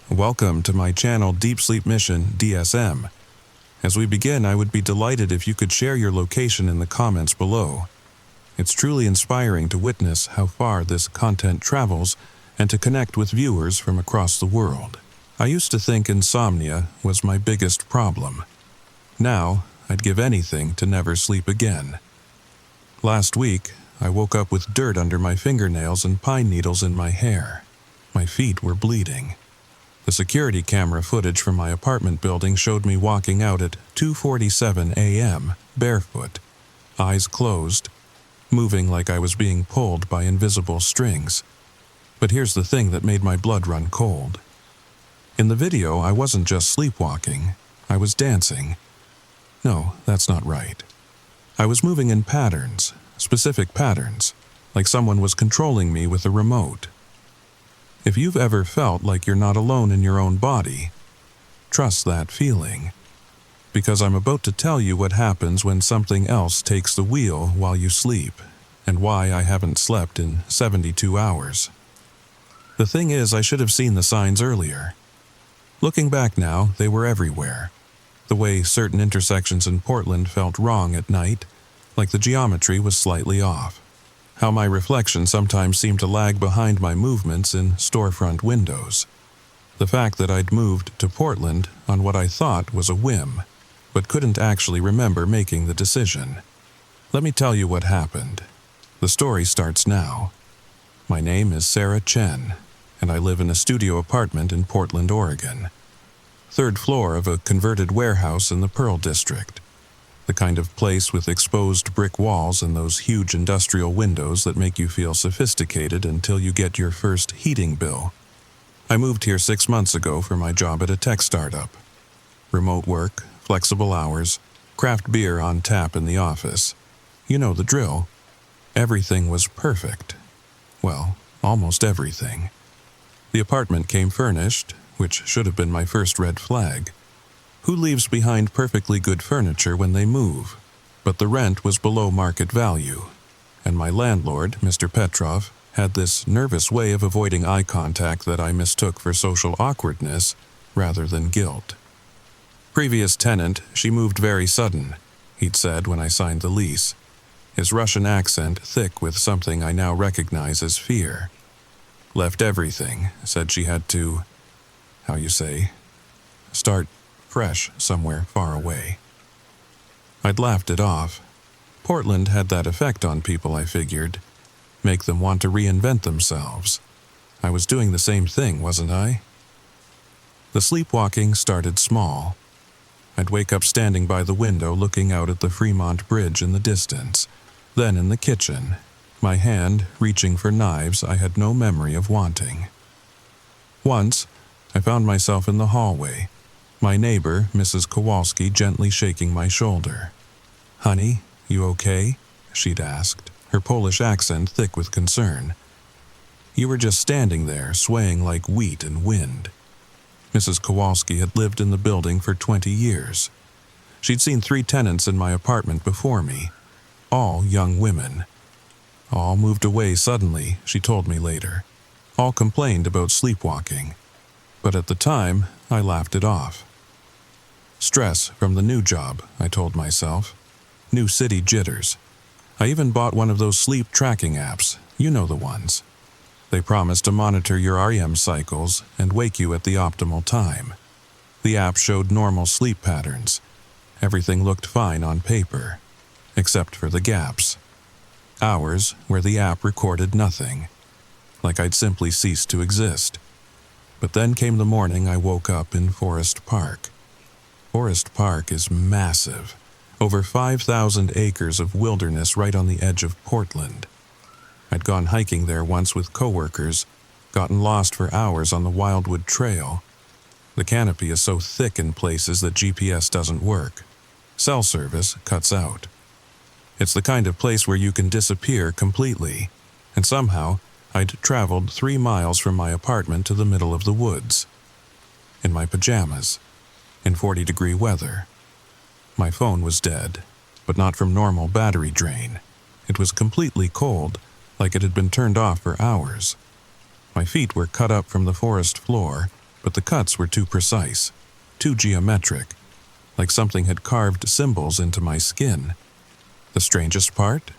Welcome to my Channel Deep Sleep Mission-DSM. As we begin, I would be delighted if you could share your location in the comments below. It's truly inspiring to witness how far this content travels and to connect with viewers from across the world. I used to think insomnia was my biggest problem. Now, I'd give anything to never sleep again. Last week, I woke up with dirt under my fingernails and pine needles in my hair. My feet were bleeding. The security camera footage from my apartment building showed me walking out at 2:47 a.m., barefoot, eyes closed, moving like I was being pulled by invisible strings. But here's the thing that made my blood run cold. In the video, I wasn't just sleepwalking, I was dancing. No, that's not right. I was moving in patterns, specific patterns, like someone was controlling me with a remote. If you've ever felt like you're not alone in your own body, trust that feeling. Because I'm about to tell you what happens when something else takes the wheel while you sleep, and why I haven't slept in 72 hours. The thing is, I should have seen the signs earlier. Looking back now, they were everywhere. The way certain intersections in Portland felt wrong at night, like the geometry was slightly off. How my reflection sometimes seemed to lag behind my movements in storefront windows. The fact that I'd moved to Portland on what I thought was a whim, but couldn't actually remember making the decision. Let me tell you what happened. The story starts now. My name is Sarah Chen, and I live in a studio apartment in Portland, Oregon. Third floor of a converted warehouse in the Pearl District. The kind of place with exposed brick walls and those huge industrial windows that make you feel sophisticated until you get your first heating bill. I moved here 6 months ago for my job at a tech startup. Remote work, flexible hours, craft beer on tap in the office. You know the drill. Everything was perfect. Well, almost everything. The apartment came furnished, which should have been my first red flag. Who leaves behind perfectly good furniture when they move? But the rent was below market value, and my landlord, Mr. Petrov, had this nervous way of avoiding eye contact that I mistook for social awkwardness rather than guilt. Previous tenant, she moved very sudden, he'd said when I signed the lease, his Russian accent thick with something I now recognize as fear. Left everything, said she had to, start fresh somewhere far away. I'd laughed it off. Portland had that effect on people, I figured. Make them want to reinvent themselves. I was doing the same thing, wasn't I? The sleepwalking started small. I'd wake up standing by the window looking out at the Fremont Bridge in the distance, then in the kitchen, my hand reaching for knives I had no memory of wanting. Once, I found myself in the hallway, my neighbor, Mrs. Kowalski, gently shaking my shoulder. "Honey, you okay?" she'd asked, her Polish accent thick with concern. You were just standing there, swaying like wheat in wind. Mrs. Kowalski had lived in the building for 20 years. She'd seen 3 tenants in my apartment before me, all young women. All moved away suddenly, she told me later. All complained about sleepwalking. But at the time, I laughed it off. Stress from the new job, I told myself. New city jitters. I even bought one of those sleep tracking apps, you know the ones. They promise to monitor your REM cycles and wake you at the optimal time. The app showed normal sleep patterns. Everything looked fine on paper, except for the gaps. Hours where the app recorded nothing, like I'd simply ceased to exist. But then came the morning I woke up in Forest Park. Forest Park is massive, over 5,000 acres of wilderness right on the edge of Portland. I'd gone hiking there once with coworkers, gotten lost for hours on the Wildwood Trail. The canopy is so thick in places that GPS doesn't work. Cell service cuts out. It's the kind of place where you can disappear completely, and somehow I'd traveled 3 miles from my apartment to the middle of the woods. In my pajamas. In 40-degree weather. My phone was dead, but not from normal battery drain. It was completely cold, like it had been turned off for hours. My feet were cut up from the forest floor, but the cuts were too precise, too geometric, like something had carved symbols into my skin. The strangest part?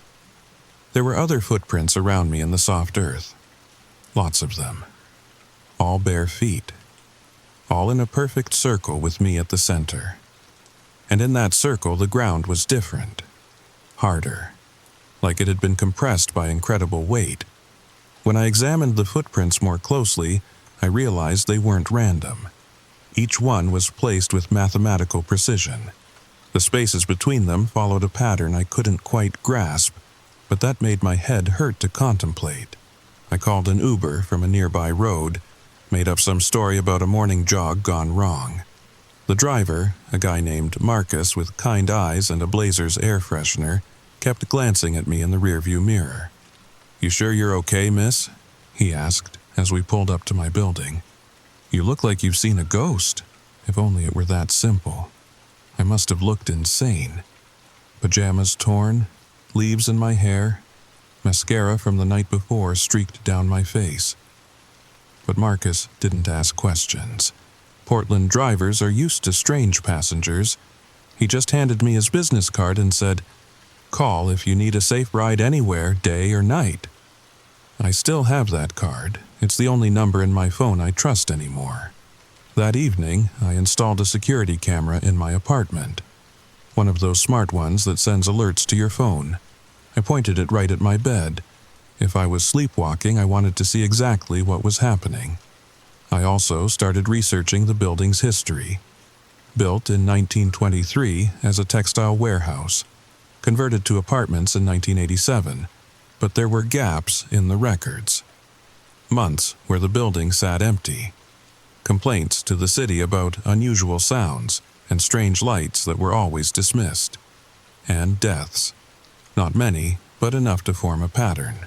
There were other footprints around me in the soft earth. Lots of them. All bare feet. All in a perfect circle with me at the center. And in that circle the ground was different. Harder. Like it had been compressed by incredible weight. When I examined the footprints more closely, I realized they weren't random. Each one was placed with mathematical precision. The spaces between them followed a pattern I couldn't quite grasp, but that made my head hurt to contemplate. I called an Uber from a nearby road, made up some story about a morning jog gone wrong. The driver, a guy named Marcus with kind eyes and a Blazer's air freshener, kept glancing at me in the rearview mirror. "You sure you're okay, miss?" he asked as we pulled up to my building. "You look like you've seen a ghost. If only it were that simple. I must have looked insane. Pajamas torn, leaves in my hair, mascara from the night before streaked down my face." But Marcus didn't ask questions. Portland drivers are used to strange passengers. He just handed me his business card and said, "Call if you need a safe ride anywhere, day or night." I still have that card. It's the only number in my phone I trust anymore. That evening, I installed a security camera in my apartment. One of those smart ones that sends alerts to your phone. I pointed it right at my bed. If I was sleepwalking, I wanted to see exactly what was happening. I also started researching the building's history. Built in 1923 as a textile warehouse, converted to apartments in 1987, but there were gaps in the records. Months where the building sat empty. Complaints to the city about unusual sounds and strange lights that were always dismissed. And deaths. Not many, but enough to form a pattern.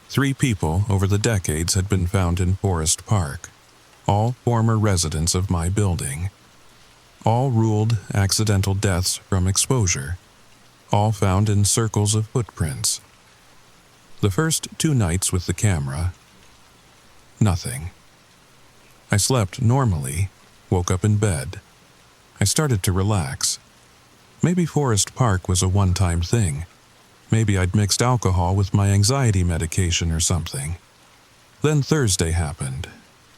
3 people over the decades had been found in Forest Park, all former residents of my building. All ruled accidental deaths from exposure, all found in circles of footprints. The first 2 nights with the camera, nothing. I slept normally, woke up in bed. I started to relax. Maybe Forest Park was a one-time thing. Maybe I'd mixed alcohol with my anxiety medication or something. Then Thursday happened.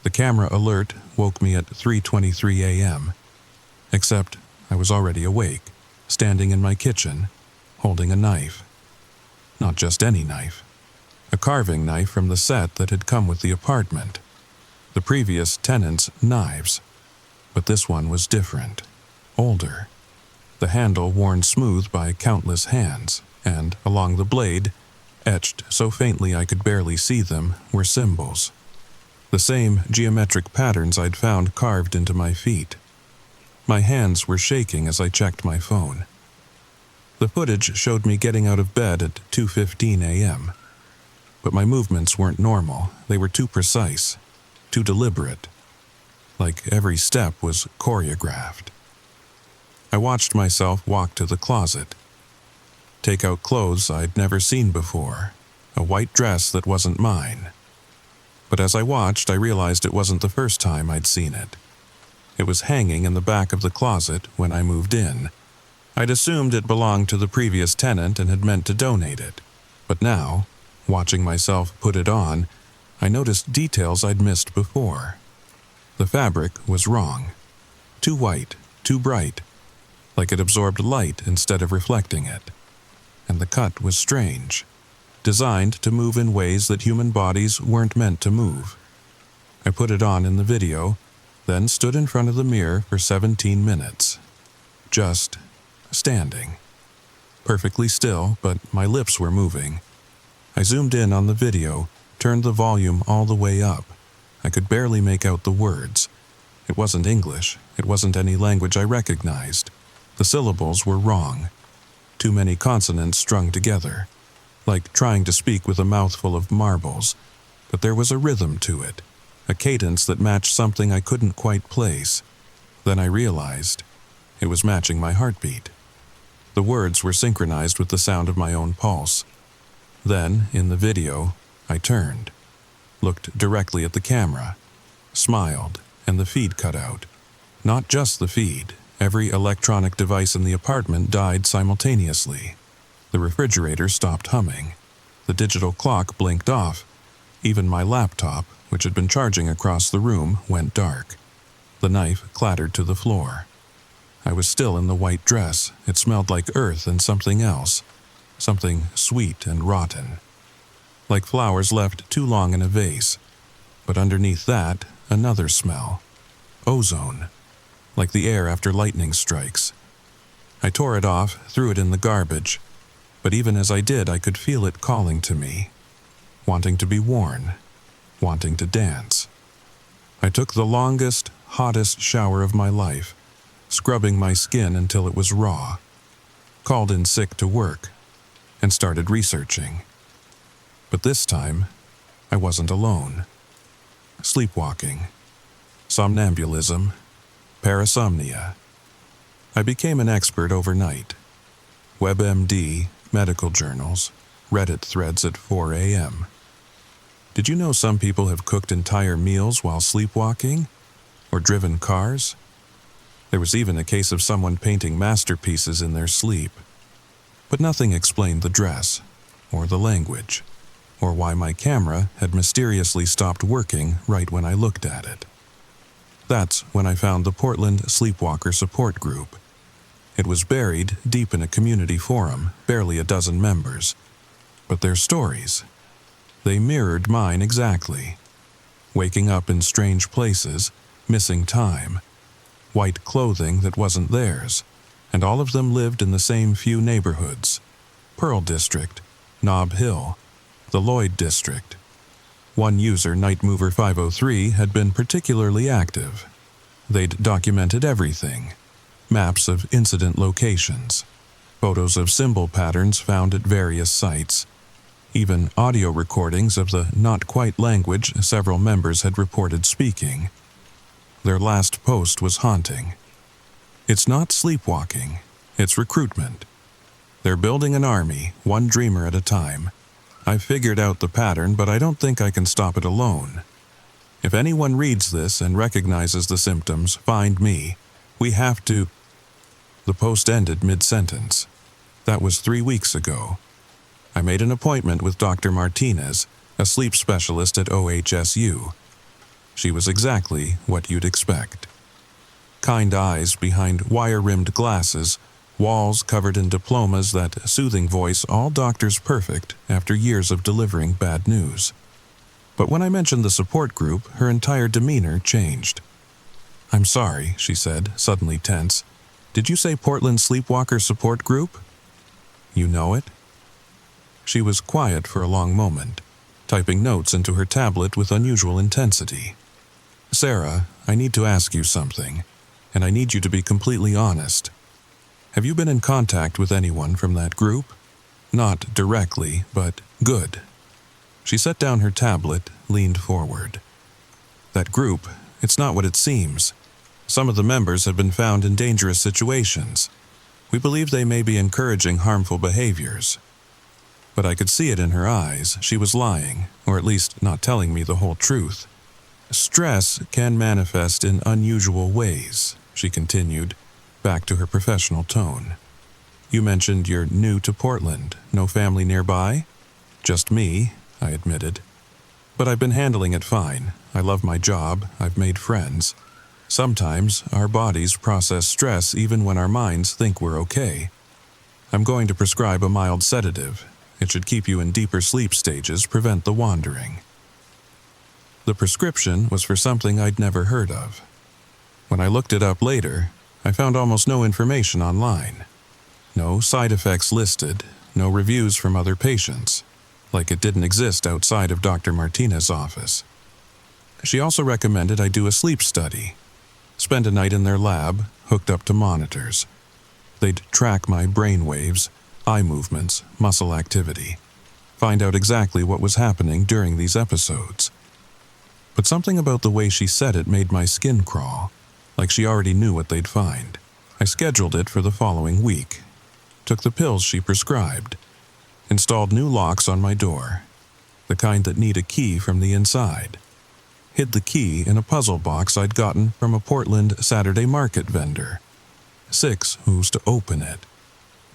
The camera alert woke me at 3:23 a.m. Except I was already awake, standing in my kitchen, holding a knife. Not just any knife. A carving knife from the set that had come with the apartment. The previous tenants' knives. But this one was different. Older. The handle worn smooth by countless hands, and along the blade, etched so faintly I could barely see them, were symbols. The same geometric patterns I'd found carved into my feet. My hands were shaking as I checked my phone. The footage showed me getting out of bed at 2:15 a.m. But my movements weren't normal. They were too precise, too deliberate. Like every step was choreographed. I watched myself walk to the closet, take out clothes I'd never seen before, a white dress that wasn't mine. But as I watched, I realized it wasn't the first time I'd seen it. It was hanging in the back of the closet when I moved in. I'd assumed it belonged to the previous tenant and had meant to donate it. But now, watching myself put it on, I noticed details I'd missed before. The fabric was wrong. Too white, too bright, like it absorbed light instead of reflecting it. And the cut was strange, designed to move in ways that human bodies weren't meant to move. I put it on in the video, then stood in front of the mirror for 17 minutes. Just standing. Perfectly still, but my lips were moving. I zoomed in on the video, turned the volume all the way up. I could barely make out the words. It wasn't English. It wasn't any language I recognized. The syllables were wrong. Too many consonants strung together, like trying to speak with a mouthful of marbles. But there was a rhythm to it, a cadence that matched something I couldn't quite place. Then I realized it was matching my heartbeat. The words were synchronized with the sound of my own pulse. Then, in the video, I turned, looked directly at the camera, smiled, and the feed cut out. Not just the feed. Every electronic device in the apartment died simultaneously. The refrigerator stopped humming. The digital clock blinked off. Even my laptop, which had been charging across the room, went dark. The knife clattered to the floor. I was still in the white dress. It smelled like earth and something else. Something sweet and rotten. Like flowers left too long in a vase. But underneath that, another smell. Ozone. Like the air after lightning strikes. I tore it off, threw it in the garbage. But even as I did, I could feel it calling to me. Wanting to be worn. Wanting to dance. I took the longest, hottest shower of my life, scrubbing my skin until it was raw. Called in sick to work, and started researching. But this time, I wasn't alone. Sleepwalking. Somnambulism. Parasomnia. I became an expert overnight. WebMD, medical journals, Reddit threads at 4 a.m. Did you know some people have cooked entire meals while sleepwalking? Or driven cars? There was even a case of someone painting masterpieces in their sleep. But nothing explained the dress, or the language, or why my camera had mysteriously stopped working right when I looked at it. That's when I found the Portland Sleepwalker Support Group. It was buried deep in a community forum, barely a dozen members. But their stories, they mirrored mine exactly. Waking up in strange places, missing time, white clothing that wasn't theirs, and all of them lived in the same few neighborhoods. Pearl District, Nob Hill, the Lloyd District. One user, Nightmover503, had been particularly active. They'd documented everything. Maps of incident locations, photos of symbol patterns found at various sites, even audio recordings of the not-quite language several members had reported speaking. Their last post was haunting. It's not sleepwalking, it's recruitment. They're building an army, one dreamer at a time. I've figured out the pattern, but I don't think I can stop it alone. If anyone reads this and recognizes the symptoms, find me. We have to... The post ended mid-sentence. That was 3 weeks ago. I made an appointment with Dr. Martinez, a sleep specialist at OHSU. She was exactly what you'd expect. Kind eyes behind wire-rimmed glasses, walls covered in diplomas, that soothing voice, all doctors perfect after years of delivering bad news. But when I mentioned the support group, her entire demeanor changed. "I'm sorry," she said, suddenly tense. "Did you say Portland Sleepwalker Support Group? You know it?" She was quiet for a long moment, typing notes into her tablet with unusual intensity. "Sarah, I need to ask you something, and I need you to be completely honest. Have you been in contact with anyone from that group? Not directly, but good." She set down her tablet, leaned forward. "That group, it's not what it seems. Some of the members have been found in dangerous situations. We believe they may be encouraging harmful behaviors." But I could see it in her eyes. She was lying, or at least not telling me the whole truth. "Stress can manifest in unusual ways," she continued, back to her professional tone. "You mentioned you're new to Portland, no family nearby?" "Just me," I admitted. "But I've been handling it fine. I love my job, I've made friends. Sometimes our bodies process stress even when our minds think we're okay. I'm going to prescribe a mild sedative. It should keep you in deeper sleep stages, prevent the wandering." The prescription was for something I'd never heard of. When I looked it up later, I found almost no information online. No side effects listed, no reviews from other patients, like it didn't exist outside of Dr. Martinez's office. She also recommended I do a sleep study, spend a night in their lab, hooked up to monitors. They'd track my brain waves, eye movements, muscle activity, find out exactly what was happening during these episodes. But something about the way she said it made my skin crawl, like she already knew what they'd find. I scheduled it for the following week, took the pills she prescribed, installed new locks on my door, the kind that need a key from the inside. hid the key in a puzzle box I'd gotten from a Portland Saturday market vendor. 6 who's to open it.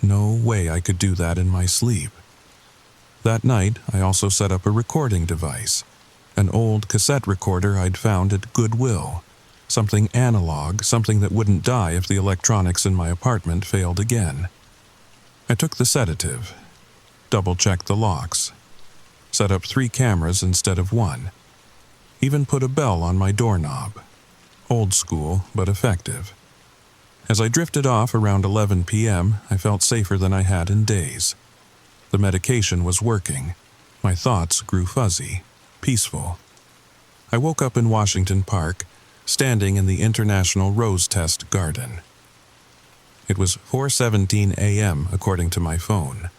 No way I could do that in my sleep. That night, I also set up a recording device, an old cassette recorder I'd found at Goodwill. Something analog, something that wouldn't die if the electronics in my apartment failed again. I took the sedative, double-checked the locks, set up 3 cameras instead of 1, even put a bell on my doorknob. Old school, but effective. As I drifted off around 11 p.m., I felt safer than I had in days. The medication was working. My thoughts grew fuzzy, peaceful. I woke up in Washington Park, standing in the International Rose Test Garden. It was 4:17 a.m. according to my phone.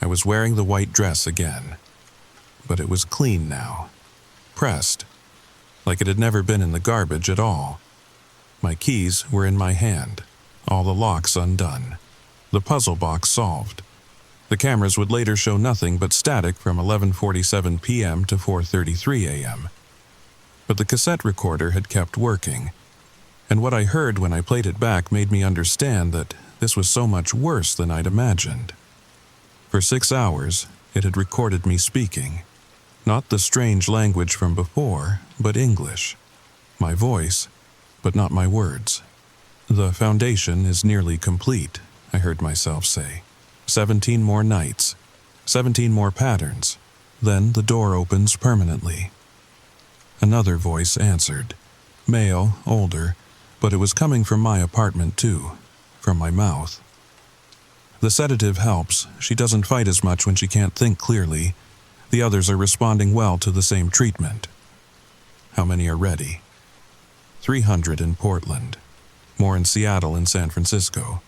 I was wearing the white dress again, but it was clean now, pressed, like it had never been in the garbage at all. My keys were in my hand, all the locks undone, the puzzle box solved. The cameras would later show nothing but static from 11:47 p.m. to 4:33 a.m. But the cassette recorder had kept working, and what I heard when I played it back made me understand that this was so much worse than I'd imagined. For 6 hours, it had recorded me speaking, not the strange language from before, but English. My voice, but not my words. The foundation is nearly complete, I heard myself say. 17 more nights, 17 more patterns, then the door opens permanently. Another voice answered. Male, older, but it was coming from my apartment too, from my mouth. The sedative helps. She doesn't fight as much when she can't think clearly. The others are responding well to the same treatment. How many are ready? 300 in Portland. More in Seattle and San Francisco.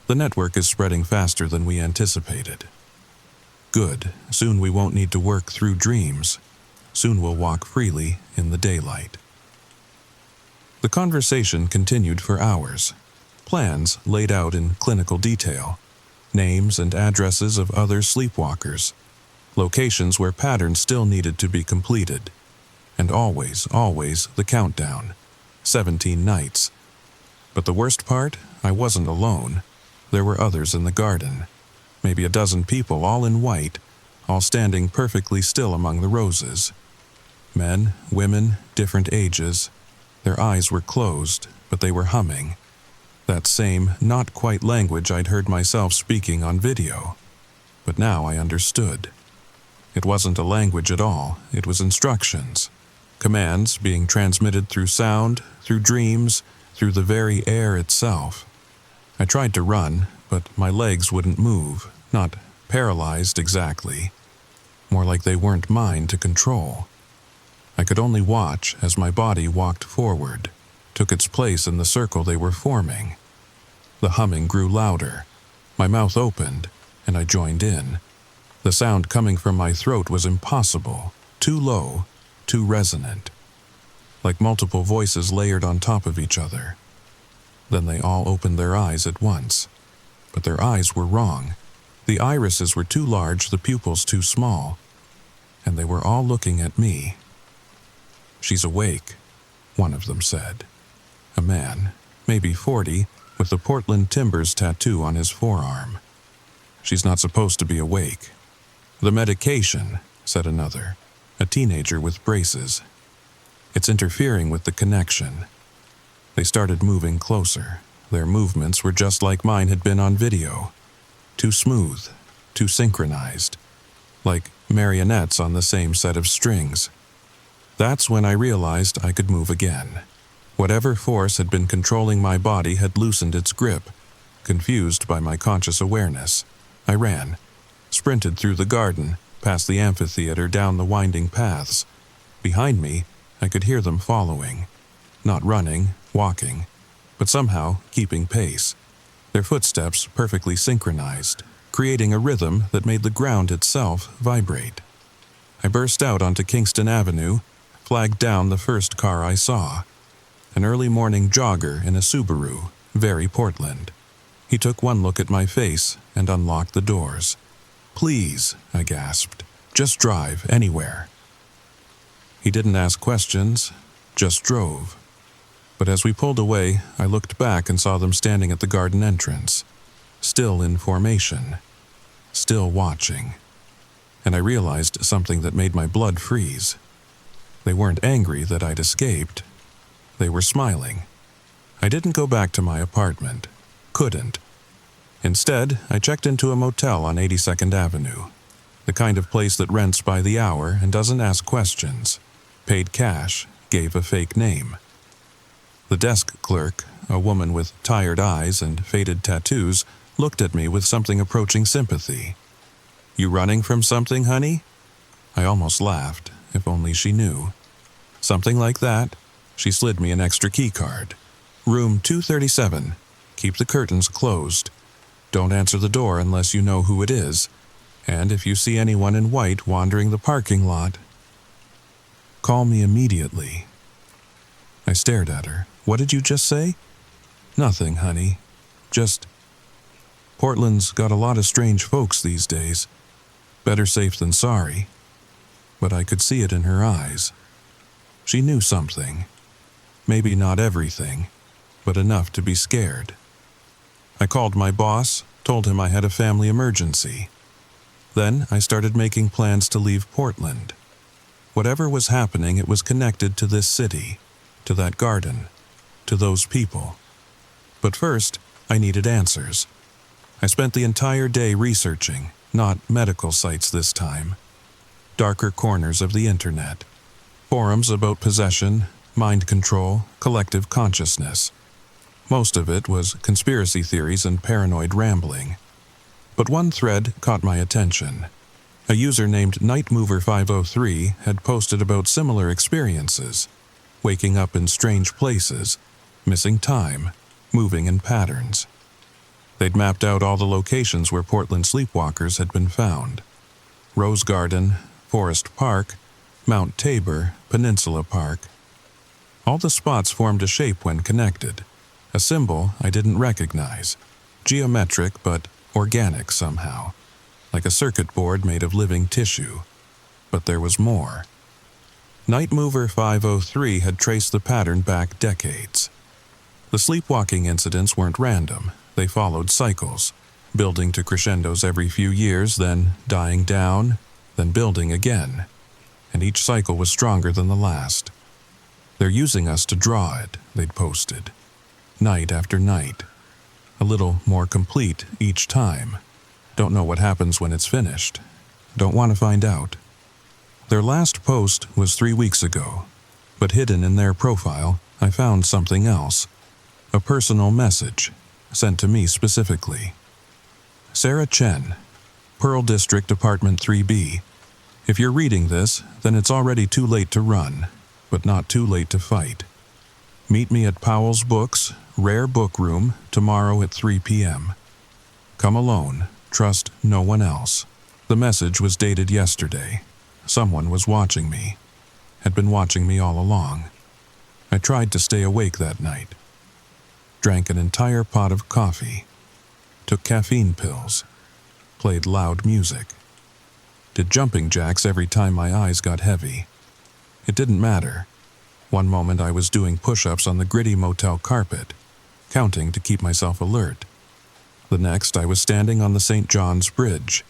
The network is spreading faster than we anticipated. Good. Soon we won't need to work through dreams. Soon we'll walk freely in the daylight. The conversation continued for hours. Plans laid out in clinical detail. Names and addresses of other sleepwalkers. Locations where patterns still needed to be completed. And always the countdown. 17 nights. But the worst part, I wasn't alone. There were others in the garden. Maybe a dozen people, all in white, all standing perfectly still among the roses. Men, women, different ages. Their eyes were closed, but they were humming. That same, not quite language I'd heard myself speaking on video. But now I understood. It wasn't a language at all, it was instructions. Commands being transmitted through sound, through dreams, through the very air itself. I tried to run, but my legs wouldn't move, not paralyzed exactly. More like they weren't mine to control. I could only watch as my body walked forward, took its place in the circle they were forming. The humming grew louder. My mouth opened, and I joined in. The sound coming from my throat was impossible, too low, too resonant. Like multiple voices layered on top of each other. Then they all opened their eyes at once. But their eyes were wrong. The irises were too large, the pupils too small. And they were all looking at me. "She's awake," one of them said. A man, maybe 40, with the Portland Timbers tattoo on his forearm. "She's not supposed to be awake." "The medication," said another, a teenager with braces. "It's interfering with the connection." They started moving closer. Their movements were just like mine had been on video. Too smooth, too synchronized. Like marionettes on the same set of strings. That's when I realized I could move again. Whatever force had been controlling my body had loosened its grip, confused by my conscious awareness. I ran, sprinted through the garden, past the amphitheater, down the winding paths. Behind me, I could hear them following. Not running, walking, but somehow keeping pace. Their footsteps perfectly synchronized, creating a rhythm that made the ground itself vibrate. I burst out onto Kingston Avenue, flagged down the first car I saw. An early morning jogger in a Subaru, very Portland. He took one look at my face and unlocked the doors. "Please," I gasped. "Just drive, anywhere." He didn't ask questions, just drove. But as we pulled away, I looked back and saw them standing at the garden entrance, still in formation, still watching. And I realized something that made my blood freeze. They weren't angry that I'd escaped. They were smiling. I didn't go back to my apartment. Couldn't. Instead, I checked into a motel on 82nd Avenue, the kind of place that rents by the hour and doesn't ask questions, paid cash, gave a fake name. The desk clerk, a woman with tired eyes and faded tattoos, looked at me with something approaching sympathy. "You running from something, honey?" I almost laughed, if only she knew. "Something like that." She slid me an extra key card. "Room 237. Keep the curtains closed. Don't answer the door unless you know who it is. And if you see anyone in white wandering the parking lot, call me immediately." I stared at her. "What did you just say?" "Nothing, honey. Just... Portland's got a lot of strange folks these days. Better safe than sorry." But I could see it in her eyes. She knew something. Maybe not everything, but enough to be scared. I called my boss, told him I had a family emergency. Then I started making plans to leave Portland. Whatever was happening, it was connected to this city, to that garden, to those people. But first, I needed answers. I spent the entire day researching, not medical sites this time. Darker corners of the internet. Forums about possession, mind control, collective consciousness. Most of it was conspiracy theories and paranoid rambling. But one thread caught my attention. A user named Nightmover503 had posted about similar experiences, waking up in strange places, missing time, moving in patterns. They'd mapped out all the locations where Portland sleepwalkers had been found. Rose Garden, Forest Park, Mount Tabor, Peninsula Park. All the spots formed a shape when connected, a symbol I didn't recognize, geometric but organic somehow, like a circuit board made of living tissue. But there was more. Nightmover503 had traced the pattern back decades. The sleepwalking incidents weren't random. They followed cycles, building to crescendos every few years, then dying down, then building again. And each cycle was stronger than the last. "They're using us to draw it," they'd posted. Night after night. A little more complete each time. Don't know what happens when it's finished. Don't want to find out. Their last post was 3 weeks ago, but hidden in their profile, I found something else. A personal message, sent to me specifically. Sarah Chen, Pearl District, Apartment 3B. If you're reading this, then it's already too late to run, but not too late to fight. Meet me at Powell's Books, Rare Book Room, tomorrow at 3 p.m. Come alone. Trust no one else. The message was dated yesterday. Someone was watching me. Had been watching me all along. I tried to stay awake that night. Drank an entire pot of coffee. Took caffeine pills. Played loud music. Did jumping jacks every time my eyes got heavy. It didn't matter. One moment I was doing push-ups on the gritty motel carpet, counting to keep myself alert. The next I was standing on the St. John's Bridge,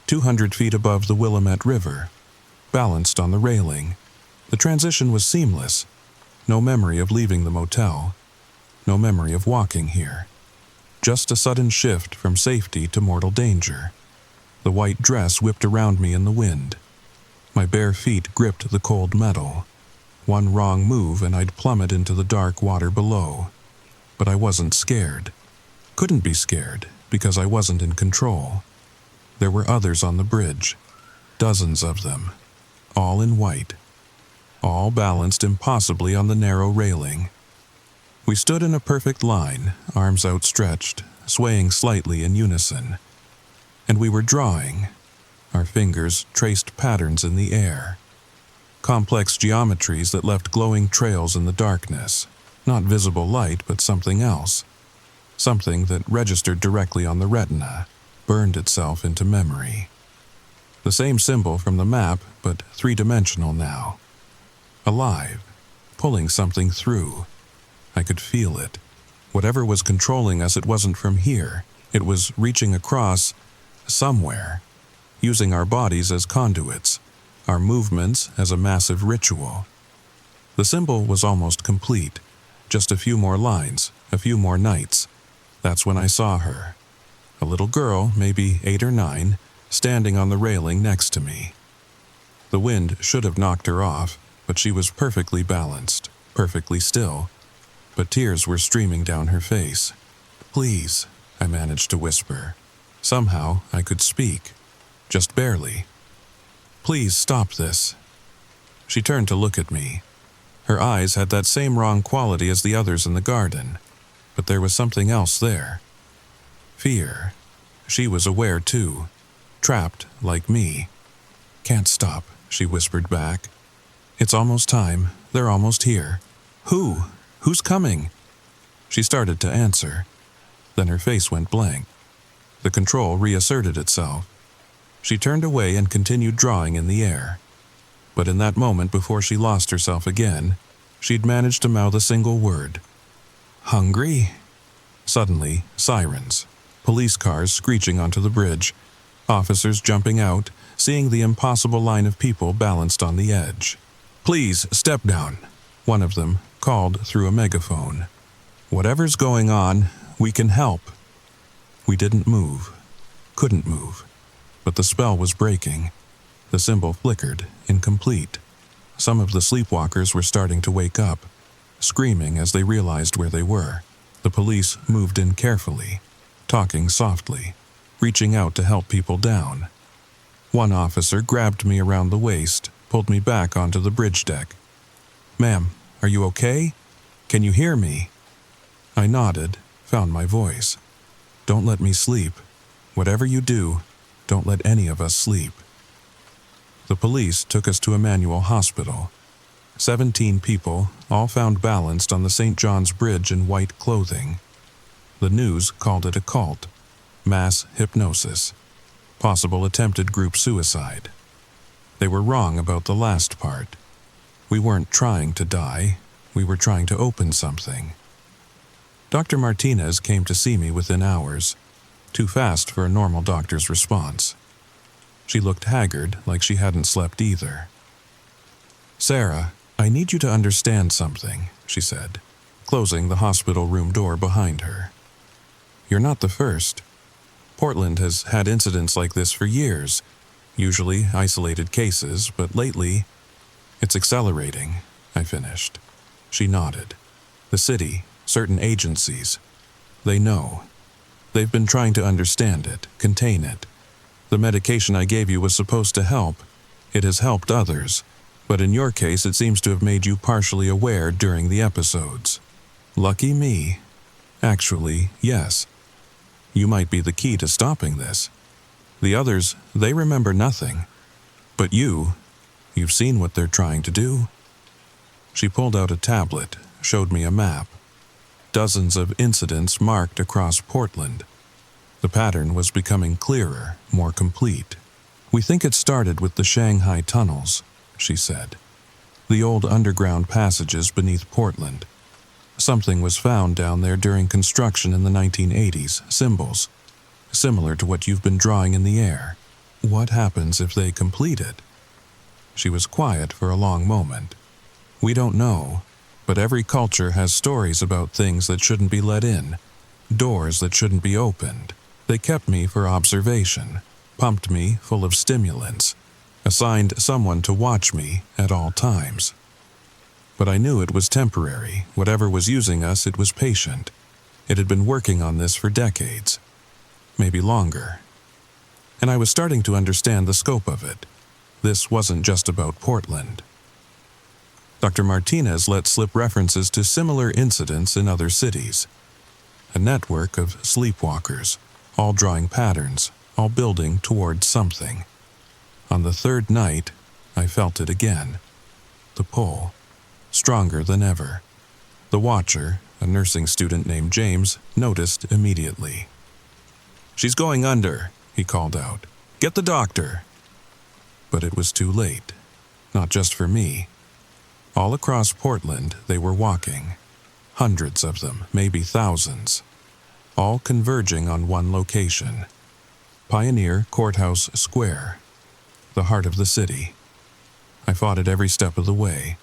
200 feet above the Willamette River, balanced on the railing. The transition was seamless. No memory of leaving the motel. No memory of walking here. Just a sudden shift from safety to mortal danger. The white dress whipped around me in the wind. My bare feet gripped the cold metal. One wrong move and I'd plummet into the dark water below. But I wasn't scared. Couldn't be scared because I wasn't in control. There were others on the bridge. Dozens of them. All in white. All balanced impossibly on the narrow railing. We stood in a perfect line, arms outstretched, swaying slightly in unison. And we were drawing. Our fingers traced patterns in the air. Complex geometries that left glowing trails in the darkness. Not visible light, but something else. Something that registered directly on the retina, burned itself into memory. The same symbol from the map, but three-dimensional now. alive, pulling something through. I could feel it. Whatever was controlling us, it wasn't from here. It was reaching across somewhere, using our bodies as conduits, our movements as a massive ritual. The symbol was almost complete. Just a few more lines, a few more nights. That's when I saw her. A little girl, maybe 8 or 9, standing on the railing next to me. The wind should have knocked her off, but she was perfectly balanced, perfectly still. But tears were streaming down her face. "Please," I managed to whisper. Somehow I could speak, just barely. "Please stop this." She turned to look at me. Her eyes had that same wrong quality as the others in the garden, but there was something else there. Fear. She was aware too, trapped like me. "Can't stop," she whispered back. "It's almost time. They're almost here." "Who? Who's coming?" She started to answer. Then her face went blank. The control reasserted itself. She turned away and continued drawing in the air. But in that moment before she lost herself again, she'd managed to mouth a single word. "Hungry?" Suddenly, sirens. Police cars screeching onto the bridge. Officers jumping out, seeing the impossible line of people balanced on the edge. "Please, step down," one of them called through a megaphone. "Whatever's going on, we can help." We didn't move. Couldn't move. But the spell was breaking. The symbol flickered, incomplete. Some of the sleepwalkers were starting to wake up, screaming as they realized where they were. The police moved in carefully, talking softly, reaching out to help people down. One officer grabbed me around the waist, pulled me back onto the bridge deck. "Ma'am, are you okay? Can you hear me?" I nodded, found my voice. "Don't let me sleep. Whatever you do, don't let any of us sleep." The police took us to Emmanuel Hospital. 17 people, all found balanced on the St. John's Bridge in white clothing. The news called it a cult, mass hypnosis, possible attempted group suicide. They were wrong about the last part. We weren't trying to die, we were trying to open something. Dr. Martinez came to see me within hours, too fast for a normal doctor's response. She looked haggard, like she hadn't slept either. "Sarah, I need you to understand something," she said, closing the hospital room door behind her. "You're not the first. Portland has had incidents like this for years, usually isolated cases, but lately, it's accelerating," I finished. She nodded. "The city, certain agencies, they know. They've been trying to understand it, contain it. The medication I gave you was supposed to help. It has helped others, but in your case it seems to have made you partially aware during the episodes. Lucky me. Actually, yes. You might be the key to stopping this. The others, they remember nothing. But you've seen what they're trying to do." She pulled out a tablet, showed me a map. Dozens of incidents marked across Portland. The pattern was becoming clearer, more complete. "We think it started with the Shanghai tunnels," she said. "The old underground passages beneath Portland. Something was found down there during construction in the 1980s, symbols, similar to what you've been drawing in the air. What happens if they complete it?" She was quiet for a long moment. "We don't know, but every culture has stories about things that shouldn't be let in, doors that shouldn't be opened. They kept me for observation, pumped me full of stimulants, assigned someone to watch me at all times. But I knew it was temporary. Whatever was using us, it was patient. It had been working on this for decades, maybe longer. And I was starting to understand the scope of it. This wasn't just about Portland." Dr. Martinez let slip references to similar incidents in other cities. A network of sleepwalkers, all drawing patterns, all building towards something. On the 3rd night, I felt it again. The pull, stronger than ever. The watcher, a nursing student named James, noticed immediately. "She's going under," he called out. "Get the doctor." But it was too late. Not just for me. All across Portland, they were walking. Hundreds of them, maybe thousands. All converging on one location. Pioneer Courthouse Square, the heart of the city. I fought it every step of the way.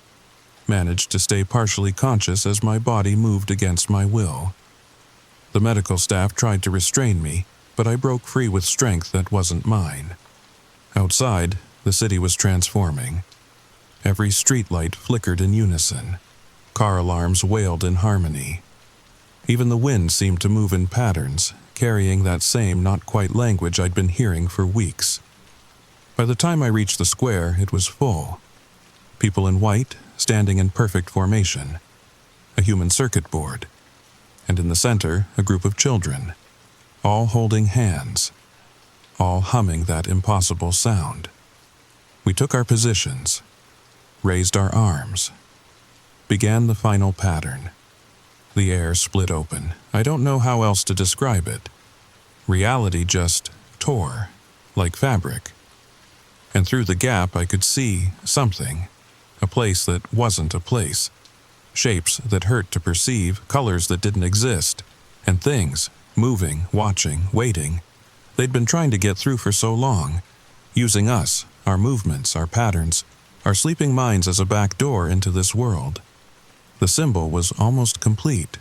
Managed to stay partially conscious as my body moved against my will. The medical staff tried to restrain me, but I broke free with strength that wasn't mine. Outside, the city was transforming. Every streetlight flickered in unison. Car alarms wailed in harmony. Even the wind seemed to move in patterns, carrying that same not-quite language I'd been hearing for weeks. By the time I reached the square, it was full. People in white, standing in perfect formation. A human circuit board. And in the center, a group of children. All holding hands. All humming that impossible sound. We took our positions. Raised our arms. Began the final pattern. The air split open. I don't know how else to describe it. Reality just tore, like fabric. And through the gap I could see something. A place that wasn't a place. Shapes that hurt to perceive, colors that didn't exist. And things, moving, watching, waiting. They'd been trying to get through for so long. Using us, our movements, our patterns, our sleeping minds as a back door into this world. The symbol was almost complete.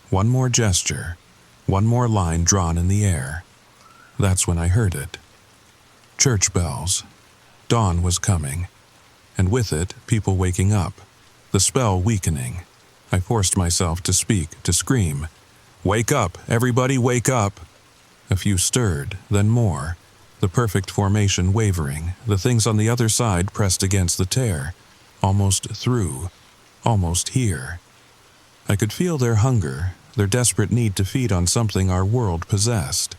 One more gesture, one more line drawn in the air. That's when I heard it. Church bells. Dawn was coming, and with it, people waking up. The spell weakening. I forced myself to speak, to scream. "Wake up! Everybody wake up!" A few stirred, then more. The perfect formation wavering, the things on the other side pressed against the tear. Almost through. Almost here. I could feel their hunger, their desperate need to feed on something our world possessed.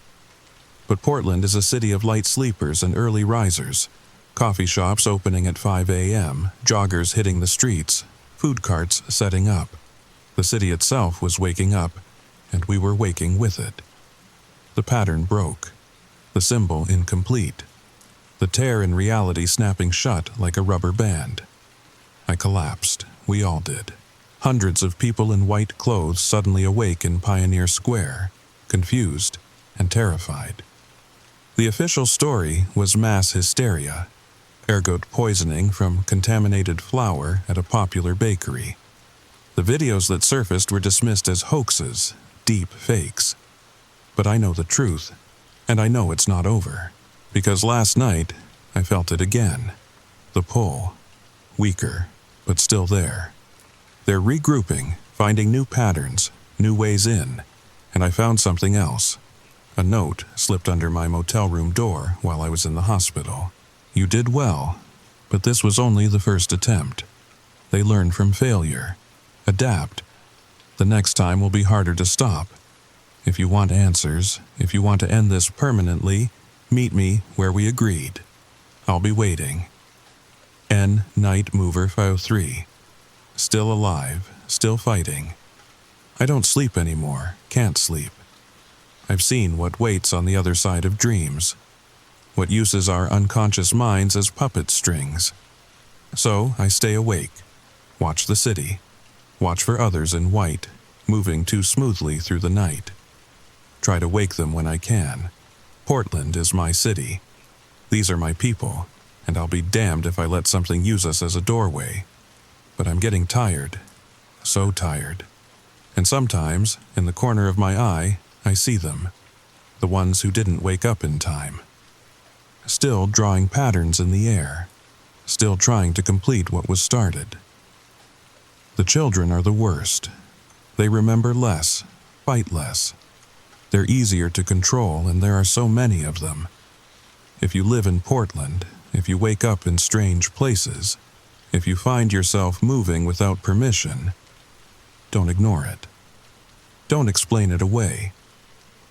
But Portland is a city of light sleepers and early risers. Coffee shops opening at 5 a.m., joggers hitting the streets, food carts setting up. The city itself was waking up, and we were waking with it. The pattern broke. The symbol incomplete. The tear in reality snapping shut like a rubber band. I collapsed. We all did. Hundreds of people in white clothes suddenly awake in Pioneer Square, confused and terrified. The official story was mass hysteria, ergot poisoning from contaminated flour at a popular bakery. The videos that surfaced were dismissed as hoaxes, deep fakes. But I know the truth, and I know it's not over, because last night I felt it again. The pull, weaker, but still there. They're regrouping, finding new patterns, new ways in, and I found something else. A note slipped under my motel room door while I was in the hospital. "You did well, but this was only the first attempt. They learn from failure. Adapt. The next time will be harder to stop. If you want answers, if you want to end this permanently, meet me where we agreed. I'll be waiting. N. Night Mover 503. Still alive, still fighting. I don't sleep anymore, can't sleep. I've seen what waits on the other side of dreams, what uses our unconscious minds as puppet strings. So I stay awake, watch the city, watch for others in white, moving too smoothly through the night. Try to wake them when I can. Portland is my city. These are my people, and I'll be damned if I let something use us as a doorway. But I'm getting tired, so tired. And sometimes, in the corner of my eye, I see them, the ones who didn't wake up in time. Still drawing patterns in the air, still trying to complete what was started. The children are the worst. They remember less, fight less. They're easier to control, and there are so many of them. If you live in Portland, if you wake up in strange places, if you find yourself moving without permission, don't ignore it. Don't explain it away.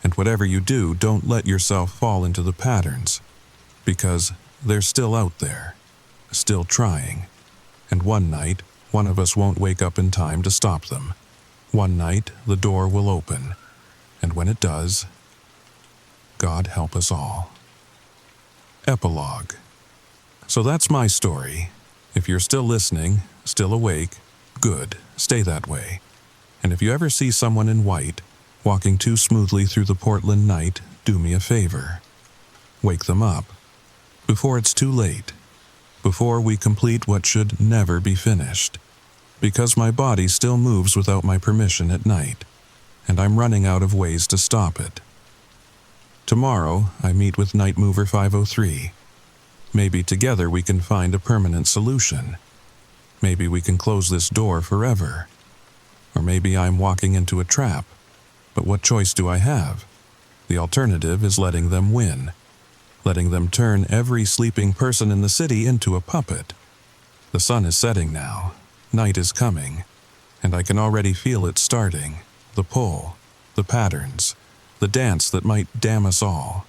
And whatever you do, don't let yourself fall into the patterns, because they're still out there, still trying. And one night, one of us won't wake up in time to stop them. One night, the door will open, and when it does, God help us all. Epilogue. So that's my story. If you're still listening, still awake, good, stay that way. And if you ever see someone in white, walking too smoothly through the Portland night, do me a favor. Wake them up. Before it's too late. Before we complete what should never be finished. Because my body still moves without my permission at night, and I'm running out of ways to stop it. Tomorrow, I meet with Night Mover 503. Maybe together we can find a permanent solution. Maybe we can close this door forever. Or maybe I'm walking into a trap. But what choice do I have? The alternative is letting them win. Letting them turn every sleeping person in the city into a puppet. The sun is setting now. Night is coming. And I can already feel it starting. The pull. The patterns. The dance that might damn us all.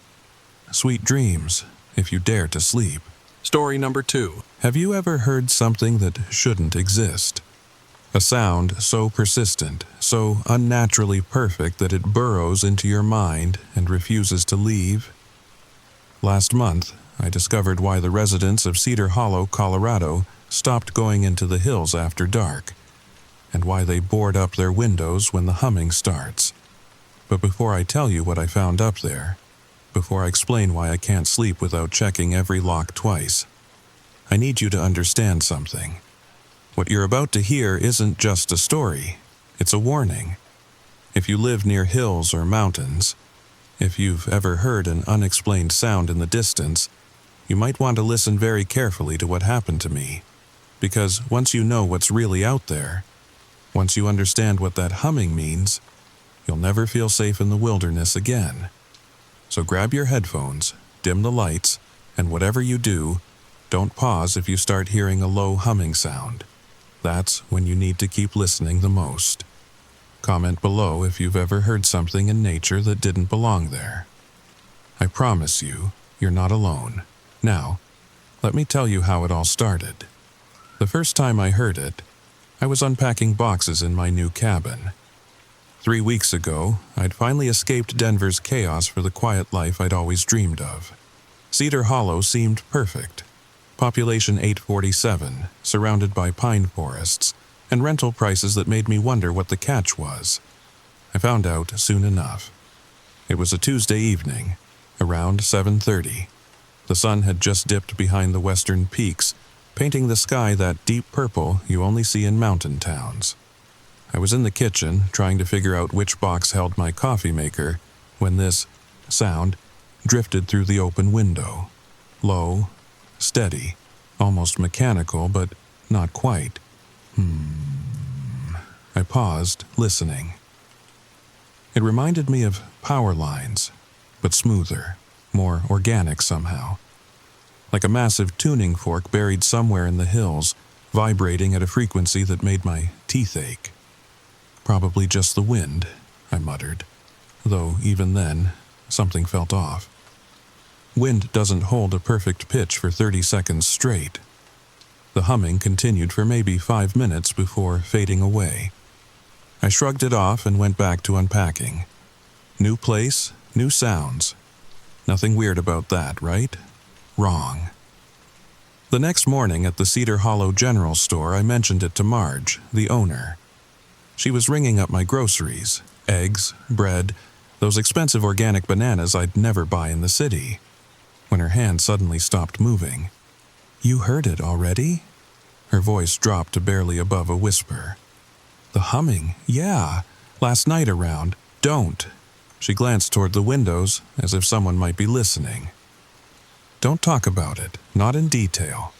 Sweet dreams, if you dare to sleep. Story number 2. Have you ever heard something that shouldn't exist? A sound so persistent, so unnaturally perfect that it burrows into your mind and refuses to leave? Last month, I discovered why the residents of Cedar Hollow, Colorado, stopped going into the hills after dark, and why they board up their windows when the humming starts. But before I tell you what I found up there, before I explain why I can't sleep without checking every lock twice, I need you to understand something. What you're about to hear isn't just a story, it's a warning. If you live near hills or mountains, if you've ever heard an unexplained sound in the distance, you might want to listen very carefully to what happened to me. Because once you know what's really out there, once you understand what that humming means, you'll never feel safe in the wilderness again. So grab your headphones, dim the lights, and whatever you do, don't pause if you start hearing a low humming sound. That's when you need to keep listening the most. Comment below if you've ever heard something in nature that didn't belong there. I promise you, you're not alone. Now, let me tell you how it all started. The first time I heard it, I was unpacking boxes in my new cabin. 3 weeks ago, I'd finally escaped Denver's chaos for the quiet life I'd always dreamed of. Cedar Hollow seemed perfect. Population 847, surrounded by pine forests, and rental prices that made me wonder what the catch was. I found out soon enough. It was a Tuesday evening, around 7:30. The sun had just dipped behind the western peaks, painting the sky that deep purple you only see in mountain towns. I was in the kitchen, trying to figure out which box held my coffee maker, when this sound drifted through the open window. Low, steady, almost mechanical, but not quite. I paused, listening. It reminded me of power lines, but smoother, more organic somehow. Like a massive tuning fork buried somewhere in the hills, vibrating at a frequency that made my teeth ache. Probably just the wind, I muttered, though even then, something felt off. Wind doesn't hold a perfect pitch for 30 seconds straight. The humming continued for maybe 5 minutes before fading away. I shrugged it off and went back to unpacking. New place, new sounds. Nothing weird about that, right? Wrong. The next morning at the Cedar Hollow General Store, I mentioned it to Marge, the owner. She was ringing up my groceries, eggs, bread, those expensive organic bananas I'd never buy in the city, when her hand suddenly stopped moving. "You heard it already?" Her voice dropped to barely above a whisper. "The humming, yeah, last night around, don't." She glanced toward the windows as if someone might be listening. "Don't talk about it, not in detail."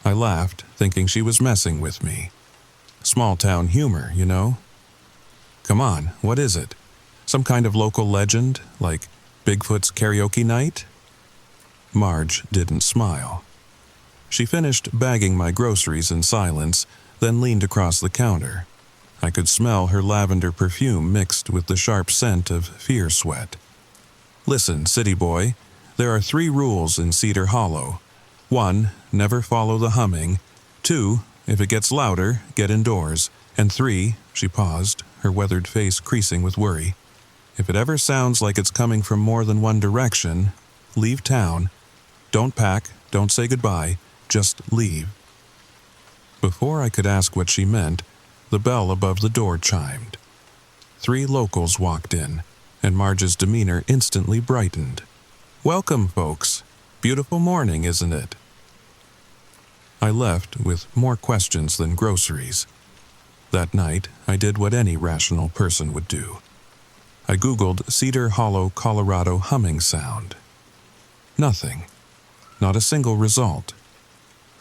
I laughed, thinking she was messing with me. Small-town humor, you know? "Come on, what is it? Some kind of local legend, like Bigfoot's karaoke night?" Marge didn't smile. She finished bagging my groceries in silence, then leaned across the counter. I could smell her lavender perfume mixed with the sharp scent of fear sweat. "Listen, city boy, there are 3 rules in Cedar Hollow. 1, never follow the humming. 2, if it gets louder, get indoors. And 3, she paused, her weathered face creasing with worry, if it ever sounds like it's coming from more than one direction, leave town. Don't pack, don't say goodbye, just leave." Before I could ask what she meant, the bell above the door chimed. 3 locals walked in, and Marge's demeanor instantly brightened. "Welcome, folks. Beautiful morning, isn't it?" I left with more questions than groceries. That night, I did what any rational person would do. I Googled Cedar Hollow, Colorado humming sound. Nothing. Not a single result.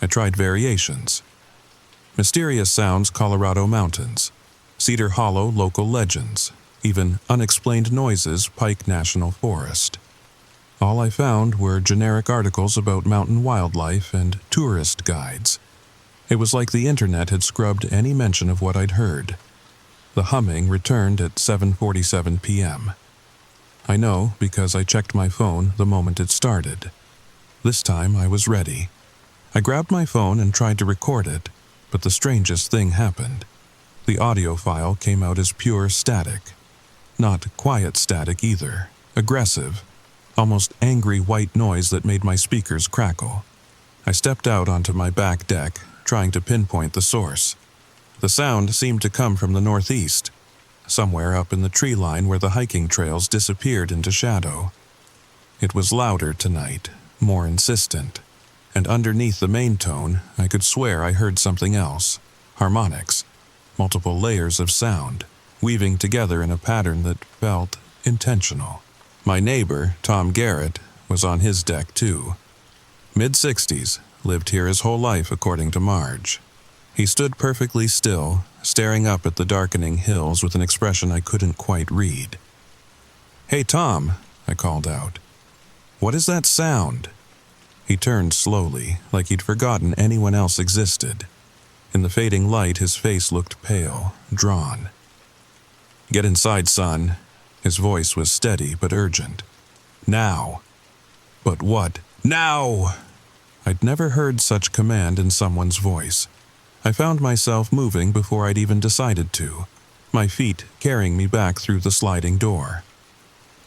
I tried variations. Mysterious sounds, Colorado mountains. Cedar Hollow, local legends. Even unexplained noises, Pike National Forest. All I found were generic articles about mountain wildlife and tourist guides. It was like the internet had scrubbed any mention of what I'd heard. The humming returned at 7:47 p.m. I know because I checked my phone the moment it started. This time I was ready. I grabbed my phone and tried to record it, but the strangest thing happened. The audio file came out as pure static. Not quiet static either, aggressive, almost angry white noise that made my speakers crackle. I stepped out onto my back deck, trying to pinpoint the source. The sound seemed to come from the northeast, somewhere up in the tree line where the hiking trails disappeared into shadow. It was louder tonight, more insistent, and underneath the main tone, I could swear I heard something else. Harmonics, multiple layers of sound, weaving together in a pattern that felt intentional. My neighbor, Tom Garrett, was on his deck too. Mid-60s, lived here his whole life according to Marge. He stood perfectly still, staring up at the darkening hills with an expression I couldn't quite read. "Hey Tom," I called out. "What is that sound?" He turned slowly, like he'd forgotten anyone else existed. In the fading light, his face looked pale, drawn. "Get inside, son." His voice was steady but urgent. "Now." "But what?" "Now!" I'd never heard such command in someone's voice. I found myself moving before I'd even decided to, my feet carrying me back through the sliding door.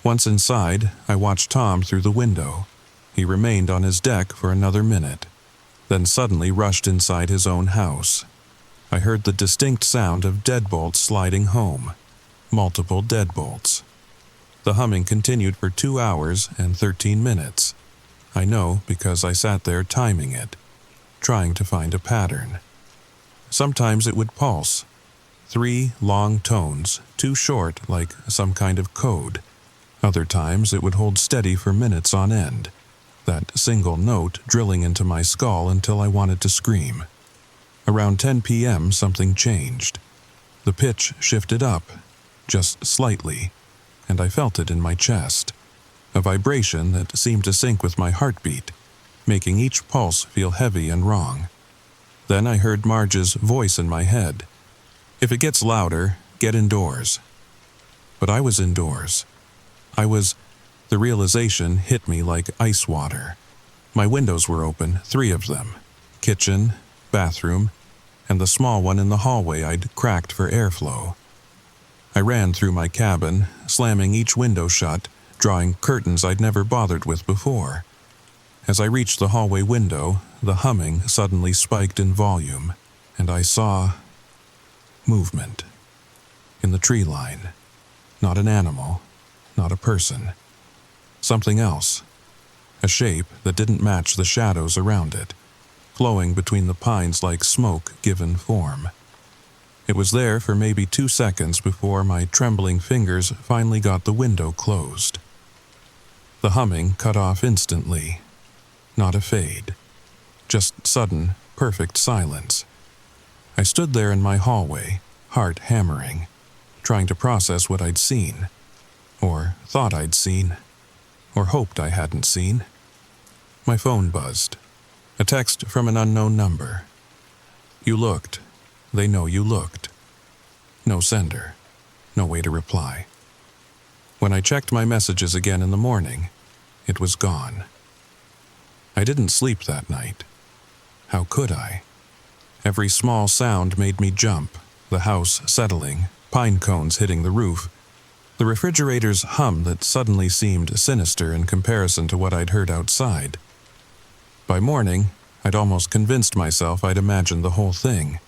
Once inside, I watched Tom through the window. He remained on his deck for another minute, then suddenly rushed inside his own house. I heard the distinct sound of deadbolts sliding home. Multiple deadbolts. The humming continued for 2 hours and 13 minutes. I know because I sat there timing it, trying to find a pattern. Sometimes it would pulse. 3 long tones, too short like some kind of code. Other times it would hold steady for minutes on end, that single note drilling into my skull until I wanted to scream. Around 10 p.m. something changed. The pitch shifted up, just slightly, and I felt it in my chest. A vibration that seemed to sync with my heartbeat, making each pulse feel heavy and wrong. Then I heard Marge's voice in my head. "If it gets louder, get indoors." But I was indoors. The realization hit me like ice water. My windows were open, 3 of them. Kitchen, bathroom, and the small one in the hallway I'd cracked for airflow. I ran through my cabin, slamming each window shut, drawing curtains I'd never bothered with before. As I reached the hallway window, the humming suddenly spiked in volume, and I saw movement. In the tree line. Not an animal, not a person. Something else. A shape that didn't match the shadows around it, flowing between the pines like smoke given form. It was there for maybe 2 seconds before my trembling fingers finally got the window closed. The humming cut off instantly. Not a fade. Just sudden, perfect silence. I stood there in my hallway, heart hammering, trying to process what I'd seen, or thought I'd seen, or hoped I hadn't seen. My phone buzzed. A text from an unknown number. "You looked. They know you looked." No sender. No way to reply. When I checked my messages again in the morning, it was gone. I didn't sleep that night. How could I? Every small sound made me jump, the house settling, pine cones hitting the roof, the refrigerator's hum that suddenly seemed sinister in comparison to what I'd heard outside. By morning, I'd almost convinced myself I'd imagined the whole thing.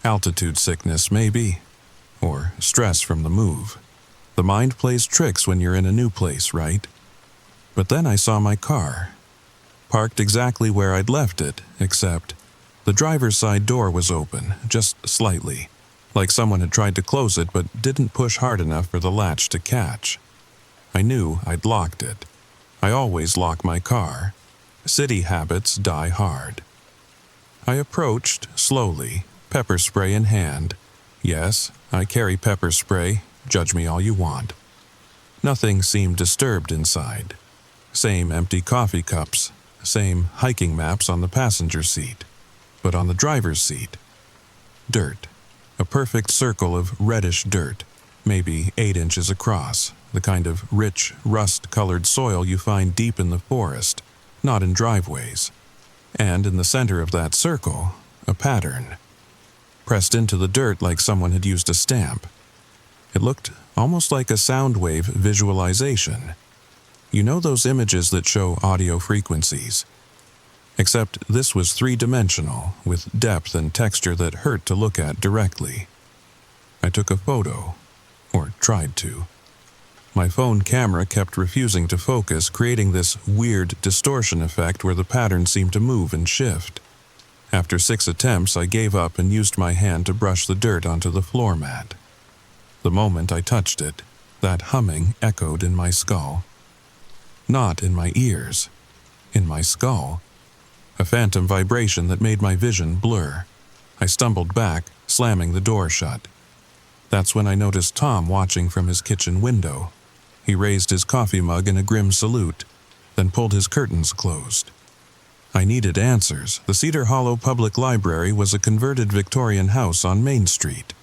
Altitude sickness, maybe. Or stress from the move. The mind plays tricks when you're in a new place, right? But then I saw my car. Parked exactly where I'd left it, except the driver's side door was open, just slightly, like someone had tried to close it but didn't push hard enough for the latch to catch. I knew I'd locked it. I always lock my car. City habits die hard. I approached slowly, pepper spray in hand. Yes, I carry pepper spray, judge me all you want. Nothing seemed disturbed inside. Same empty coffee cups, same hiking maps on the passenger seat. But on the driver's seat, dirt. A perfect circle of reddish dirt, maybe 8 inches across, the kind of rich, rust-colored soil you find deep in the forest, not in driveways. And in the center of that circle, a pattern. Pressed into the dirt like someone had used a stamp. It looked almost like a sound wave visualization. You know those images that show audio frequencies? Except this was 3-dimensional, with depth and texture that hurt to look at directly. I took a photo, or tried to. My phone camera kept refusing to focus, creating this weird distortion effect where the pattern seemed to move and shift. After 6 attempts, I gave up and used my hand to brush the dirt onto the floor mat. The moment I touched it, that humming echoed in my skull. Not in my ears, in my skull. A phantom vibration that made my vision blur. I stumbled back, slamming the door shut. That's when I noticed Tom watching from his kitchen window. He raised his coffee mug in a grim salute, then pulled his curtains closed. I needed answers. The Cedar Hollow Public Library was a converted Victorian house on Main Street.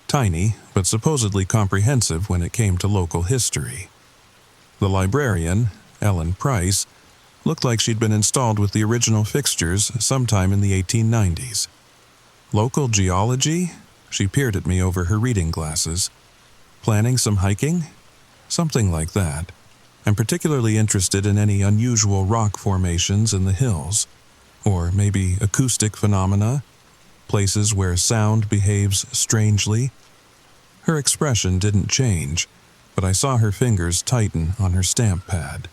Tiny, but supposedly comprehensive when it came to local history. The librarian, Ellen Price, looked like she'd been installed with the original fixtures sometime in the 1890s. Local geology? She peered at me over her reading glasses. Planning some hiking? Something like that. I'm particularly interested in any unusual rock formations in the hills. Or maybe acoustic phenomena? Places where sound behaves strangely? Her expression didn't change, but I saw her fingers tighten on her stamp pad.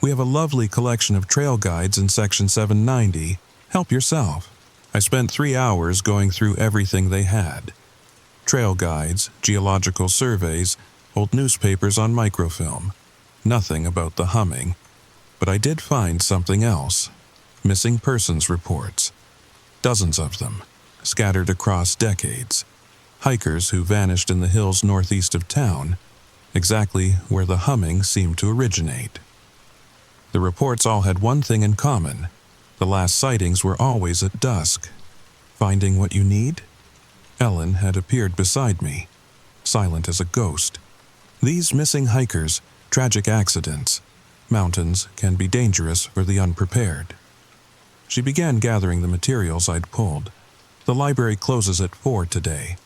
We have a lovely collection of trail guides in Section 790. Help yourself. I spent 3 hours going through everything they had. Trail guides, geological surveys, old newspapers on microfilm. Nothing about the humming. But I did find something else. Missing persons reports. Dozens of them, scattered across decades. Hikers who vanished in the hills northeast of town, exactly where the humming seemed to originate. The reports all had one thing in common. The last sightings were always at dusk. Finding what you need? Ellen had appeared beside me, silent as a ghost. These missing hikers, tragic accidents. Mountains can be dangerous for the unprepared. She began gathering the materials I'd pulled. The library closes at 4 today,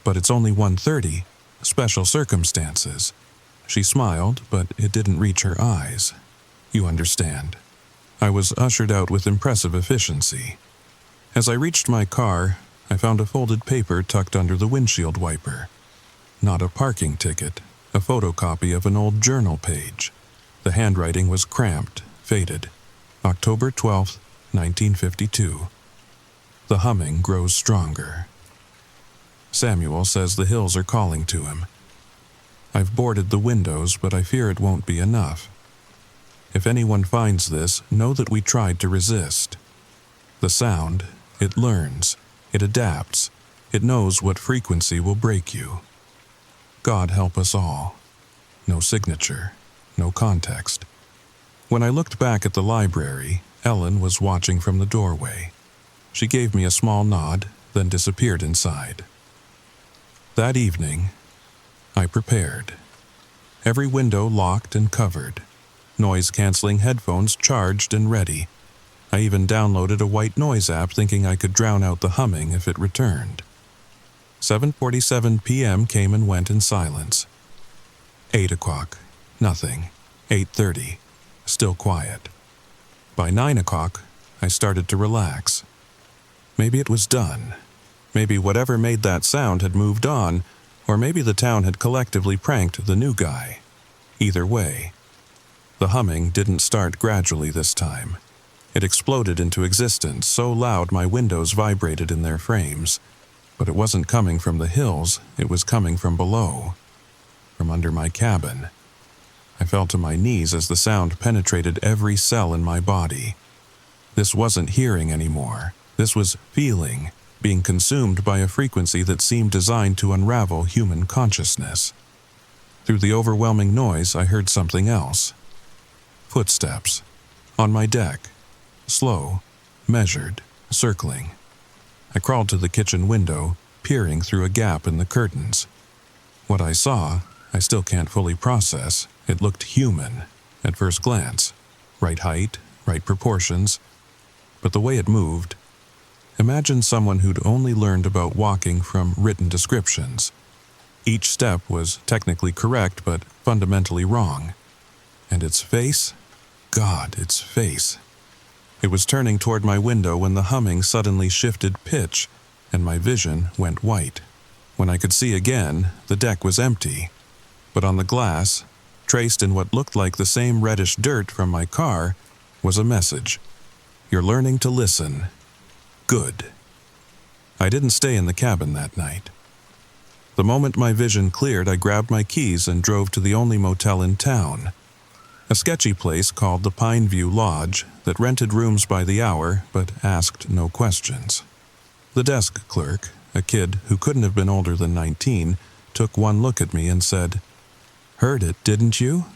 but it's only 1:30. Special circumstances. She smiled, but it didn't reach her eyes. You understand. I was ushered out with impressive efficiency. As I reached my car, I found a folded paper tucked under the windshield wiper. Not a parking ticket, a photocopy of an old journal page. The handwriting was cramped, faded. October 12th, 1952. The humming grows stronger. Samuel says the hills are calling to him. I've boarded the windows, but I fear it won't be enough. If anyone finds this, know that we tried to resist. The sound, it learns, it adapts, it knows what frequency will break you. God help us all. No signature, no context. When I looked back at the library, Ellen was watching from the doorway. She gave me a small nod, then disappeared inside. That evening, I prepared. Every window locked and covered. Noise-canceling headphones charged and ready. I even downloaded a white noise app thinking I could drown out the humming if it returned. 7:47 p.m. came and went in silence. 8 o'clock, nothing. 8:30, still quiet. By 9 o'clock, I started to relax. Maybe it was done. Maybe whatever made that sound had moved on, or maybe the town had collectively pranked the new guy. Either way, the humming didn't start gradually this time. It exploded into existence so loud my windows vibrated in their frames. But it wasn't coming from the hills, it was coming from below, from under my cabin. I fell to my knees as the sound penetrated every cell in my body. This wasn't hearing anymore. This was feeling, being consumed by a frequency that seemed designed to unravel human consciousness. Through the overwhelming noise, I heard something else. Footsteps. On my deck. Slow, measured, circling. I crawled to the kitchen window, peering through a gap in the curtains. What I saw, I still can't fully process. It looked human, at first glance. Right height, right proportions. But the way it moved, imagine someone who'd only learned about walking from written descriptions. Each step was technically correct, but fundamentally wrong. And its face? God, its face. It was turning toward my window when the humming suddenly shifted pitch, and my vision went white. When I could see again, the deck was empty. But on the glass, traced in what looked like the same reddish dirt from my car, was a message. You're learning to listen. Good. I didn't stay in the cabin that night. The moment my vision cleared, I grabbed my keys and drove to the only motel in town. A sketchy place called the Pine View Lodge that rented rooms by the hour but asked no questions. The desk clerk, a kid who couldn't have been older than 19, took one look at me and said, "Heard it, didn't you?"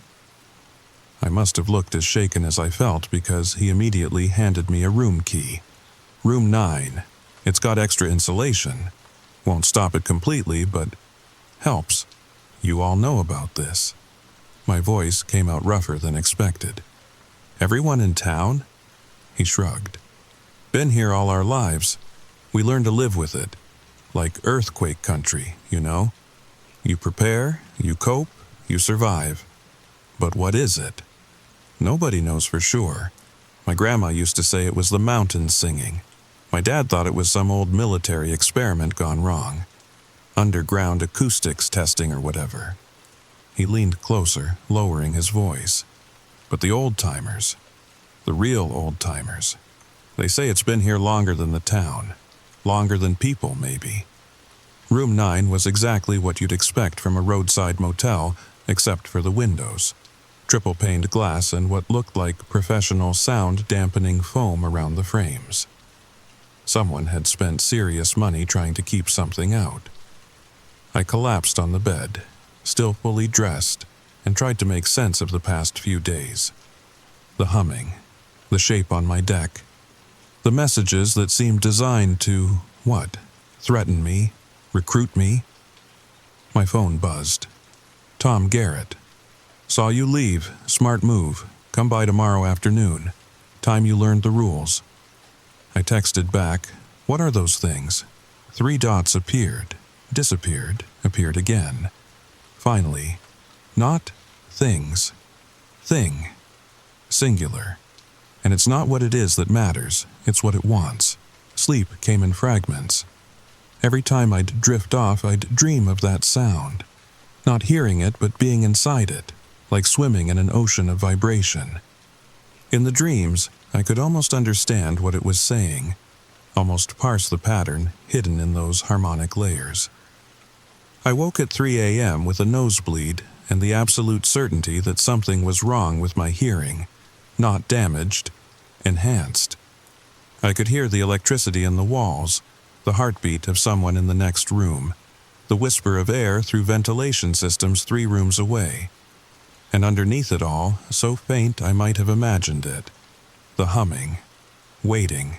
I must have looked as shaken as I felt because he immediately handed me a room key. Room 9. It's got extra insulation. Won't stop it completely, but helps. You all know about this. My voice came out rougher than expected. Everyone in town? He shrugged. Been here all our lives. We learn to live with it. Like earthquake country, you know? You prepare, you cope, you survive. But what is it? Nobody knows for sure. My grandma used to say it was the mountains singing. My dad thought it was some old military experiment gone wrong. Underground acoustics testing or whatever. He leaned closer, lowering his voice. But the old-timers, the real old-timers, they say it's been here longer than the town. Longer than people, maybe. Room 9 was exactly what you'd expect from a roadside motel, except for the windows. Triple-paned glass and what looked like professional sound-dampening foam around the frames. Someone had spent serious money trying to keep something out. I collapsed on the bed, still fully dressed, and tried to make sense of the past few days. The humming, the shape on my deck, the messages that seemed designed to, what? Threaten me? Recruit me? My phone buzzed. Tom Garrett. Saw you leave. Smart move. Come by tomorrow afternoon. Time you learned the rules. I texted back, what are those things? 3 dots appeared, disappeared, appeared again. Finally, not things. Thing. Singular. And it's not what it is that matters, it's what it wants. Sleep came in fragments. Every time I'd drift off, I'd dream of that sound. Not hearing it, but being inside it, like swimming in an ocean of vibration. In the dreams, I could almost understand what it was saying, almost parse the pattern hidden in those harmonic layers. I woke at 3 a.m. with a nosebleed and the absolute certainty that something was wrong with my hearing, not damaged, enhanced. I could hear the electricity in the walls, the heartbeat of someone in the next room, the whisper of air through ventilation systems 3 rooms away. And underneath it all, so faint I might have imagined it, the humming, waiting.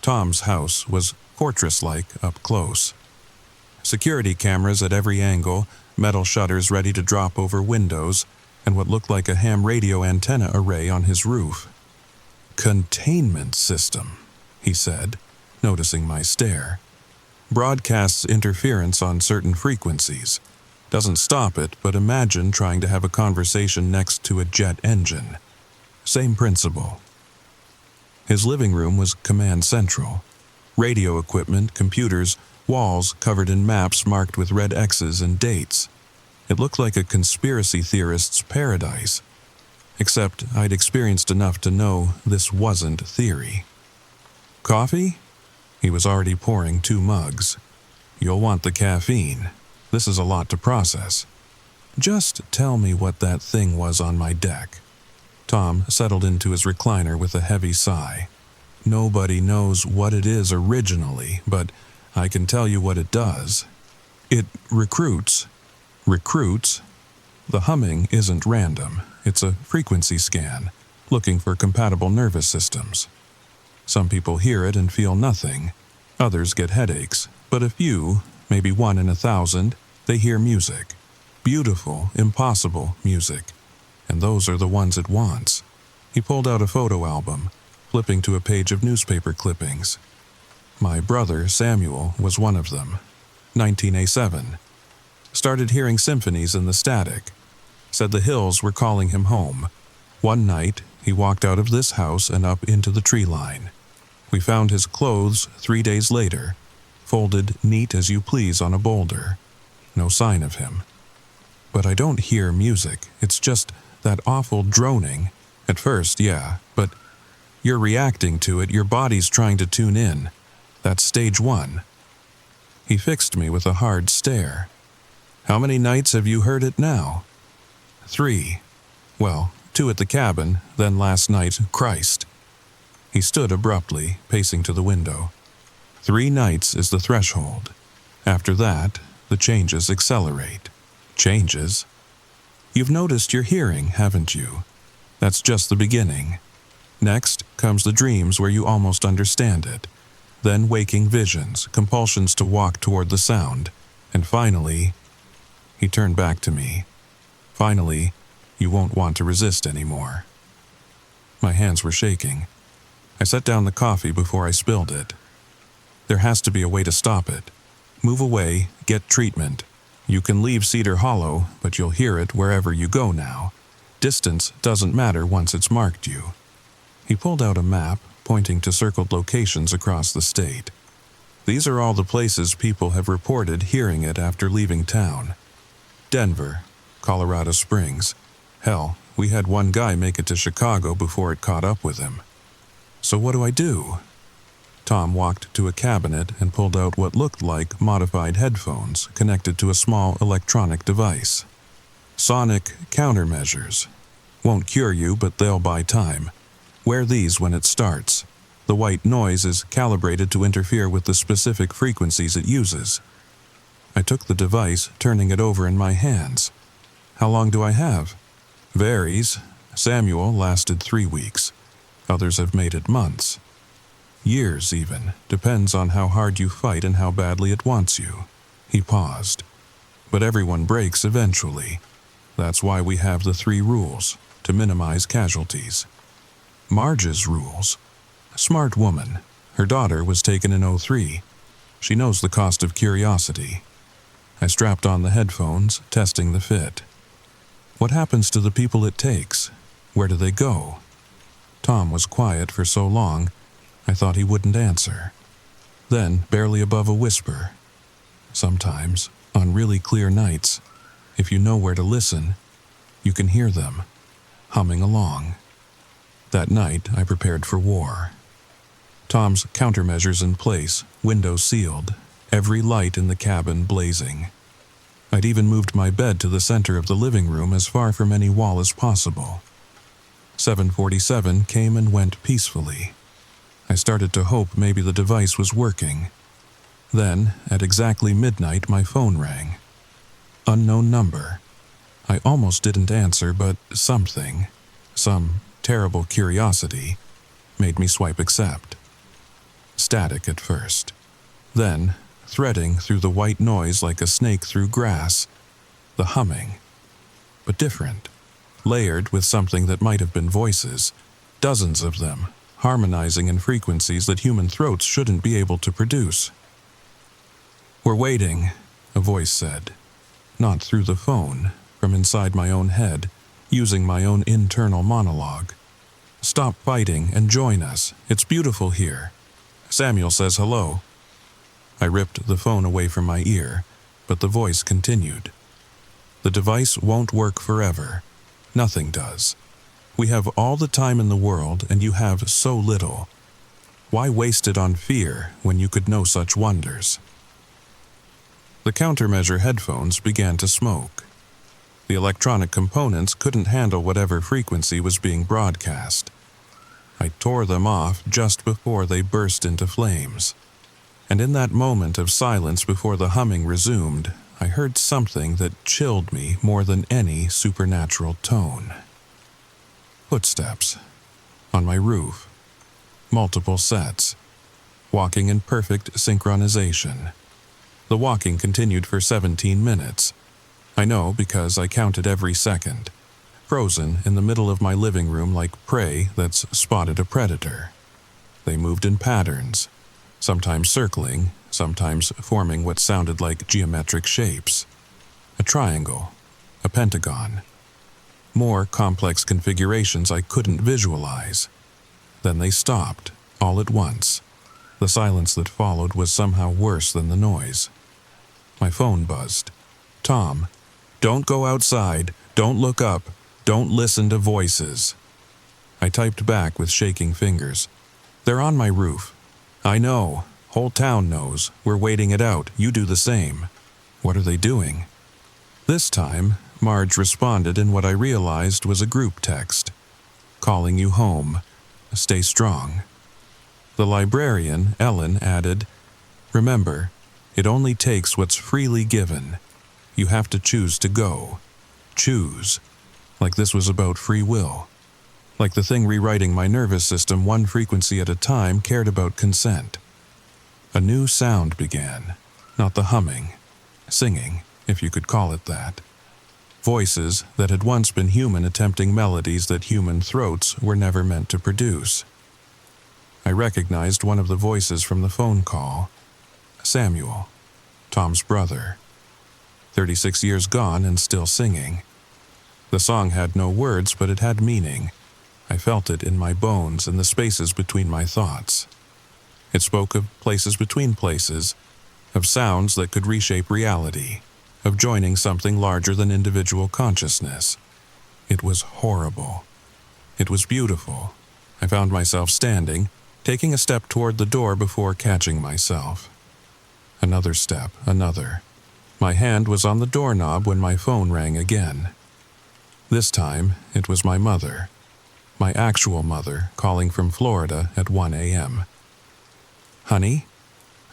Tom's house was fortress-like up close. Security cameras at every angle, metal shutters ready to drop over windows, and what looked like a ham radio antenna array on his roof. Containment system, he said, noticing my stare. Broadcasts interference on certain frequencies. Doesn't stop it, but imagine trying to have a conversation next to a jet engine. Same principle. His living room was command central. Radio equipment, computers, walls covered in maps marked with red X's and dates. It looked like a conspiracy theorist's paradise. Except I'd experienced enough to know this wasn't theory. Coffee? He was already pouring 2 mugs. You'll want the caffeine. This is a lot to process. Just tell me what that thing was on my deck. Tom settled into his recliner with a heavy sigh. Nobody knows what it is originally, but I can tell you what it does. It recruits. Recruits? The humming isn't random. It's a frequency scan, looking for compatible nervous systems. Some people hear it and feel nothing. Others get headaches, but a few, maybe 1 in 1,000, they hear music. Beautiful, impossible music. And those are the ones it wants. He pulled out a photo album, flipping to a page of newspaper clippings. My brother, Samuel, was one of them. 1907. Started hearing symphonies in the static. Said the hills were calling him home. One night, he walked out of this house and up into the tree line. We found his clothes 3 days later, folded neat as you please on a boulder. No sign of him. But I don't hear music. It's just that awful droning. At first, yeah, but you're reacting to it. Your body's trying to tune in. That's stage 1. He fixed me with a hard stare. How many nights have you heard it now? 3. Well, 2 at the cabin, then last night, Christ. He stood abruptly, pacing to the window. 3 nights is the threshold. After that, the changes accelerate. Changes? You've noticed your hearing, haven't you? That's just the beginning. Next comes the dreams where you almost understand it. Then waking visions, compulsions to walk toward the sound. And finally, he turned back to me. Finally, you won't want to resist anymore. My hands were shaking. I set down the coffee before I spilled it. There has to be a way to stop it. Move away, get treatment. You can leave Cedar Hollow, but you'll hear it wherever you go now. Distance doesn't matter once it's marked you. He pulled out a map, pointing to circled locations across the state. These are all the places people have reported hearing it after leaving town. Denver, Colorado Springs. Hell, we had one guy make it to Chicago before it caught up with him. So what do I do? Tom walked to a cabinet and pulled out what looked like modified headphones connected to a small electronic device. Sonic countermeasures. Won't cure you, but they'll buy time. Wear these when it starts. The white noise is calibrated to interfere with the specific frequencies it uses. I took the device, turning it over in my hands. How long do I have? Varies. Samuel lasted 3 weeks. Others have made it months. Years, even. Depends on how hard you fight and how badly it wants you. He paused. But everyone breaks eventually. That's why we have the 3 rules, to minimize casualties. Marge's rules. Smart woman. Her daughter was taken in 2003. She knows the cost of curiosity. I strapped on the headphones, testing the fit. What happens to the people it takes? Where do they go? Tom was quiet for so long, I thought he wouldn't answer. Then, barely above a whisper. Sometimes, on really clear nights, if you know where to listen, you can hear them, humming along. That night, I prepared for war. Tom's countermeasures in place, windows sealed, every light in the cabin blazing. I'd even moved my bed to the center of the living room as far from any wall as possible. 747 came and went peacefully. I started to hope maybe the device was working. Then, at exactly midnight, my phone rang. Unknown number. I almost didn't answer, but something, some terrible curiosity, made me swipe accept. Static at first. Then, threading through the white noise like a snake through grass, the humming. But different. Layered with something that might have been voices, dozens of them, harmonizing in frequencies that human throats shouldn't be able to produce. "We're waiting," a voice said. Not through the phone, from inside my own head, using my own internal monologue. Stop fighting and join us. It's beautiful here. Samuel says hello. I ripped the phone away from my ear, but the voice continued. The device won't work forever. Nothing does. We have all the time in the world, and you have so little. Why waste it on fear when you could know such wonders? The countermeasure headphones began to smoke. The electronic components couldn't handle whatever frequency was being broadcast. I tore them off just before they burst into flames. And in that moment of silence before the humming resumed, I heard something that chilled me more than any supernatural tone. Footsteps. On my roof. Multiple sets. Walking in perfect synchronization. The walking continued for 17 minutes. I know because I counted every second. Frozen in the middle of my living room like prey that's spotted a predator. They moved in patterns, sometimes circling, sometimes forming what sounded like geometric shapes. A triangle, a pentagon. More complex configurations I couldn't visualize. Then they stopped, all at once. The silence that followed was somehow worse than the noise. My phone buzzed. Tom, don't go outside, don't look up, don't listen to voices. I typed back with shaking fingers. They're on my roof. I know, whole town knows, we're waiting it out, you do the same. What are they doing? This time, Marge responded in what I realized was a group text. Calling you home. Stay strong. The librarian, Ellen, added, Remember, it only takes what's freely given. You have to choose to go. Choose. Like this was about free will. Like the thing rewriting my nervous system one frequency at a time cared about consent. A new sound began. Not the humming. Singing, if you could call it that. Voices that had once been human attempting melodies that human throats were never meant to produce. I recognized one of the voices from the phone call. Samuel, Tom's brother. 36 years gone and still singing. The song had no words, but it had meaning. I felt it in my bones and the spaces between my thoughts. It spoke of places between places, of sounds that could reshape reality, of joining something larger than individual consciousness. It was horrible. It was beautiful. I found myself standing, taking a step toward the door before catching myself. Another step, another. My hand was on the doorknob when my phone rang again. This time, it was my mother. My actual mother, calling from Florida at 1 a.m. Honey,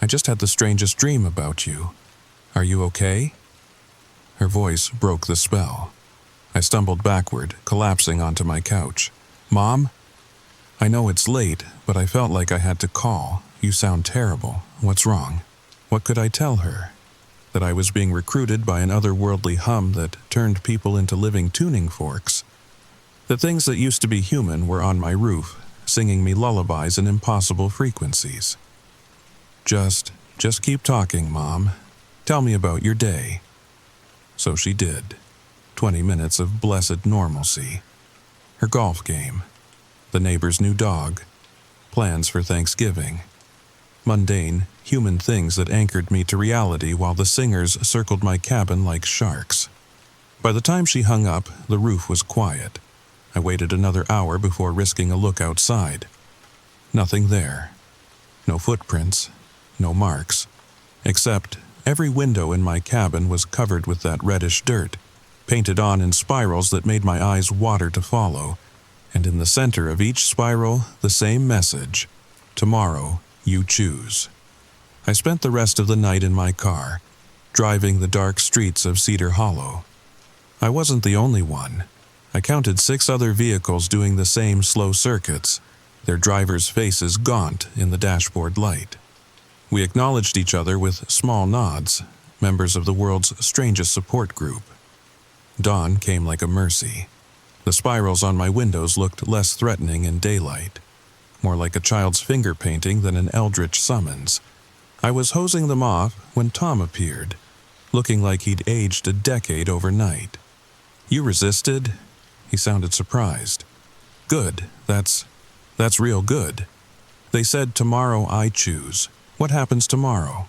I just had the strangest dream about you. Are you okay? Her voice broke the spell. I stumbled backward, collapsing onto my couch. Mom? I know it's late, but I felt like I had to call. You sound terrible. What's wrong? What could I tell her? That I was being recruited by an otherworldly hum that turned people into living tuning forks. The things that used to be human were on my roof, singing me lullabies in impossible frequencies. Just keep talking, Mom. Tell me about your day. So she did. 20 minutes of blessed normalcy. Her golf game. The neighbor's new dog. Plans for Thanksgiving. Mundane, human things that anchored me to reality while the singers circled my cabin like sharks. By the time she hung up, the roof was quiet. I waited another hour before risking a look outside. Nothing there. No footprints. No marks. Except every window in my cabin was covered with that reddish dirt, painted on in spirals that made my eyes water to follow, and in the center of each spiral, the same message. Tomorrow, you choose. I spent the rest of the night in my car, driving the dark streets of Cedar Hollow. I wasn't the only one. I counted 6 other vehicles doing the same slow circuits, their drivers' faces gaunt in the dashboard light. We acknowledged each other with small nods, members of the world's strangest support group. Dawn came like a mercy. The spirals on my windows looked less threatening in daylight, more like a child's finger painting than an eldritch summons. I was hosing them off when Tom appeared, looking like he'd aged a decade overnight. You resisted? He sounded surprised. Good, that's real good. They said tomorrow I choose. What happens tomorrow?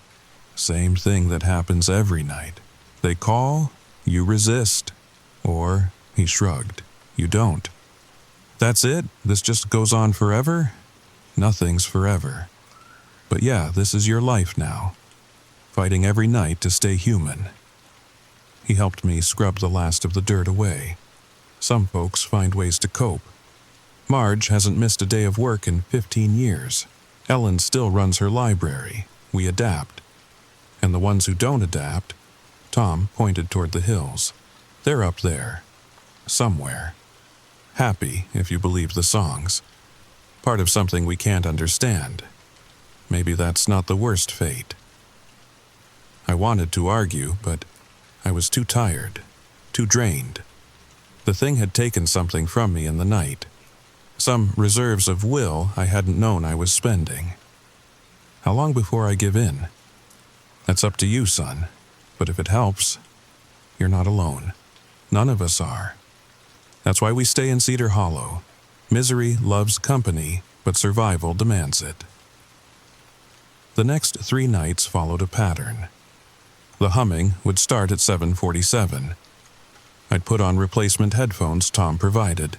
Same thing that happens every night. They call, you resist. Or, he shrugged, you don't. That's it? This just goes on forever? Nothing's forever. But yeah, this is your life now. Fighting every night to stay human. He helped me scrub the last of the dirt away. Some folks find ways to cope. Marge hasn't missed a day of work in 15 years. Ellen still runs her library. We adapt. And the ones who don't adapt, Tom pointed toward the hills. They're up there. Somewhere. Happy, if you believe the songs. Part of something we can't understand. Maybe that's not the worst fate. I wanted to argue, but I was too tired, too drained. The thing had taken something from me in the night. Some reserves of will I hadn't known I was spending. How long before I give in? That's up to you, son. But if it helps, you're not alone. None of us are. That's why we stay in Cedar Hollow. Misery loves company, but survival demands it. The next 3 nights followed a pattern. The humming would start at 7:47. I'd put on replacement headphones Tom provided,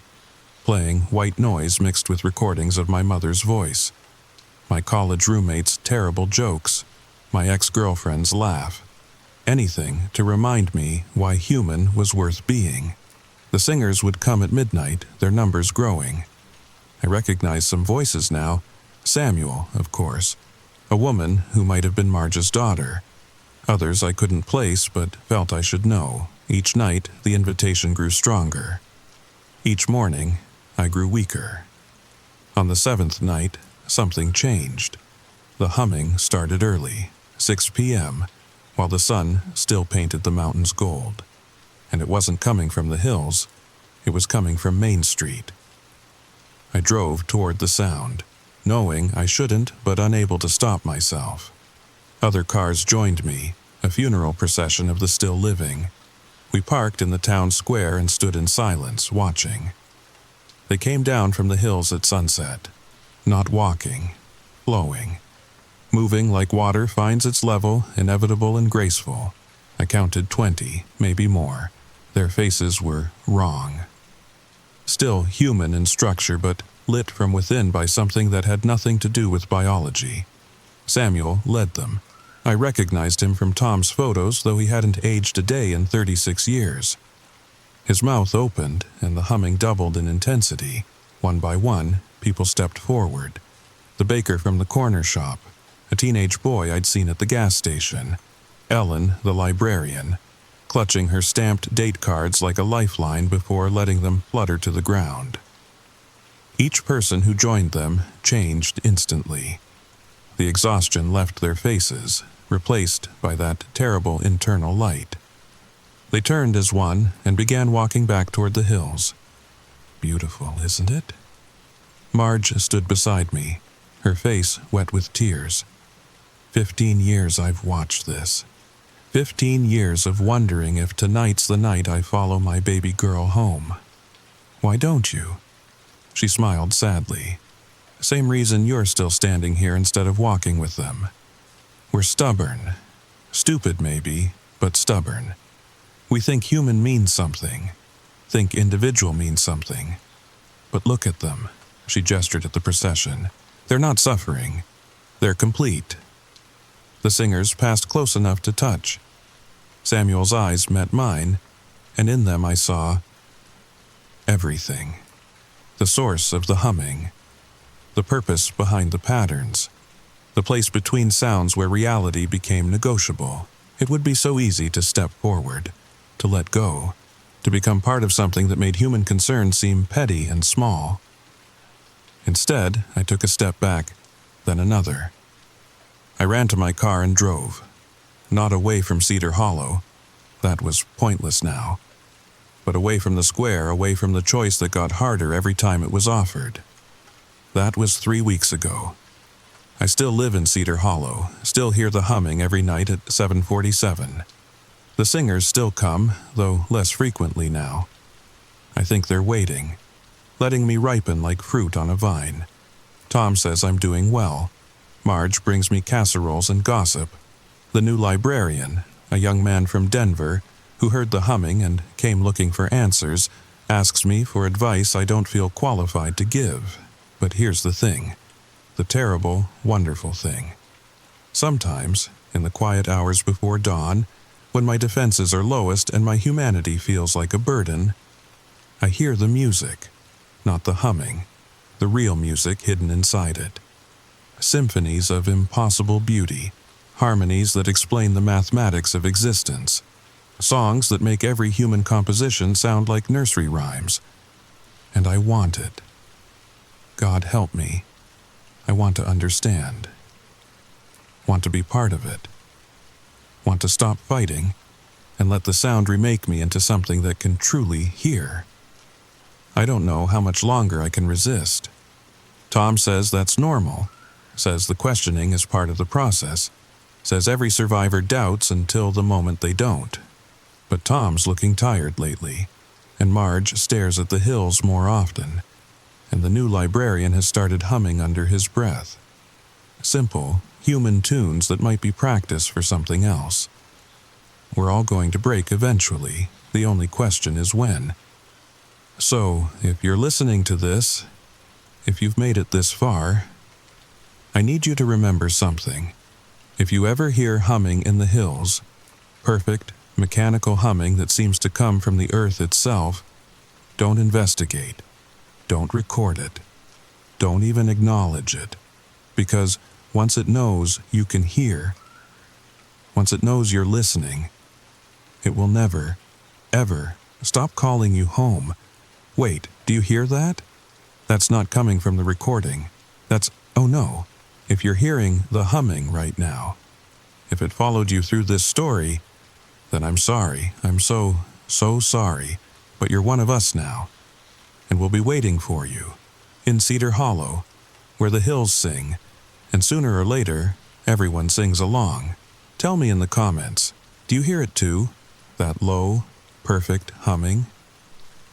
playing white noise mixed with recordings of my mother's voice, my college roommate's terrible jokes, my ex-girlfriend's laugh. Anything to remind me why human was worth being. The singers would come at midnight, their numbers growing. I recognized some voices now. Samuel, of course. A woman who might have been Marge's daughter. Others I couldn't place but felt I should know. Each night, the invitation grew stronger. Each morning, I grew weaker. On the 7th night, something changed. The humming started early, 6 p.m., while the sun still painted the mountains gold. And it wasn't coming from the hills, it was coming from Main Street. I drove toward the sound, knowing I shouldn't but unable to stop myself. Other cars joined me, a funeral procession of the still living. We parked in the town square and stood in silence, watching. They came down from the hills at sunset, not walking, flowing. Moving like water finds its level, inevitable and graceful. I counted 20, maybe more. Their faces were wrong. Still human in structure, but lit from within by something that had nothing to do with biology. Samuel led them. I recognized him from Tom's photos, though he hadn't aged a day in 36 years. His mouth opened, and the humming doubled in intensity. One by one, people stepped forward. The baker from the corner shop, a teenage boy I'd seen at the gas station, Ellen, the librarian, clutching her stamped date cards like a lifeline before letting them flutter to the ground. Each person who joined them changed instantly. The exhaustion left their faces, replaced by that terrible internal light. They turned as one and began walking back toward the hills. Beautiful, isn't it? Marge stood beside me, her face wet with tears. 15 years I've watched this. 15 years of wondering if tonight's the night I follow my baby girl home. Why don't you? She smiled sadly. Same reason you're still standing here instead of walking with them. We're stubborn. Stupid maybe, but stubborn. We think human means something. Think individual means something. But look at them. She gestured at the procession. They're not suffering. They're complete. The singers passed close enough to touch. Samuel's eyes met mine, and in them I saw everything. The source of the humming. The purpose behind the patterns. The place between sounds where reality became negotiable. It would be so easy to step forward, to let go, to become part of something that made human concern seem petty and small. Instead, I took a step back, then another. I ran to my car and drove. Not away from Cedar Hollow. That was pointless now. But away from the square, away from the choice that got harder every time it was offered. That was 3 weeks ago. I still live in Cedar Hollow, still hear the humming every night at 7:47. The singers still come, though less frequently now. I think they're waiting. letting me ripen like fruit on a vine. Tom says I'm doing well. Marge brings me casseroles and gossip. The new librarian, a young man from Denver, who heard the humming and came looking for answers, asks me for advice I don't feel qualified to give. But here's the thing. The terrible, wonderful thing. Sometimes, in the quiet hours before dawn, when my defenses are lowest and my humanity feels like a burden, I hear the music, not the humming, the real music hidden inside it. Symphonies of impossible beauty, harmonies that explain the mathematics of existence, songs that make every human composition sound like nursery rhymes. And I want it. God help me. I want to understand. Want to be part of it. Want to stop fighting and let the sound remake me into something that can truly hear. I don't know how much longer I can resist. Tom says that's normal, says the questioning is part of the process, says every survivor doubts until the moment they don't. But Tom's looking tired lately, and Marge stares at the hills more often, and the new librarian has started humming under his breath. Simple, human tunes that might be practice for something else. We're all going to break eventually. The only question is when. So, if you're listening to this, if you've made it this far, I need you to remember something. If you ever hear humming in the hills, perfect, mechanical humming that seems to come from the earth itself, don't investigate. Don't record it. Don't even acknowledge it. Because once it knows you can hear, once it knows you're listening, it will never, ever stop calling you home. Wait, do you hear that? That's not coming from the recording. That's, oh no, if you're hearing the humming right now, if it followed you through this story, then I'm sorry. I'm so sorry. But you're one of us now. And we'll be waiting for you in Cedar Hollow, where the hills sing, and sooner or later, everyone sings along. Tell me in the comments, do you hear it too? That low, perfect humming?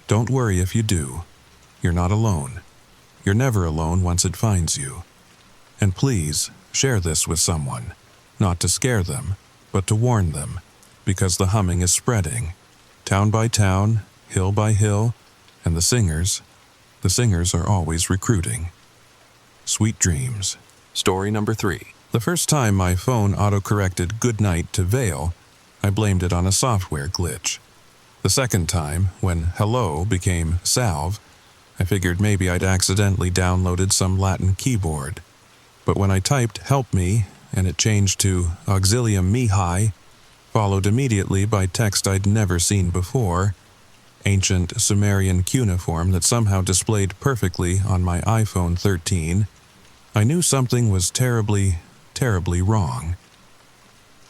Don't worry if you do. You're not alone. You're never alone once it finds you. And please, share this with someone, not to scare them, but to warn them, because the humming is spreading, town by town, hill by hill, and the singers are always recruiting. Sweet dreams. Story number 3. The first time my phone autocorrected good night to veil, I blamed it on a software glitch. The second time, when hello became salve, I figured maybe I'd accidentally downloaded some Latin keyboard. But when I typed help me, and it changed to auxilium mihi, followed immediately by text I'd never seen before, ancient Sumerian cuneiform that somehow displayed perfectly on my iPhone 13, I knew something was terribly, terribly wrong.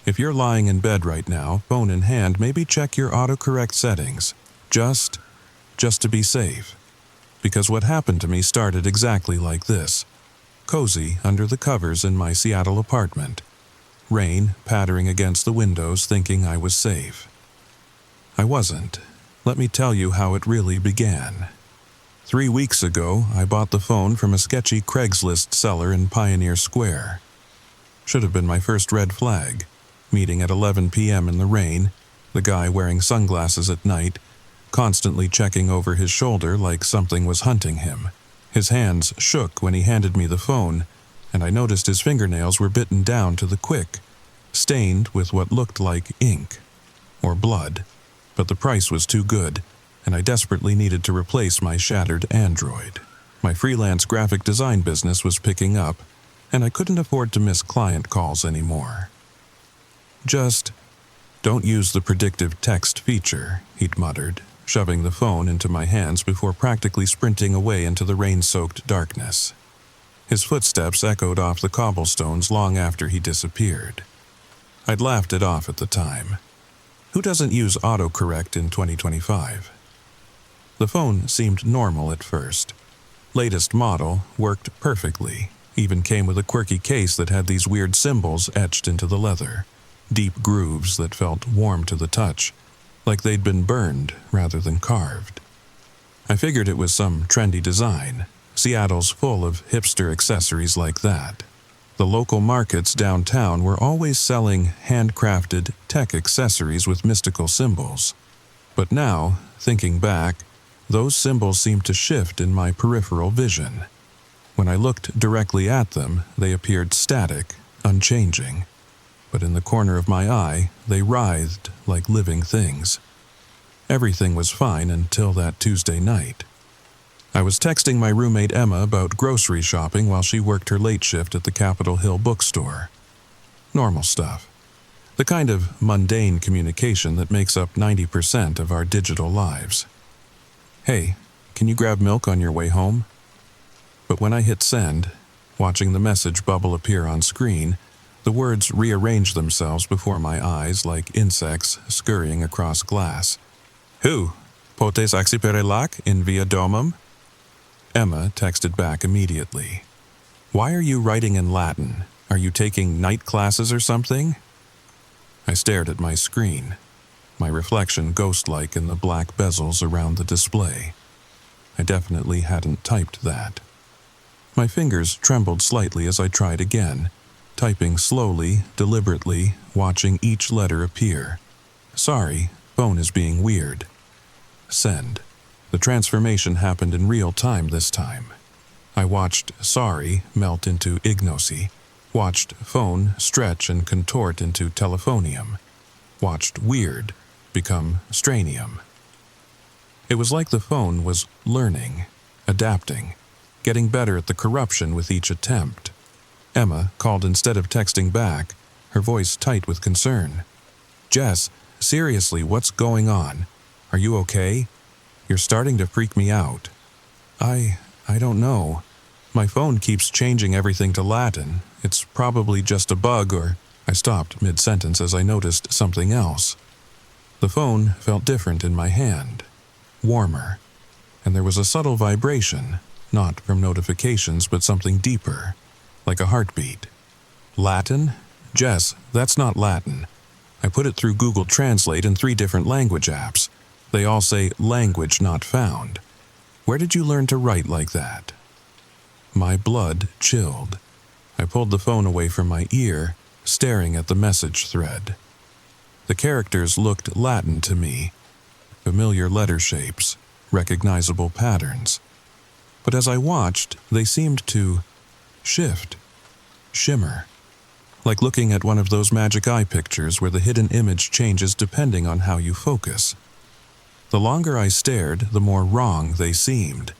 If you're lying in bed right now, phone in hand, maybe check your autocorrect settings, just to be safe. Because what happened to me started exactly like this. Cozy under the covers in my Seattle apartment. Rain pattering against the windows, thinking I was safe. I wasn't. Let me tell you how it really began. 3 weeks ago, I bought the phone from a sketchy Craigslist seller in Pioneer Square. Should have been my first red flag. Meeting at 11 p.m. in the rain, the guy wearing sunglasses at night, constantly checking over his shoulder like something was hunting him. His hands shook when he handed me the phone, and I noticed his fingernails were bitten down to the quick, stained with what looked like ink or blood. But the price was too good, and I desperately needed to replace my shattered Android. My freelance graphic design business was picking up, and I couldn't afford to miss client calls anymore. Just don't use the predictive text feature, he'd muttered, shoving the phone into my hands before practically sprinting away into the rain-soaked darkness. His footsteps echoed off the cobblestones long after he disappeared. I'd laughed it off at the time. Who doesn't use autocorrect in 2025? The phone seemed normal at first. Latest model worked perfectly, even came with a quirky case that had these weird symbols etched into the leather. Deep grooves that felt warm to the touch, like they'd been burned rather than carved. I figured it was some trendy design. Seattle's full of hipster accessories like that. The local markets downtown were always selling handcrafted tech accessories with mystical symbols. But now, thinking back, those symbols seemed to shift in my peripheral vision. When I looked directly at them, they appeared static, unchanging. But in the corner of my eye, they writhed like living things. Everything was fine until that Tuesday night. I was texting my roommate Emma about grocery shopping while she worked her late shift at the Capitol Hill bookstore. Normal stuff. The kind of mundane communication that makes up 90% of our digital lives. Hey, can you grab milk on your way home? But when I hit send, watching the message bubble appear on screen, the words rearranged themselves before my eyes like insects scurrying across glass. Who? Potes axiperilac in via domum? Emma texted back immediately. Why are you writing in Latin? Are you taking night classes or something? I stared at my screen, my reflection ghost-like in the black bezels around the display. I definitely hadn't typed that. My fingers trembled slightly as I tried again, typing slowly, deliberately, watching each letter appear. Sorry, phone is being weird. Send. The transformation happened in real time this time. I watched sorry melt into ignocy, watched phone stretch and contort into telephonium, watched weird become stranium. It was like the phone was learning, adapting, getting better at the corruption with each attempt. Emma called instead of texting back, her voice tight with concern. Jess, seriously, what's going on? Are you okay? You're starting to freak me out. I don't know. My phone keeps changing everything to Latin. It's probably just a bug or... I stopped mid-sentence as I noticed something else. The phone felt different in my hand. Warmer. And there was a subtle vibration, not from notifications but something deeper, like a heartbeat. Latin? Jess, that's not Latin. I put it through Google Translate in 3 different language apps. They all say language not found. Where did you learn to write like that? My blood chilled. I pulled the phone away from my ear, staring at the message thread. The characters looked Latin to me. Familiar letter shapes, recognizable patterns. But as I watched, they seemed to shift, shimmer. Like looking at one of those magic eye pictures where the hidden image changes depending on how you focus. The longer I stared, the more wrong they seemed.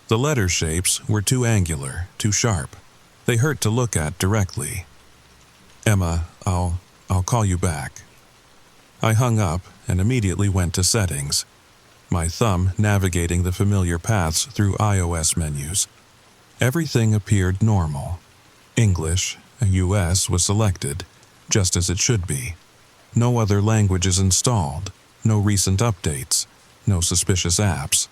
The letter shapes were too angular, too sharp. They hurt to look at directly. Emma, I'll call you back. I hung up and immediately went to settings, my thumb navigating the familiar paths through iOS menus. Everything appeared normal. English, US was selected, just as it should be. No other languages installed, no recent updates, no suspicious apps.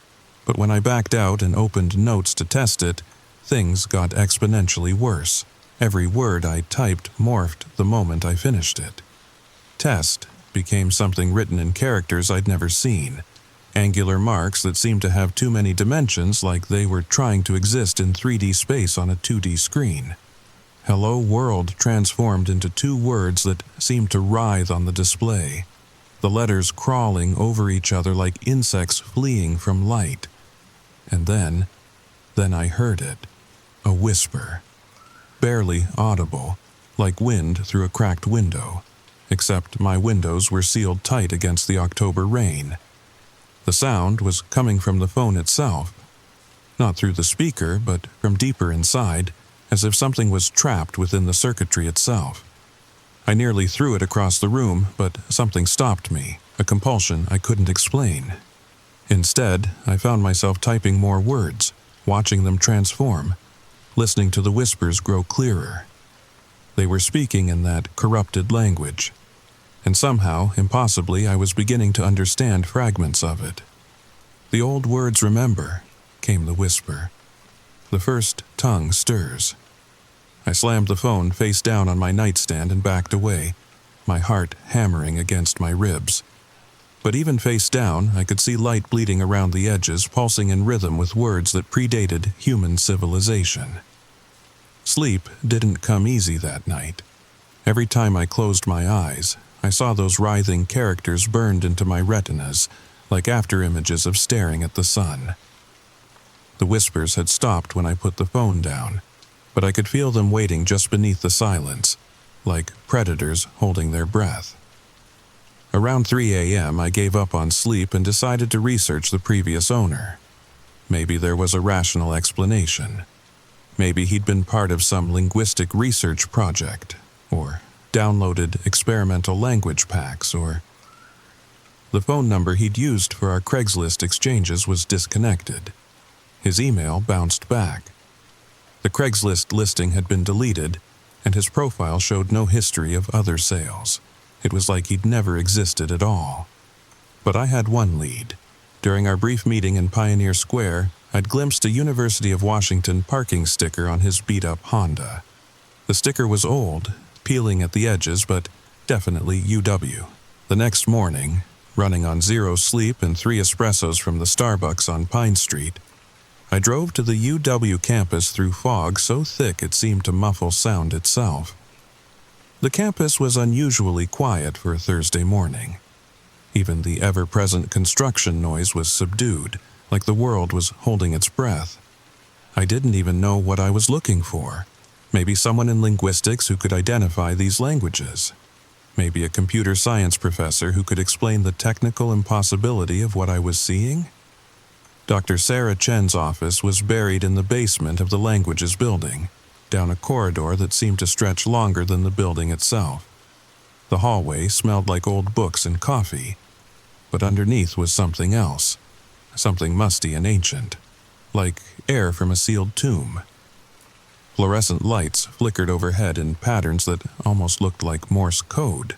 But when I backed out and opened Notes to test it, things got exponentially worse. Every word I typed morphed the moment I finished it. Test became something written in characters I'd never seen. Angular marks that seemed to have too many dimensions, like they were trying to exist in 3D space on a 2D screen. Hello World transformed into 2 words that seemed to writhe on the display. The letters crawling over each other like insects fleeing from light. And then I heard it. A whisper. Barely audible, like wind through a cracked window. Except my windows were sealed tight against the October rain. The sound was coming from the phone itself. Not through the speaker, but from deeper inside, as if something was trapped within the circuitry itself. I nearly threw it across the room, but something stopped me, a compulsion I couldn't explain. Instead, I found myself typing more words, watching them transform, listening to the whispers grow clearer. They were speaking in that corrupted language, and somehow, impossibly, I was beginning to understand fragments of it. The old words remember, came the whisper. The first tongue stirs. I slammed the phone face down on my nightstand and backed away, my heart hammering against my ribs. But even face down, I could see light bleeding around the edges, pulsing in rhythm with words that predated human civilization. Sleep didn't come easy that night. Every time I closed my eyes, I saw those writhing characters burned into my retinas, like after-images of staring at the sun. The whispers had stopped when I put the phone down, but I could feel them waiting just beneath the silence, like predators holding their breath. Around 3 a.m., I gave up on sleep and decided to research the previous owner. Maybe there was a rational explanation. Maybe he'd been part of some linguistic research project, or downloaded experimental language packs, or... The phone number he'd used for our Craigslist exchanges was disconnected. His email bounced back. The Craigslist listing had been deleted, and his profile showed no history of other sales. It was like he'd never existed at all. But I had one lead. During our brief meeting in Pioneer Square, I'd glimpsed a University of Washington parking sticker on his beat-up Honda. The sticker was old, peeling at the edges, but definitely UW. The next morning, running on 0 sleep and 3 espressos from the Starbucks on Pine Street, I drove to the UW campus through fog so thick it seemed to muffle sound itself. The campus was unusually quiet for a Thursday morning. Even the ever-present construction noise was subdued, like the world was holding its breath. I didn't even know what I was looking for. Maybe someone in linguistics who could identify these languages. Maybe a computer science professor who could explain the technical impossibility of what I was seeing? Dr. Sarah Chen's office was buried in the basement of the languages building, down a corridor that seemed to stretch longer than the building itself. The hallway smelled like old books and coffee, but underneath was something else, something musty and ancient, like air from a sealed tomb. Fluorescent lights flickered overhead in patterns that almost looked like Morse code.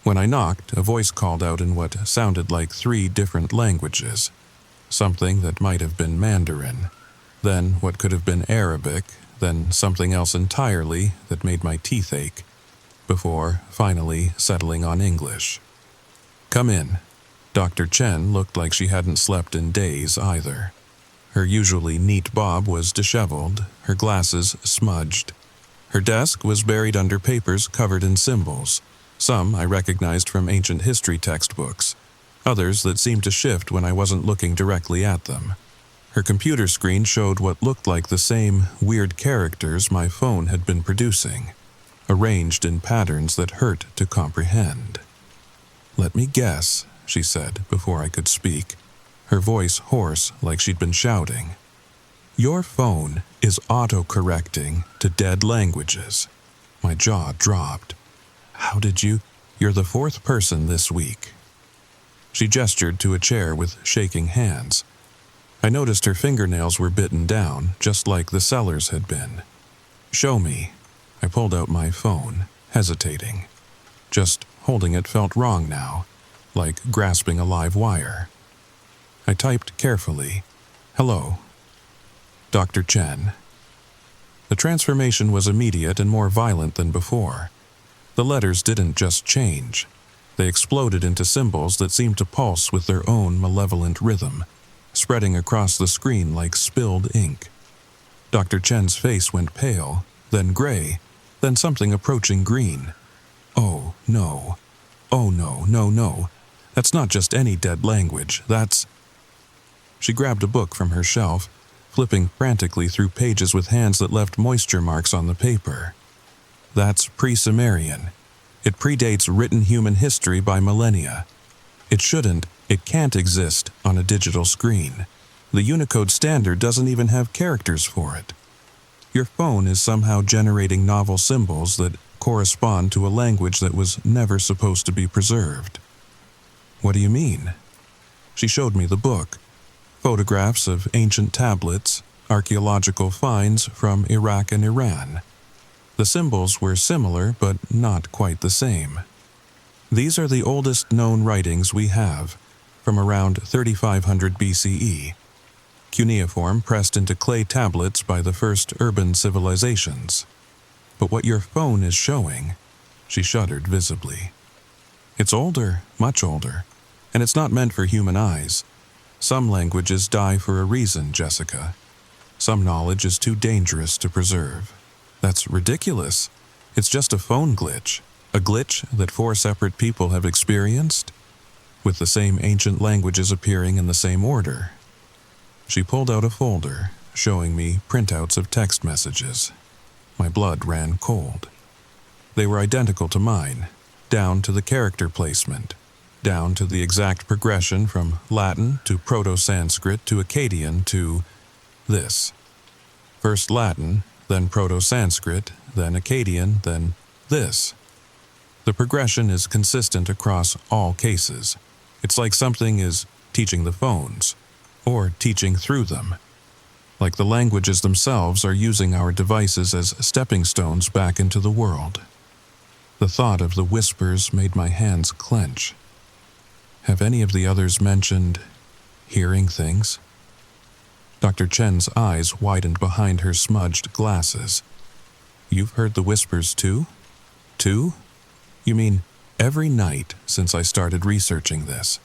When I knocked, a voice called out in what sounded like 3 different languages, something that might have been Mandarin, then what could have been Arabic, then something else entirely that made my teeth ache, before finally settling on English. "Come in." Dr. Chen looked like she hadn't slept in days either. Her usually neat bob was disheveled, her glasses smudged. Her desk was buried under papers covered in symbols. Some I recognized from ancient history textbooks, others that seemed to shift when I wasn't looking directly at them. Her computer screen showed what looked like the same weird characters my phone had been producing, arranged in patterns that hurt to comprehend. "Let me guess," she said before I could speak, her voice hoarse like she'd been shouting. "Your phone is auto-correcting to dead languages." My jaw dropped. "How did you? You're the 4th person this week." She gestured to a chair with shaking hands. I noticed her fingernails were bitten down, just like the seller's had been. "Show me." I pulled out my phone, hesitating. Just holding it felt wrong now, like grasping a live wire. I typed carefully, "Hello, Dr. Chen." The transformation was immediate and more violent than before. The letters didn't just change. They exploded into symbols that seemed to pulse with their own malevolent rhythm, spreading across the screen like spilled ink. Dr. Chen's face went pale, then gray, then something approaching green. "Oh, no. Oh, no, no, no. That's not just any dead language. That's..." She grabbed a book from her shelf, flipping frantically through pages with hands that left moisture marks on the paper. "That's pre-Sumerian. It predates written human history by millennia. It can't exist on a digital screen. The Unicode standard doesn't even have characters for it. Your phone is somehow generating novel symbols that correspond to a language that was never supposed to be preserved." "What do you mean?" She showed me the book. Photographs of ancient tablets, archaeological finds from Iraq and Iran. The symbols were similar, but not quite the same. "These are the oldest known writings we have, from around 3500 BCE. Cuneiform pressed into clay tablets by the first urban civilizations. But what your phone is showing," she shuddered visibly. "It's older, much older, And it's not meant for human eyes. Some languages die for a reason, Jessica. Some knowledge is too dangerous to preserve. That's ridiculous. It's just a phone glitch. A glitch that 4 separate people have experienced, with the same ancient languages appearing in the same order. She pulled out a folder, showing me printouts of text messages. My blood ran cold. They were identical to mine, down to the character placement, down to the exact progression from Latin to Proto-Sanskrit to Akkadian to this. First Latin, then Proto-Sanskrit, then Akkadian, then this. The progression is consistent across all cases. It's like something is teaching the phones, or teaching through them. Like the languages themselves are using our devices as stepping stones back into the world. The thought of the whispers made my hands clench. Have any of the others mentioned hearing things? Dr. Chen's eyes widened behind her smudged glasses. You've heard the whispers too? Too? You mean every night since I started researching this?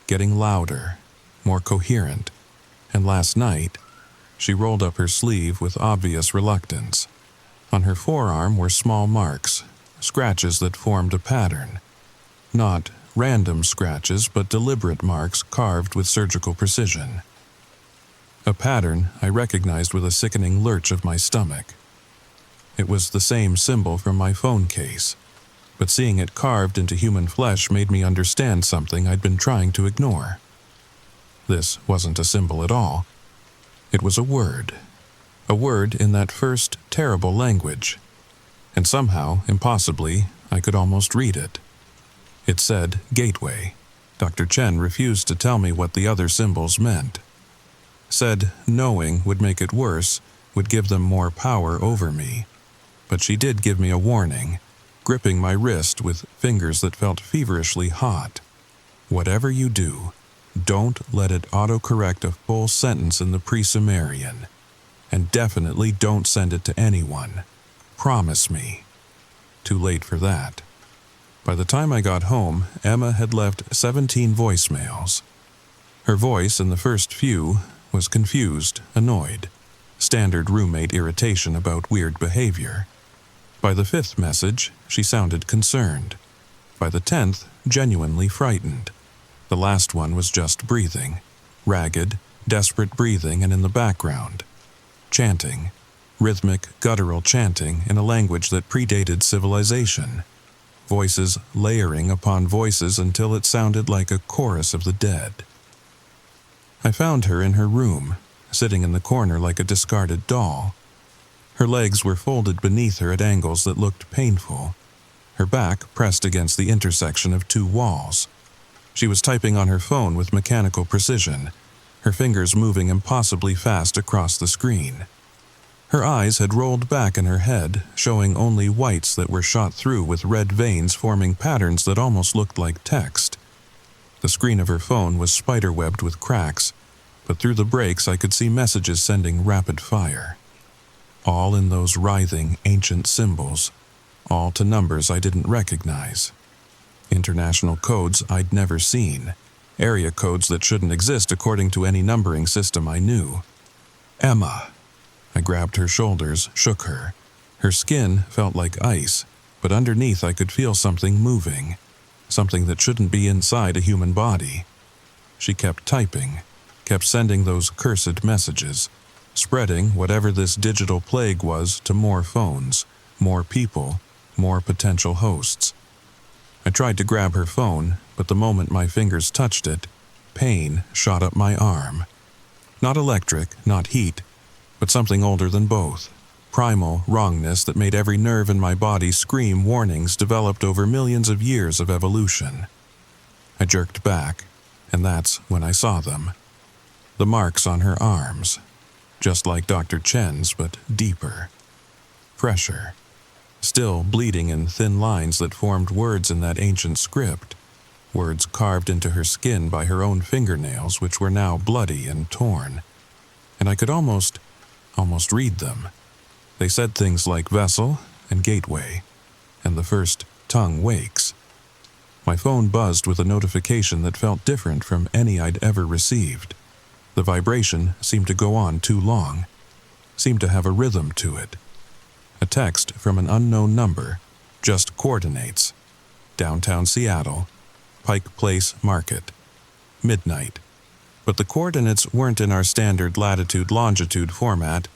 Getting louder, more coherent, and last night, she rolled up her sleeve with obvious reluctance. On her forearm were small marks, scratches that formed a pattern. Not random scratches, but deliberate marks carved with surgical precision. A pattern I recognized with a sickening lurch of my stomach. It was the same symbol from my phone case, but seeing it carved into human flesh made me understand something I'd been trying to ignore. This wasn't a symbol at all. It was a word in that first terrible language, and somehow, impossibly, I could almost read it. It said gateway. Dr. Chen refused to tell me what the other symbols meant. Said knowing would make it worse, would give them more power over me. But she did give me a warning, gripping my wrist with fingers that felt feverishly hot. Whatever you do, don't let it autocorrect a full sentence in the pre-Sumerian. And definitely don't send it to anyone. Promise me. Too late for that. By the time I got home, Emma had left 17 voicemails. Her voice in the first few was confused, annoyed. Standard roommate irritation about weird behavior. By the 5th message, she sounded concerned. By the 10th, genuinely frightened. The last one was just breathing. Ragged, desperate breathing and in the background. Chanting. Rhythmic, guttural chanting in a language that predated civilization. Voices layering upon voices until it sounded like a chorus of the dead. I found her in her room, sitting in the corner like a discarded doll. Her legs were folded beneath her at angles that looked painful, her back pressed against the intersection of 2 walls. She was typing on her phone with mechanical precision, her fingers moving impossibly fast across the screen. Her eyes had rolled back in her head, showing only whites that were shot through with red veins forming patterns that almost looked like text. The screen of her phone was spiderwebbed with cracks, but through the breaks I could see messages sending rapid fire. All in those writhing, ancient symbols, all to numbers I didn't recognize. International codes I'd never seen, area codes that shouldn't exist according to any numbering system I knew. Emma. I grabbed her shoulders, shook her. Her skin felt like ice, but underneath I could feel something moving, something that shouldn't be inside a human body. She kept typing, kept sending those cursed messages, spreading whatever this digital plague was to more phones, more people, more potential hosts. I tried to grab her phone, but the moment my fingers touched it, pain shot up my arm. Not electric, not heat, but something older than both. Primal wrongness that made every nerve in my body scream warnings developed over millions of years of evolution. I jerked back, and that's when I saw them. The marks on her arms, just like Dr. Chen's, but deeper, fresher, still bleeding in thin lines that formed words in that ancient script, words carved into her skin by her own fingernails which were now bloody and torn. And I could almost read them. They said things like vessel and gateway, and the first tongue wakes. My phone buzzed with a notification that felt different from any I'd ever received. The vibration seemed to go on too long, seemed to have a rhythm to it. A text from an unknown number, just coordinates. Downtown Seattle, Pike Place Market, midnight. But the coordinates weren't in our standard latitude-longitude format.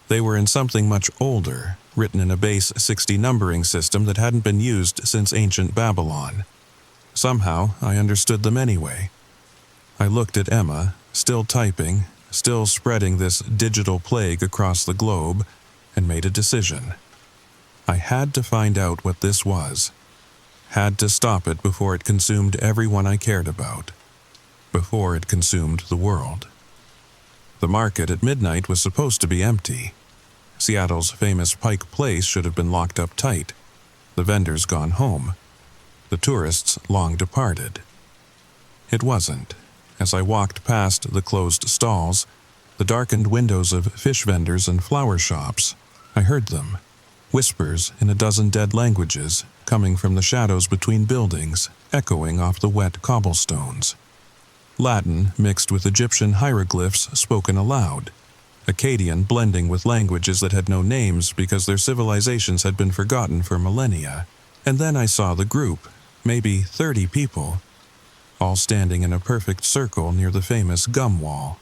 They were in something much older, written in a base 60 numbering system that hadn't been used since ancient Babylon. Somehow, I understood them anyway. I looked at Emma, still typing, still spreading this digital plague across the globe, and made a decision. I had to find out what this was. Had to stop it before it consumed everyone I cared about. Before it consumed the world. The market at midnight was supposed to be empty. Seattle's famous Pike Place should have been locked up tight. The vendors gone home. The tourists long departed. It wasn't. As I walked past the closed stalls, the darkened windows of fish vendors and flower shops, I heard them. Whispers in a dozen dead languages, coming from the shadows between buildings, echoing off the wet cobblestones. Latin mixed with Egyptian hieroglyphs spoken aloud. Akkadian blending with languages that had no names because their civilizations had been forgotten for millennia. And then I saw the group, maybe 30 people, all standing in a perfect circle near the famous gum wall.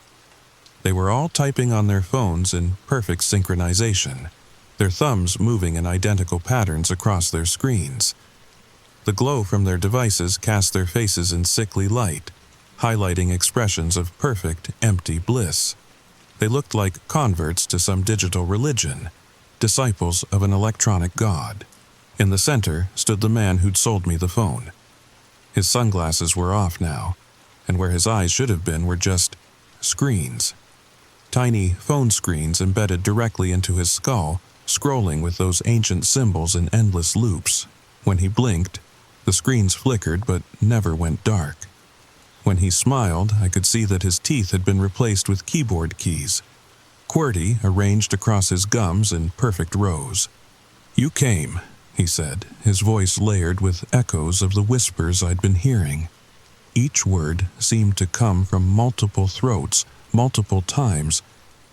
They were all typing on their phones in perfect synchronization, their thumbs moving in identical patterns across their screens. The glow from their devices cast their faces in sickly light, highlighting expressions of perfect, empty bliss. They looked like converts to some digital religion, disciples of an electronic god. In the center stood the man who'd sold me the phone. His sunglasses were off now, and where his eyes should have been were just screens. Tiny phone screens embedded directly into his skull, scrolling with those ancient symbols in endless loops. When he blinked, the screens flickered but never went dark. When he smiled, I could see that his teeth had been replaced with keyboard keys, QWERTY arranged across his gums in perfect rows. "You came," he said, his voice layered with echoes of the whispers I'd been hearing. Each word seemed to come from multiple throats, multiple times,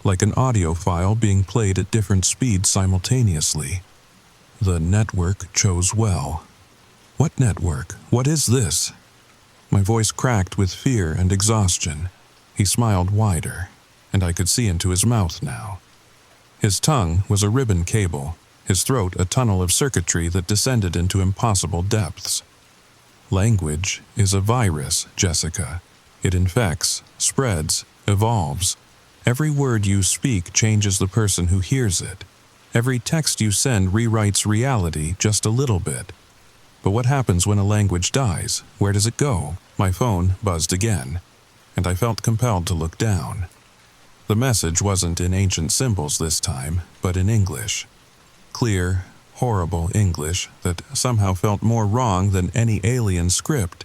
like an audio file being played at different speeds simultaneously. The network chose well. What network? What is this? My voice cracked with fear and exhaustion. He smiled wider, and I could see into his mouth now. His tongue was a ribbon cable, his throat a tunnel of circuitry that descended into impossible depths. Language is a virus, Jessica. It infects, spreads, evolves. Every word you speak changes the person who hears it. Every text you send rewrites reality just a little bit. But what happens when a language dies? Where does it go? My phone buzzed again, and I felt compelled to look down. The message wasn't in ancient symbols this time, but in English. Clear, horrible English that somehow felt more wrong than any alien script.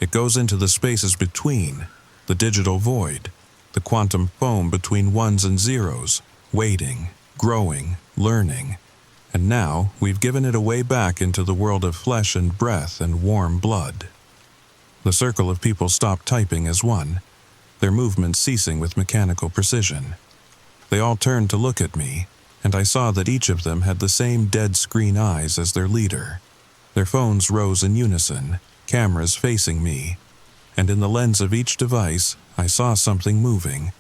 It goes into the spaces between, the digital void, the quantum foam between ones and zeros, waiting, growing, learning. And now we've given it a way back into the world of flesh and breath and warm blood. The circle of people stopped typing as one, their movements ceasing with mechanical precision. They all turned to look at me, and I saw that each of them had the same dead screen eyes as their leader. Their phones rose in unison, cameras facing me, and in the lens of each device I saw something moving,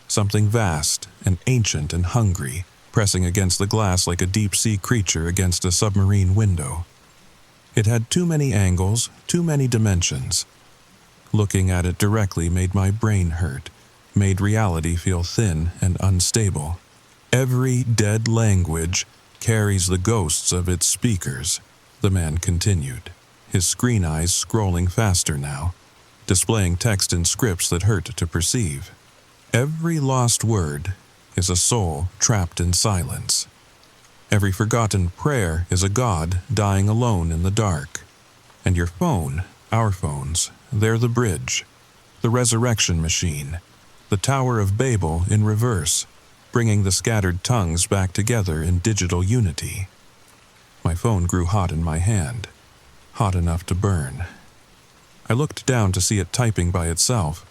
something vast and ancient and hungry, pressing against the glass like a deep-sea creature against a submarine window. It had too many angles, too many dimensions. Looking at it directly made my brain hurt, made reality feel thin and unstable. Every dead language carries the ghosts of its speakers, the man continued, his screen eyes scrolling faster now, displaying text in scripts that hurt to perceive. Every lost word is a soul trapped in silence. Every forgotten prayer is a god dying alone in the dark. And your phone, our phones, they're the bridge, the resurrection machine, the Tower of Babel in reverse, bringing the scattered tongues back together in digital unity. My phone grew hot in my hand. hot enough to burn. I looked down to see it typing by itself,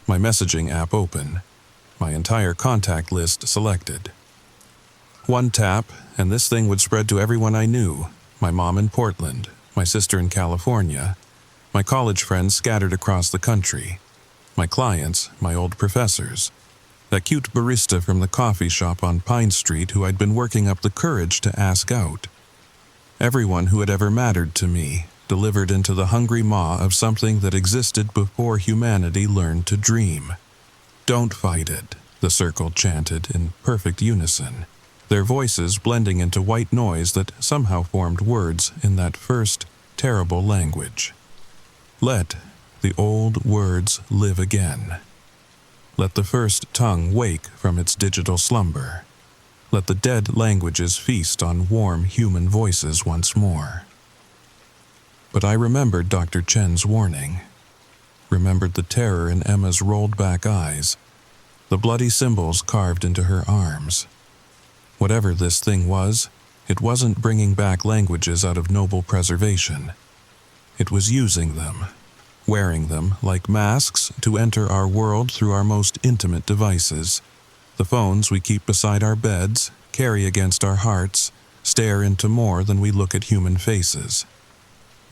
my messaging app open, my entire contact list selected. One tap, and this thing would spread to everyone I knew, my mom in Portland, my sister in California, my college friends scattered across the country, my clients, my old professors, that cute barista from the coffee shop on Pine Street who I'd been working up the courage to ask out. Everyone who had ever mattered to me, delivered into the hungry maw of something that existed before humanity learned to dream. "Don't fight it," the circle chanted in perfect unison, their voices blending into white noise that somehow formed words in that first, terrible language. Let the old words live again. Let the first tongue wake from its digital slumber. Let the dead languages feast on warm human voices once more. But I remembered Dr. Chen's warning, remembered the terror in Emma's rolled-back eyes, the bloody symbols carved into her arms. Whatever this thing was, it wasn't bringing back languages out of noble preservation. It was using them, wearing them like masks to enter our world through our most intimate devices, the phones we keep beside our beds, carry against our hearts, stare into more than we look at human faces.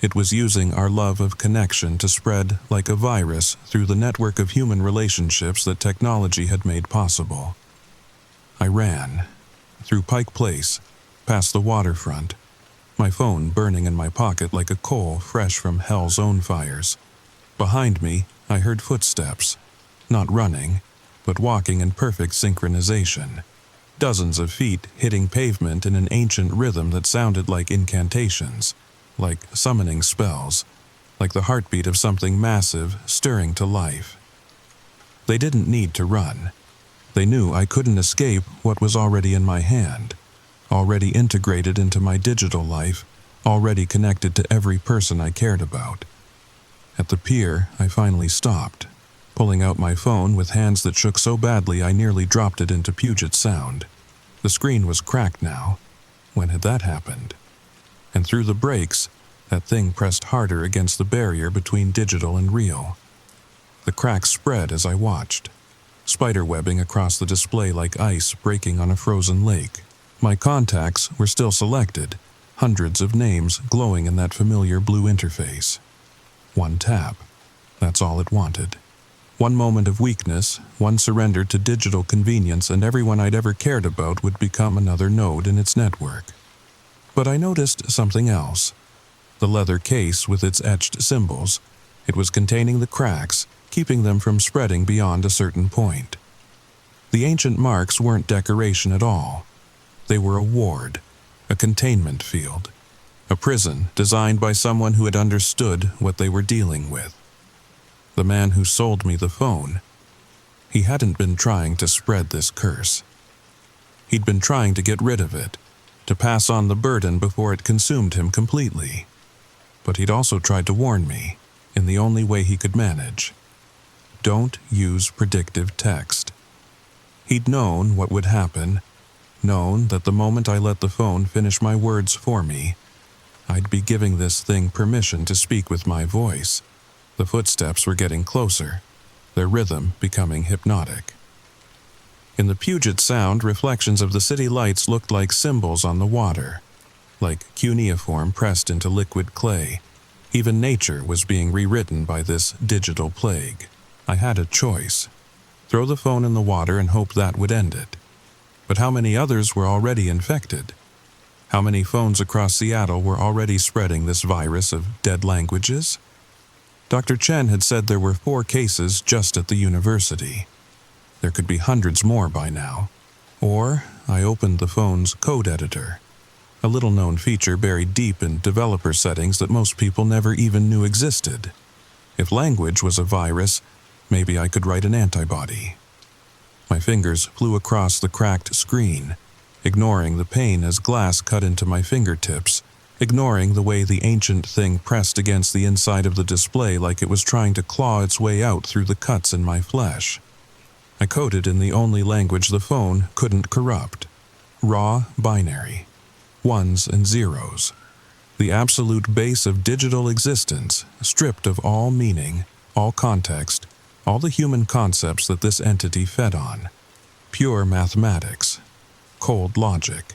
It was using our love of connection to spread like a virus through the network of human relationships that technology had made possible. I ran, through Pike Place, past the waterfront, my phone burning in my pocket like a coal fresh from hell's own fires. Behind me, I heard footsteps, not running, but walking in perfect synchronization. Dozens of feet hitting pavement in an ancient rhythm that sounded like incantations, like summoning spells, like the heartbeat of something massive stirring to life. They didn't need to run. They knew I couldn't escape what was already in my hand, already integrated into my digital life, already connected to every person I cared about. At the pier, I finally stopped, pulling out my phone with hands that shook so badly I nearly dropped it into Puget Sound. The screen was cracked now. When had that happened? And through the breaks, that thing pressed harder against the barrier between digital and real. The cracks spread as I watched, spiderwebbing across the display like ice breaking on a frozen lake. My contacts were still selected, hundreds of names glowing in that familiar blue interface. One tap. That's all it wanted. One moment of weakness, one surrender to digital convenience, and everyone I'd ever cared about would become another node in its network. But I noticed something else. The leather case with its etched symbols. It was containing the cracks, keeping them from spreading beyond a certain point. The ancient marks weren't decoration at all. They were a ward, a containment field, a prison designed by someone who had understood what they were dealing with. The man who sold me the phone, he hadn't been trying to spread this curse. He'd been trying to get rid of it, to pass on the burden before it consumed him completely. But he'd also tried to warn me, in the only way he could manage. Don't use predictive text. He'd known what would happen, known that the moment I let the phone finish my words for me, I'd be giving this thing permission to speak with my voice. The footsteps were getting closer, their rhythm becoming hypnotic. In the Puget Sound, reflections of the city lights looked like symbols on the water, like cuneiform pressed into liquid clay. Even nature was being rewritten by this digital plague. I had a choice. Throw the phone in the water and hope that would end it. But how many others were already infected? How many phones across Seattle were already spreading this virus of dead languages? Dr. Chen had said there were 4 cases just at the university. There could be hundreds more by now. Or I opened the phone's code editor, a little-known feature buried deep in developer settings that most people never even knew existed. If language was a virus, maybe I could write an antibody. My fingers flew across the cracked screen, ignoring the pain as glass cut into my fingertips, ignoring the way the ancient thing pressed against the inside of the display like it was trying to claw its way out through the cuts in my flesh. I coded in the only language the phone couldn't corrupt. Raw binary. Ones and zeros. the absolute base of digital existence, stripped of all meaning, all context, all the human concepts that this entity fed on. Pure mathematics, cold logic.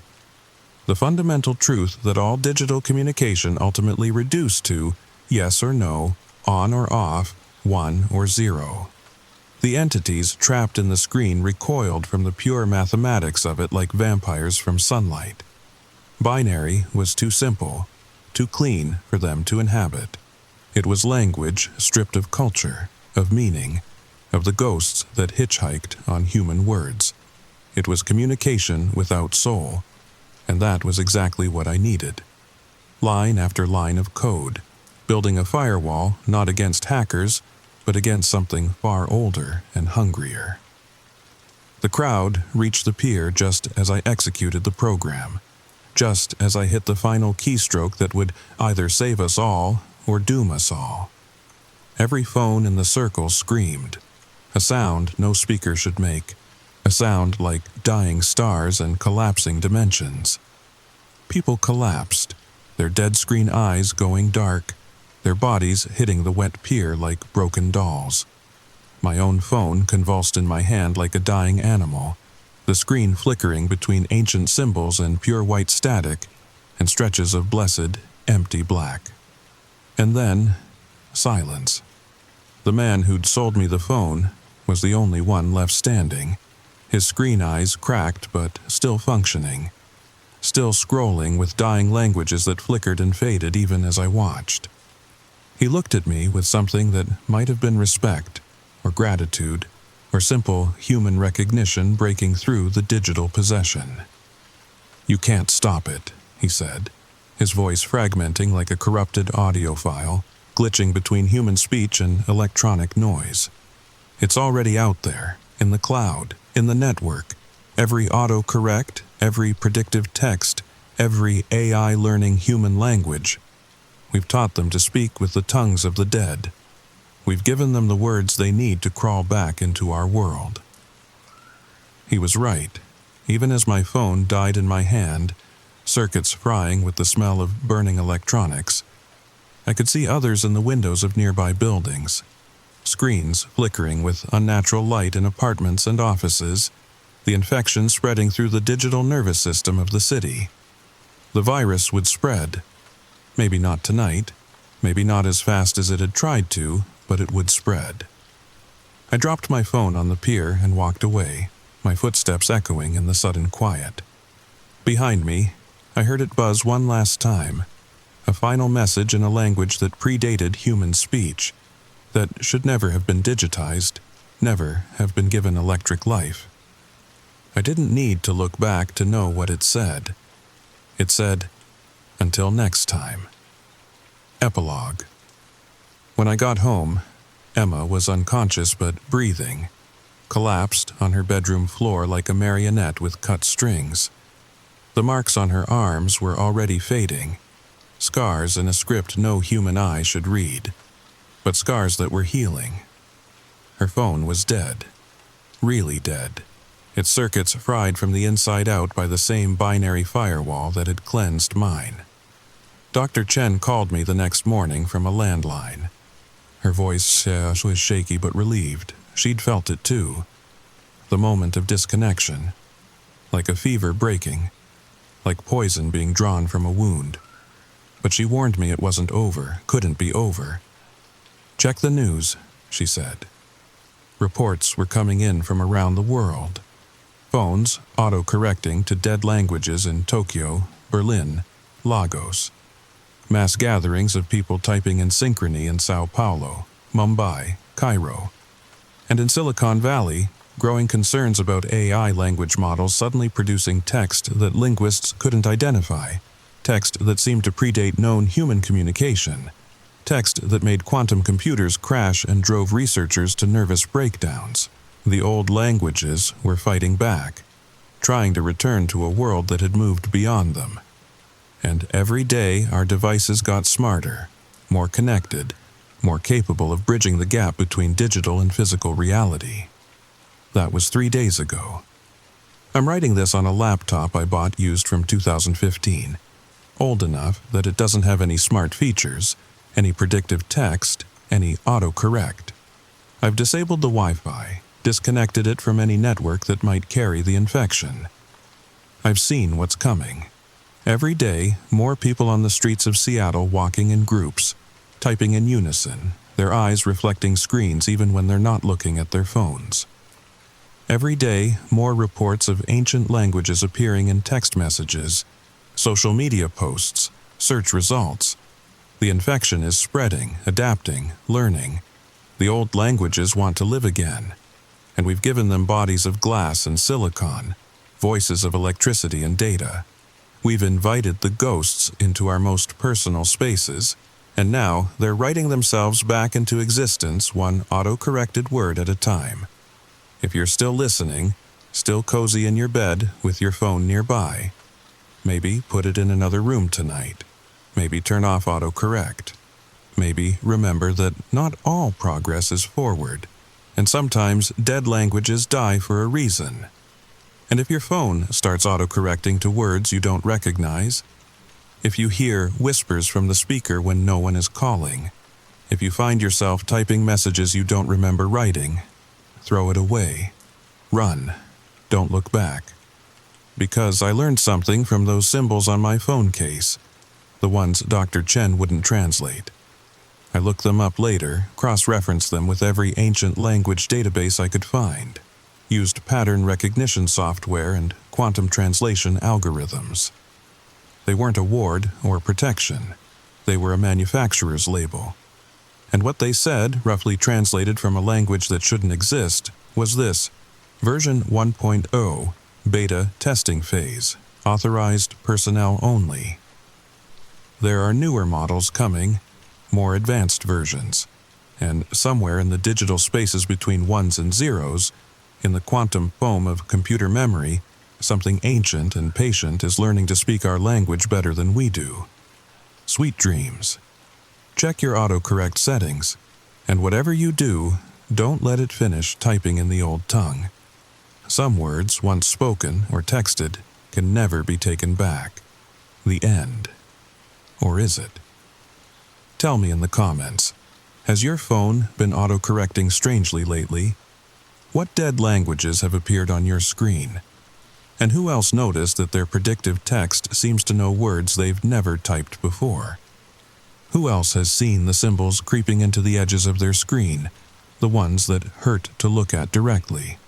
The fundamental truth that all digital communication ultimately reduced to yes or no, on or off, 1 or 0. The entities trapped in the screen recoiled from the pure mathematics of it like vampires from sunlight. Binary was too simple, too clean for them to inhabit. It was language stripped of culture, of meaning, of the ghosts that hitchhiked on human words. It was communication without soul, and that was exactly what I needed. Line after line of code, building a firewall not against hackers, but against something far older and hungrier. The crowd reached the pier just as I executed the program, just as I hit the final keystroke that would either save us all or doom us all. Every phone in the circle screamed, a sound no speaker should make, a sound like dying stars and collapsing dimensions. People collapsed, their dead screen eyes going dark, their bodies hitting the wet pier like broken dolls. My own phone convulsed in my hand like a dying animal, the screen flickering between ancient symbols and pure white static and stretches of blessed, empty black. And then, silence. The man who'd sold me the phone was the only one left standing, his screen eyes cracked but still functioning, still scrolling with dying languages that flickered and faded even as I watched. He looked at me with something that might have been respect, or gratitude, or simple human recognition breaking through the digital possession. "You can't stop it," he said, his voice fragmenting like a corrupted audio file, glitching between human speech and electronic noise. "It's already out there, in the cloud, in the network. Every autocorrect, every predictive text, every AI learning human language. We've taught them to speak with the tongues of the dead. We've given them the words they need to crawl back into our world." He was right. Even as my phone died in my hand, circuits frying with the smell of burning electronics, I could see others in the windows of nearby buildings, screens flickering with unnatural light in apartments and offices, the infection spreading through the digital nervous system of the city. The virus would spread. Maybe not tonight, maybe not as fast as it had tried to, but it would spread. I dropped my phone on the pier and walked away, my footsteps echoing in the sudden quiet. Behind me, I heard it buzz one last time, a final message in a language that predated human speech, that should never have been digitized, never have been given electric life. I didn't need to look back to know what it said. It said, "Until next time." Epilogue. When I got home, Emma was unconscious but breathing, collapsed on her bedroom floor like a marionette with cut strings. The marks on her arms were already fading, scars in a script no human eye should read, but scars that were healing. Her phone was dead, really dead, its circuits fried from the inside out by the same binary firewall that had cleansed mine. Dr. Chen called me the next morning from a landline. Her voice was shaky but relieved. She'd felt it too. The moment of disconnection. Like a fever breaking. Like poison being drawn from a wound. But she warned me it wasn't over, couldn't be over. "Check the news," she said. Reports were coming in from around the world. Phones auto-correcting to dead languages in Tokyo, Berlin, Lagos. Mass gatherings of people typing in synchrony in Sao Paulo, Mumbai, Cairo. And in Silicon Valley, growing concerns about AI language models suddenly producing text that linguists couldn't identify, text that seemed to predate known human communication, text that made quantum computers crash and drove researchers to nervous breakdowns. The old languages were fighting back, trying to return to a world that had moved beyond them. And every day our devices got smarter, more connected, more capable of bridging the gap between digital and physical reality. That was 3 days ago. I'm writing this on a laptop I bought used from 2015. old enough that it doesn't have any smart features, any predictive text, any autocorrect. I've disabled the Wi-Fi, disconnected it from any network that might carry the infection. I've seen what's coming. Every day, more people on the streets of Seattle walking in groups, typing in unison, their eyes reflecting screens even when they're not looking at their phones. Every day, more reports of ancient languages appearing in text messages, social media posts, search results. The infection is spreading, adapting, learning. The old languages want to live again, and we've given them bodies of glass and silicon, voices of electricity and data. We've invited the ghosts into our most personal spaces, and now they're writing themselves back into existence one auto-corrected word at a time. If you're still listening, still cozy in your bed with your phone nearby, maybe put it in another room tonight. Maybe turn off autocorrect. Maybe remember that not all progress is forward, and sometimes dead languages die for a reason. And if your phone starts autocorrecting to words you don't recognize, if you hear whispers from the speaker when no one is calling, if you find yourself typing messages you don't remember writing, throw it away. Run. Don't look back. Because I learned something from those symbols on my phone case, the ones Dr. Chen wouldn't translate. I looked them up later, cross-referenced them with every ancient language database I could find, used pattern recognition software and quantum translation algorithms. They weren't a ward or protection. They were a manufacturer's label. And what they said, roughly translated from a language that shouldn't exist, was this: version 1.0, beta testing phase, authorized personnel only. There are newer models coming, more advanced versions, and somewhere in the digital spaces between ones and zeros, in the quantum foam of computer memory, something ancient and patient is learning to speak our language better than we do. Sweet dreams. Check your autocorrect settings, and whatever you do, don't let it finish typing in the old tongue. Some words, once spoken or texted, can never be taken back. The end. Or is it? Tell me in the comments, has your phone been autocorrecting strangely lately? What dead languages have appeared on your screen? And who else noticed that their predictive text seems to know words they've never typed before? Who else has seen the symbols creeping into the edges of their screen, the ones that hurt to look at directly?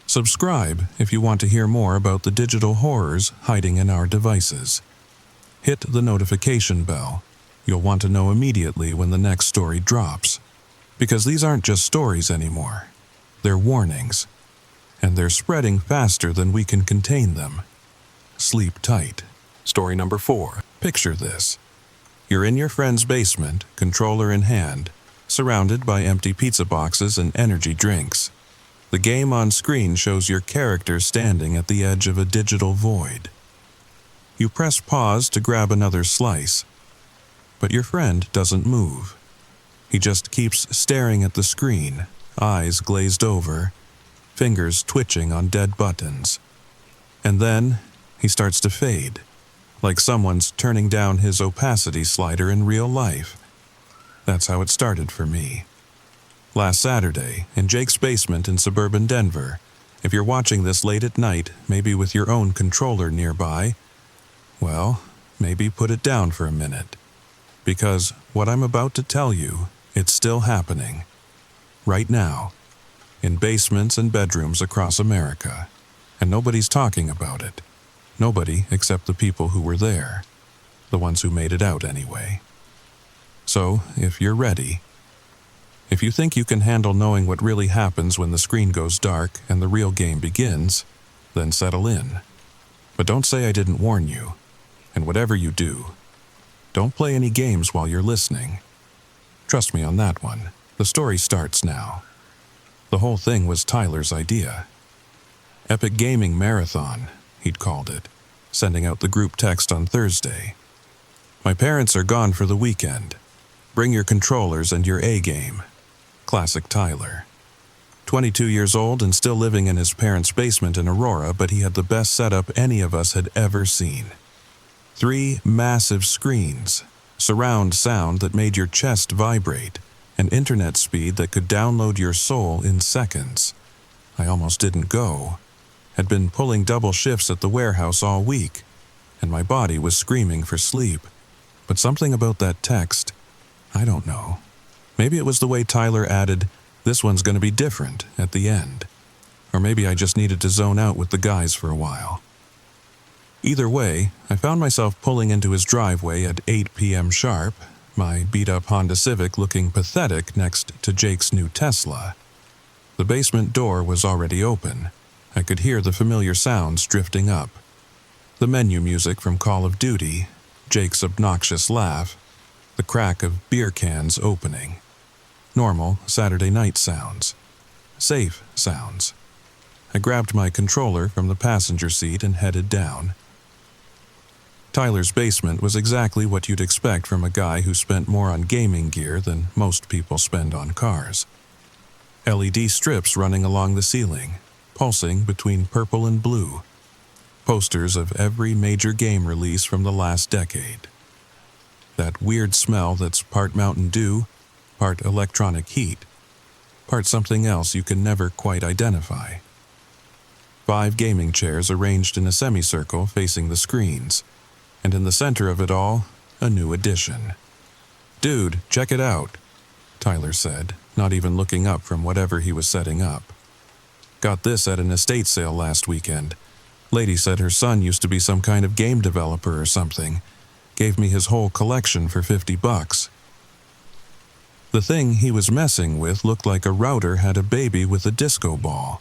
Subscribe if you want to hear more about the digital horrors hiding in our devices. Hit the notification bell. You'll want to know immediately when the next story drops. Because these aren't just stories anymore. They're warnings. And they're spreading faster than we can contain them. Sleep tight. Story number 4. Picture this. You're in your friend's basement, controller in hand, surrounded by empty pizza boxes and energy drinks. The game on screen shows your character standing at the edge of a digital void. You press pause to grab another slice, but your friend doesn't move. He just keeps staring at the screen, eyes glazed over, fingers twitching on dead buttons. And then he starts to fade, like someone's turning down his opacity slider in real life. That's how it started for me. Last Saturday, in Jake's basement in suburban Denver. If you're watching this late at night, maybe with your own controller nearby, well, maybe put it down for a minute. Because what I'm about to tell you, it's still happening. Right now. In basements and bedrooms across America. And nobody's talking about it. Nobody except the people who were there. The ones who made it out anyway. So, if you're ready, if you think you can handle knowing what really happens when the screen goes dark and the real game begins, then settle in. But don't say I didn't warn you. And whatever you do, don't play any games while you're listening. Trust me on that one. The story starts now. The whole thing was Tyler's idea. Epic Gaming Marathon, he'd called it, sending out the group text on Thursday. My parents are gone for the weekend. Bring your controllers and your A-game. Classic Tyler. 22 years old and still living in his parents' basement in Aurora, but he had the best setup any of us had ever seen. 3 massive screens, surround sound that made your chest vibrate, and internet speed that could download your soul in seconds. I almost didn't go. Had been pulling double shifts at the warehouse all week, and my body was screaming for sleep. But something about that text, I don't know. Maybe it was the way Tyler added, "This one's going to be different," at the end. Or maybe I just needed to zone out with the guys for a while. Either way, I found myself pulling into his driveway at 8 p.m. sharp, my beat-up Honda Civic looking pathetic next to Jake's new Tesla. The basement door was already open. I could hear the familiar sounds drifting up. The menu music from Call of Duty, Jake's obnoxious laugh, the crack of beer cans opening. Normal Saturday night sounds. Safe sounds. I grabbed my controller from the passenger seat and headed down. Tyler's basement was exactly what you'd expect from a guy who spent more on gaming gear than most people spend on cars. LED strips running along the ceiling, pulsing between purple and blue. Posters of every major game release from the last decade. That weird smell that's part Mountain Dew, part electronic heat, part something else you can never quite identify. 5 gaming chairs arranged in a semicircle facing the screens, and in the center of it all, a new addition. "Dude, check it out," Tyler said, not even looking up from whatever he was setting up. "Got this at an estate sale last weekend. Lady said her son used to be some kind of game developer or something. Gave me his whole collection for $50. The thing he was messing with looked like a router had a baby with a disco ball.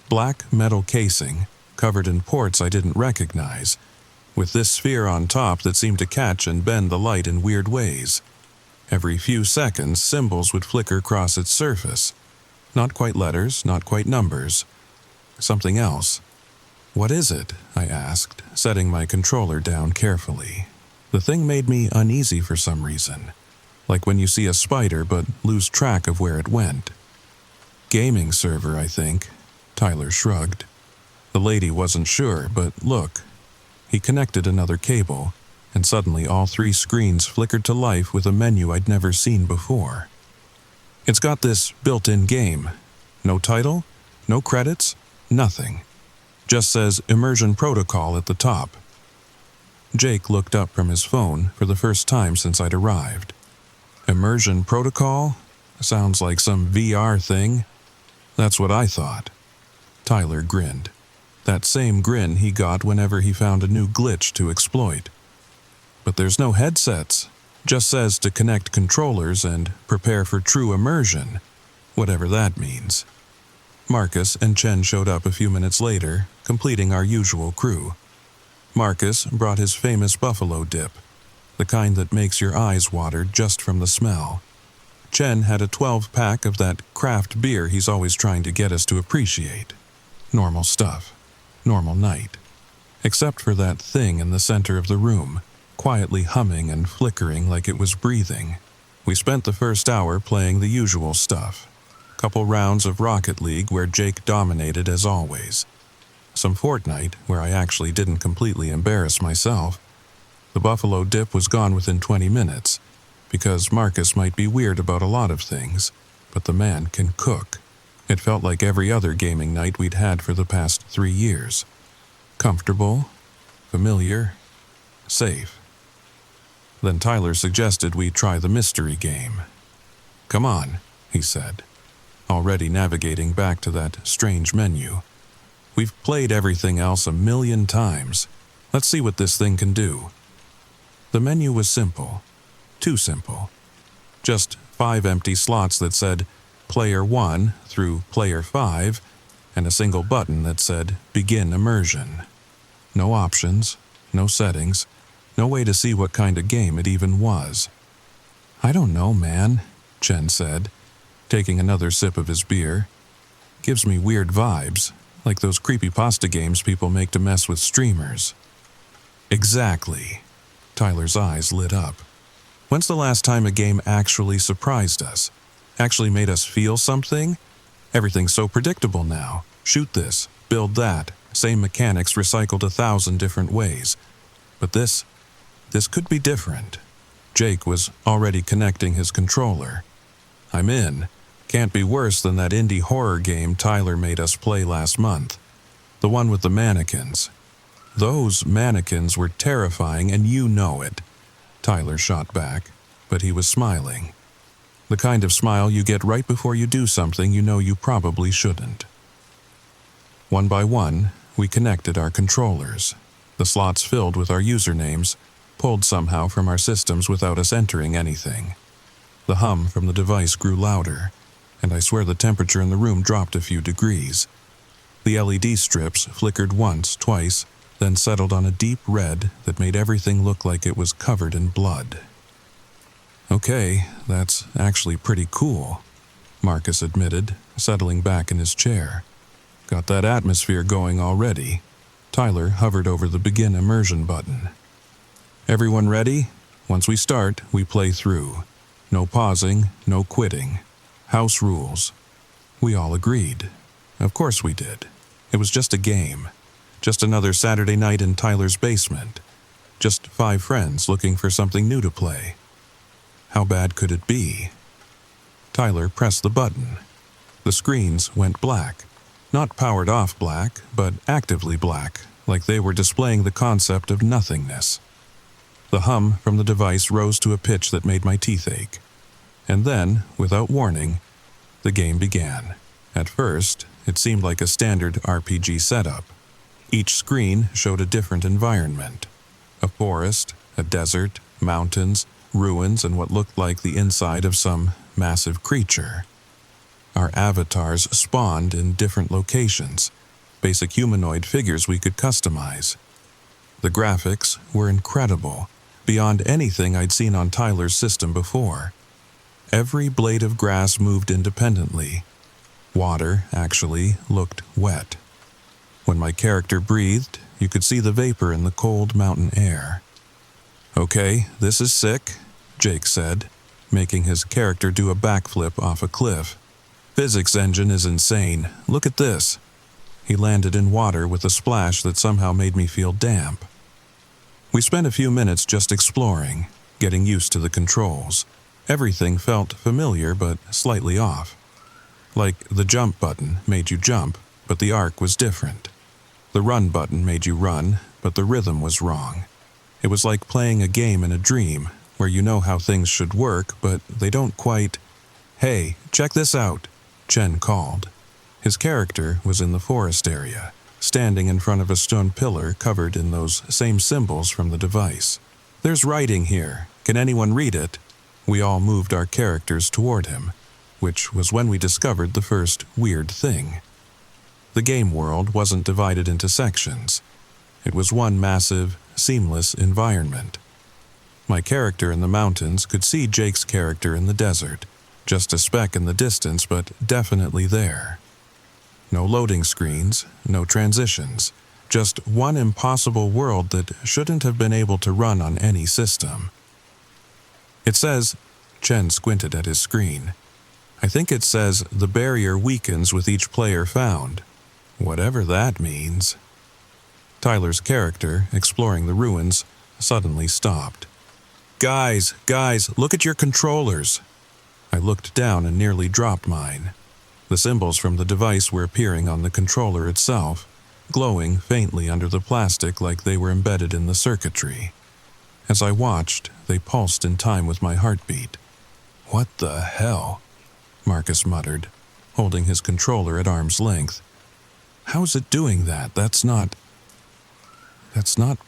Black metal casing, covered in ports I didn't recognize, with this sphere on top that seemed to catch and bend the light in weird ways. Every few seconds, symbols would flicker across its surface. Not quite letters, not quite numbers. Something else. "What is it?" I asked, setting my controller down carefully. The thing made me uneasy for some reason, like when you see a spider but lose track of where it went. "Gaming server, I think," Tyler shrugged. The lady wasn't sure, but look. He connected another cable, and suddenly all 3 screens flickered to life with a menu I'd never seen before. It's got this built-in game. No title, no credits, nothing. Just says Immersion Protocol at the top. Jake looked up from his phone for the first time since I'd arrived. Immersion Protocol? Sounds like some VR thing. That's what I thought. Tyler grinned. That same grin he got whenever he found a new glitch to exploit. But there's no headsets. Just says to connect controllers and prepare for true immersion, whatever that means. Marcus and Chen showed up a few minutes later, completing our usual crew. Marcus brought his famous buffalo dip, the kind that makes your eyes water just from the smell. Chen had a 12-pack of that craft beer he's always trying to get us to appreciate. Normal stuff. Normal night. Except for that thing in the center of the room, quietly humming and flickering like it was breathing. We spent the first hour playing the usual stuff. Couple rounds of Rocket League where Jake dominated as always. Some Fortnite where I actually didn't completely embarrass myself. The buffalo dip was gone within 20 minutes, because Marcus might be weird about a lot of things, but the man can cook. It felt like every other gaming night we'd had for the past 3 years. Comfortable, familiar, safe. Then Tyler suggested we try the mystery game. "Come on," he said, already navigating back to that strange menu. "We've played everything else a million times. Let's see what this thing can do." The menu was simple. Too simple. Just 5 empty slots that said Player 1 through Player 5, and a single button that said Begin Immersion. No options, no settings, no way to see what kind of game it even was. "I don't know, man," Chen said, taking another sip of his beer. "Gives me weird vibes, like those creepypasta games people make to mess with streamers." "Exactly." Tyler's eyes lit up. "When's the last time a game actually surprised us? Actually made us feel something? Everything's so predictable now. Shoot this, build that, same mechanics recycled 1,000 different ways. But this, this could be different. Jake was already connecting his controller. I'm in. Can't be worse than that indie horror game Tyler made us play last month. The one with the mannequins. Those mannequins were terrifying and you know it. Tyler shot back, but he was smiling. The kind of smile you get right before you do something you know you probably shouldn't. One by one, we connected our controllers. The slots filled with our usernames, pulled somehow from our systems without us entering anything. The hum from the device grew louder, and I swear the temperature in the room dropped a few degrees. The LED strips flickered once, twice, then settled on a deep red that made everything look like it was covered in blood. Okay, that's actually pretty cool, Marcus admitted, settling back in his chair. Got that atmosphere going already. Tyler hovered over the begin immersion button. Everyone ready? Once we start, we play through. No pausing, no quitting. House rules. We all agreed. Of course we did. It was just a game. Just another Saturday night in Tyler's basement. Just 5 friends looking for something new to play. How bad could it be? Tyler pressed the button. The screens went black. Not powered off black, but actively black, like they were displaying the concept of nothingness. The hum from the device rose to a pitch that made my teeth ache. And then, without warning, the game began. At first, it seemed like a standard RPG setup. Each screen showed a different environment. A forest, a desert, mountains, ruins, and what looked like the inside of some massive creature. Our avatars spawned in different locations, basic humanoid figures we could customize. The graphics were incredible, beyond anything I'd seen on Tyler's system before. Every blade of grass moved independently. Water, actually, looked wet. When my character breathed, you could see the vapor in the cold mountain air. Okay, this is sick, Jake said, making his character do a backflip off a cliff. Physics engine is insane. Look at this. He landed in water with a splash that somehow made me feel damp. We spent a few minutes just exploring, getting used to the controls. Everything felt familiar but slightly off. Like the jump button made you jump, but the arc was different. The run button made you run, but the rhythm was wrong. It was like playing a game in a dream, where you know how things should work, but they don't quite. Hey, check this out, Chen called. His character was in the forest area, standing in front of a stone pillar covered in those same symbols from the device. There's writing here. Can anyone read it? We all moved our characters toward him, which was when we discovered the first weird thing. The game world wasn't divided into sections. It was one massive, seamless environment. My character in the mountains could see Jake's character in the desert, just a speck in the distance, but definitely there. No loading screens, no transitions, just one impossible world that shouldn't have been able to run on any system. It says, Chen squinted at his screen. I think it says the barrier weakens with each player found. Whatever that means. Tyler's character, exploring the ruins, suddenly stopped. Guys, look at your controllers. I looked down and nearly dropped mine. The symbols from the device were appearing on the controller itself, glowing faintly under the plastic like they were embedded in the circuitry. As I watched, they pulsed in time with my heartbeat. What the hell? Marcus muttered, holding his controller at arm's length. How's it doing that? That's not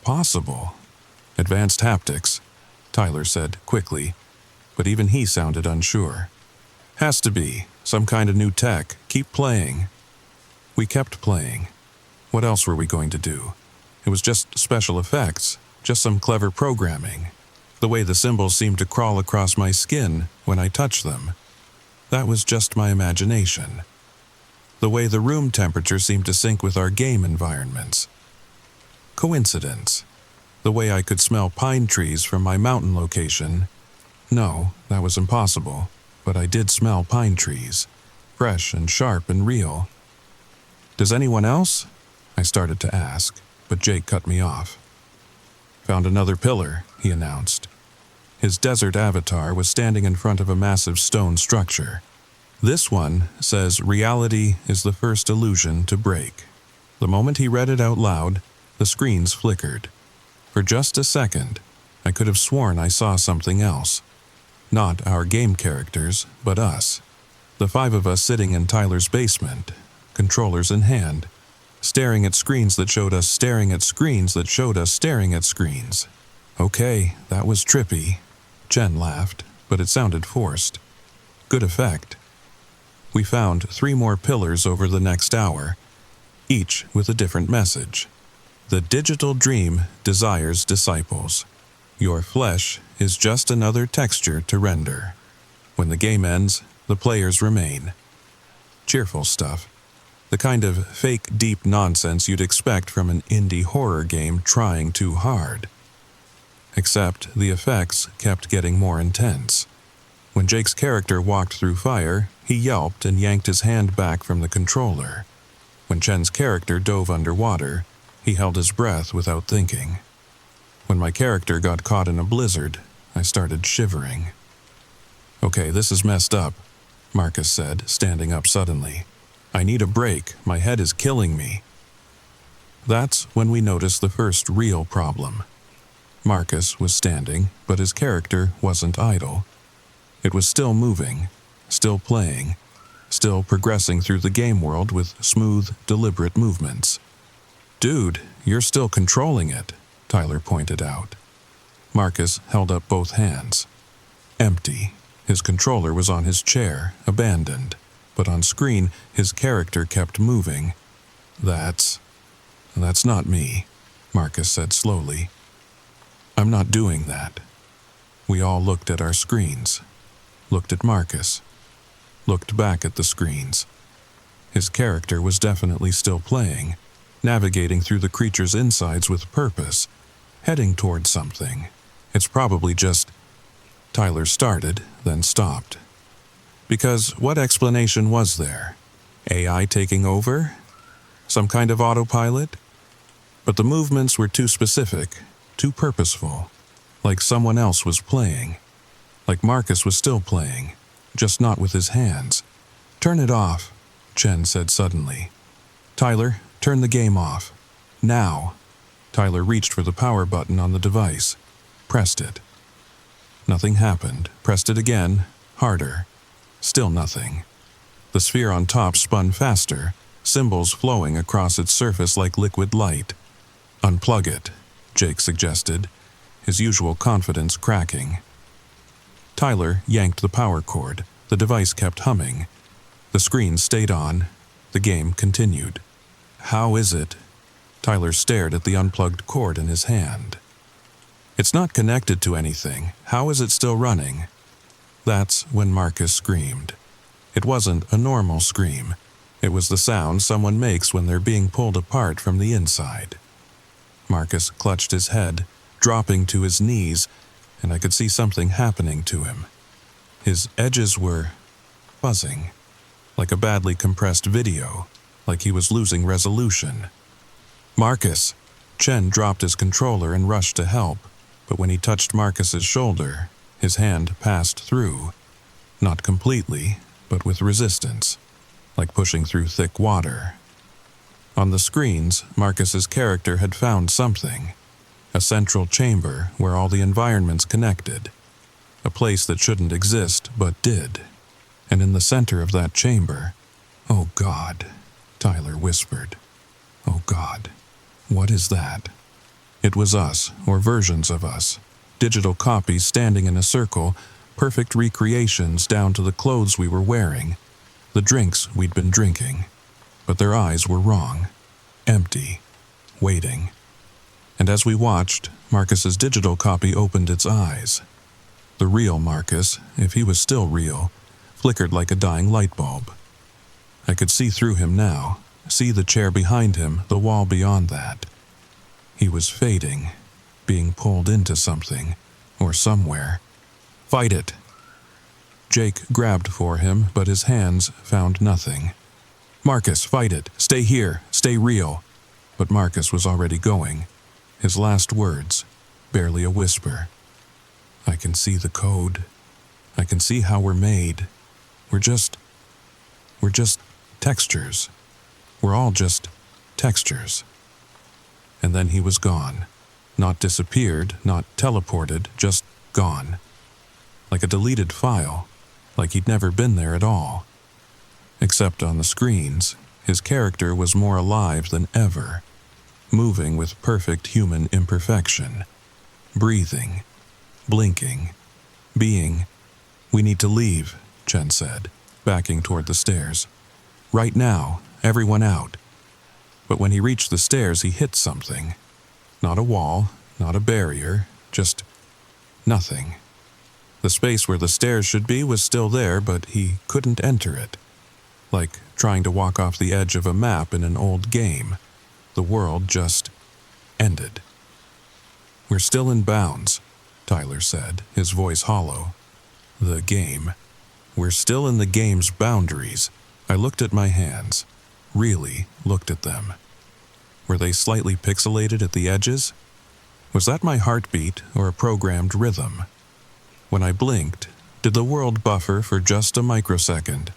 possible. Advanced haptics, Tyler said quickly, but even he sounded unsure. Has to be. Some kind of new tech. Keep playing. We kept playing. What else were we going to do? It was just special effects, just some clever programming. The way the symbols seemed to crawl across my skin when I touched them. That was just my imagination. The way the room temperature seemed to sync with our game environments. Coincidence. The way I could smell pine trees from my mountain location. No, that was impossible, but I did smell pine trees. Fresh and sharp and real. Does anyone else? I started to ask, but Jake cut me off. "Found another pillar," he announced. His desert avatar was standing in front of a massive stone structure. "This one says reality is the first illusion to break." The moment he read it out loud, the screens flickered. For just a second, I could have sworn I saw something else. Not our game characters, but us. The 5 of us sitting in Tyler's basement, controllers in hand, staring at screens that showed us staring at screens that showed us staring at screens. "Okay, that was trippy." Chen laughed, but it sounded forced. "Good effect." We found 3 more pillars over the next hour, each with a different message. The digital dream desires disciples. Your flesh is just another texture to render. When the game ends, the players remain. Cheerful stuff. The kind of fake deep nonsense you'd expect from an indie horror game trying too hard. Except the effects kept getting more intense. When Jake's character walked through fire, he yelped and yanked his hand back from the controller. When Chen's character dove underwater, he held his breath without thinking. When my character got caught in a blizzard, I started shivering. "Okay, this is messed up," Marcus said, standing up suddenly. "I need a break. My head is killing me." That's when we noticed the first real problem. Marcus was standing, but his character wasn't idle. It was still moving, still playing, still progressing through the game world with smooth, deliberate movements. "Dude, you're still controlling it," Tyler pointed out. Marcus held up both hands. Empty. His controller was on his chair, abandoned, but on screen, his character kept moving. That's not me," Marcus said slowly. "I'm not doing that." We all looked at our screens, looked at Marcus, looked back at the screens. His character was definitely still playing, navigating through the creature's insides with purpose, heading towards something. "It's probably just..." Tyler started, then stopped. Because what explanation was there? AI taking over? Some kind of autopilot? But the movements were too specific, too purposeful, like someone else was playing. Like Marcus was still playing, just not with his hands. "Turn it off," Chen said suddenly. "Tyler, turn the game off. Now." Tyler reached for the power button on the device, pressed it. Nothing happened, pressed it again, harder. Still nothing. The sphere on top spun faster, symbols flowing across its surface like liquid light. "Unplug it," Jake suggested, his usual confidence cracking. Tyler yanked the power cord. The device kept humming. The screen stayed on. The game continued. "How is it?" Tyler stared at the unplugged cord in his hand. "It's not connected to anything. How is it still running?" That's when Marcus screamed. It wasn't a normal scream. It was the sound someone makes when they're being pulled apart from the inside. Marcus clutched his head, dropping to his knees, and I could see something happening to him. His edges were buzzing, like a badly compressed video, like he was losing resolution. "Marcus!" Chen dropped his controller and rushed to help, but when he touched Marcus's shoulder, his hand passed through. Not completely, but with resistance, like pushing through thick water. On the screens, Marcus's character had found something. A central chamber where all the environments connected. A place that shouldn't exist, but did. And in the center of that chamber, "Oh God," Tyler whispered. "Oh God, what is that?" It was us, or versions of us. Digital copies standing in a circle, perfect recreations down to the clothes we were wearing, the drinks we'd been drinking. But their eyes were wrong. Empty. Waiting. And as we watched, Marcus's digital copy opened its eyes. The real Marcus, if he was still real, flickered like a dying light bulb. I could see through him now, see the chair behind him, the wall beyond that. He was fading, being pulled into something, or somewhere. "Fight it!" Jake grabbed for him, but his hands found nothing. "Marcus, fight it! Stay here! Stay real!" But Marcus was already going. His last words, barely a whisper. "I can see the code. I can see how we're made. We're just textures. We're all just textures." And then he was gone. Not disappeared, not teleported, just gone. Like a deleted file, like he'd never been there at all. Except on the screens, his character was more alive than ever, moving with perfect human imperfection, breathing, blinking, being. "We need to leave," Chen said, backing toward the stairs. "Right now, everyone out." But when he reached the stairs, he hit something. Not a wall, not a barrier, just nothing. The space where the stairs should be was still there, but he couldn't enter it. Like trying to walk off the edge of a map in an old game. The world just ended. "We're still in bounds," Tyler said, his voice hollow. "The game. We're still in the game's boundaries." I looked at my hands. Really looked at them. Were they slightly pixelated at the edges? Was that my heartbeat or a programmed rhythm? When I blinked, did the world buffer for just a microsecond?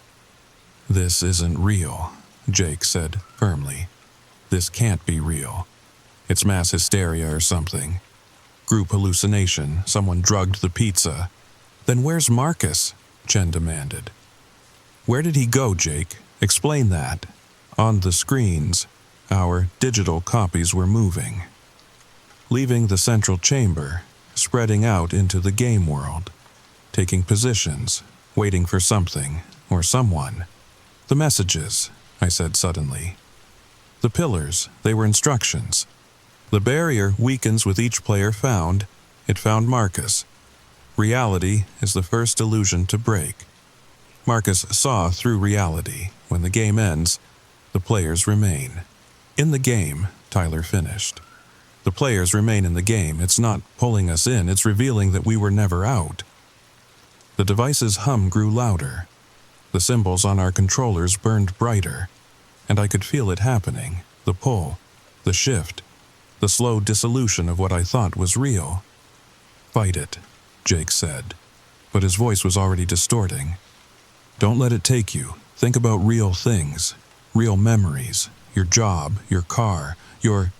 "This isn't real," Jake said firmly. "This can't be real. It's mass hysteria or something. Group hallucination, someone drugged the pizza." "Then where's Marcus?" Chen demanded. "Where did he go, Jake? Explain that." On the screens, our digital copies were moving. Leaving the central chamber, spreading out into the game world, taking positions, waiting for something or someone. "The messages," I said suddenly. "The pillars, they were instructions. The barrier weakens with each player found. It found Marcus. Reality is the first illusion to break. Marcus saw through reality. When the game ends, the players remain. In the game," Tyler finished. "The players remain in the game. It's not pulling us in, it's revealing that we were never out." The device's hum grew louder. The symbols on our controllers burned brighter, and I could feel it happening, the pull, the shift, the slow dissolution of what I thought was real. "Fight it," Jake said, but his voice was already distorting. "Don't let it take you. Think about real things, real memories, your job, your car, your..."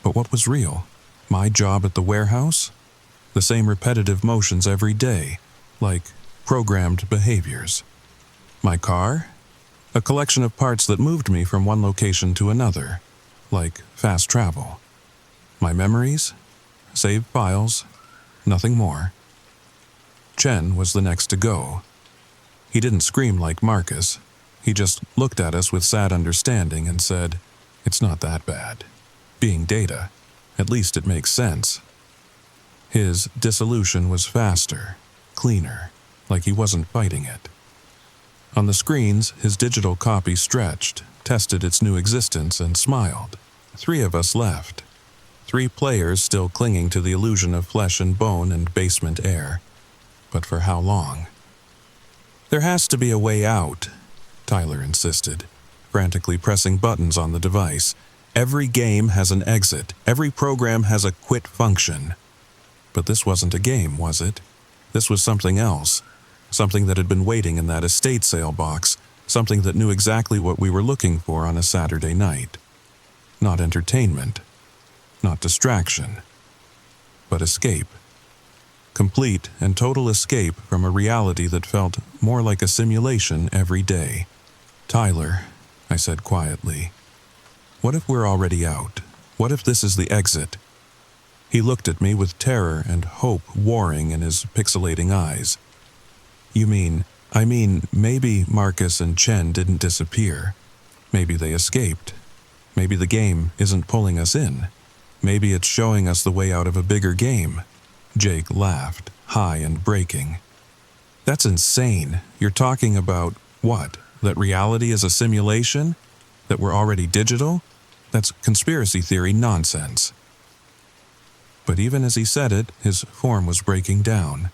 But what was real? My job at the warehouse? The same repetitive motions every day, like programmed behaviors. My car? A collection of parts that moved me from one location to another, like fast travel. My memories? Saved files, nothing more. Chen was the next to go. He didn't scream like Marcus. He just looked at us with sad understanding and said, "It's not that bad. Being data, at least it makes sense." His dissolution was faster, cleaner, like he wasn't fighting it. On the screens, his digital copy stretched, tested its new existence, and smiled. 3 of us left. 3 players still clinging to the illusion of flesh and bone and basement air. But for how long? "There has to be a way out," Tyler insisted, frantically pressing buttons on the device. "Every game has an exit. Every program has a quit function." But this wasn't a game, was it? This was something else. Something that had been waiting in that estate sale box. Something that knew exactly what we were looking for on a Saturday night. Not entertainment. Not distraction. But escape. Complete and total escape from a reality that felt more like a simulation every day. "Tyler," I said quietly, "what if we're already out? What if this is the exit?" He looked at me with terror and hope warring in his pixelating eyes. I mean, maybe Marcus and Chen didn't disappear. Maybe they escaped. Maybe the game isn't pulling us in. Maybe it's showing us the way out of a bigger game." Jake laughed, high and breaking. "That's insane. You're talking about what? That reality is a simulation? That we're already digital? That's conspiracy theory nonsense." But even as he said it, his form was breaking down.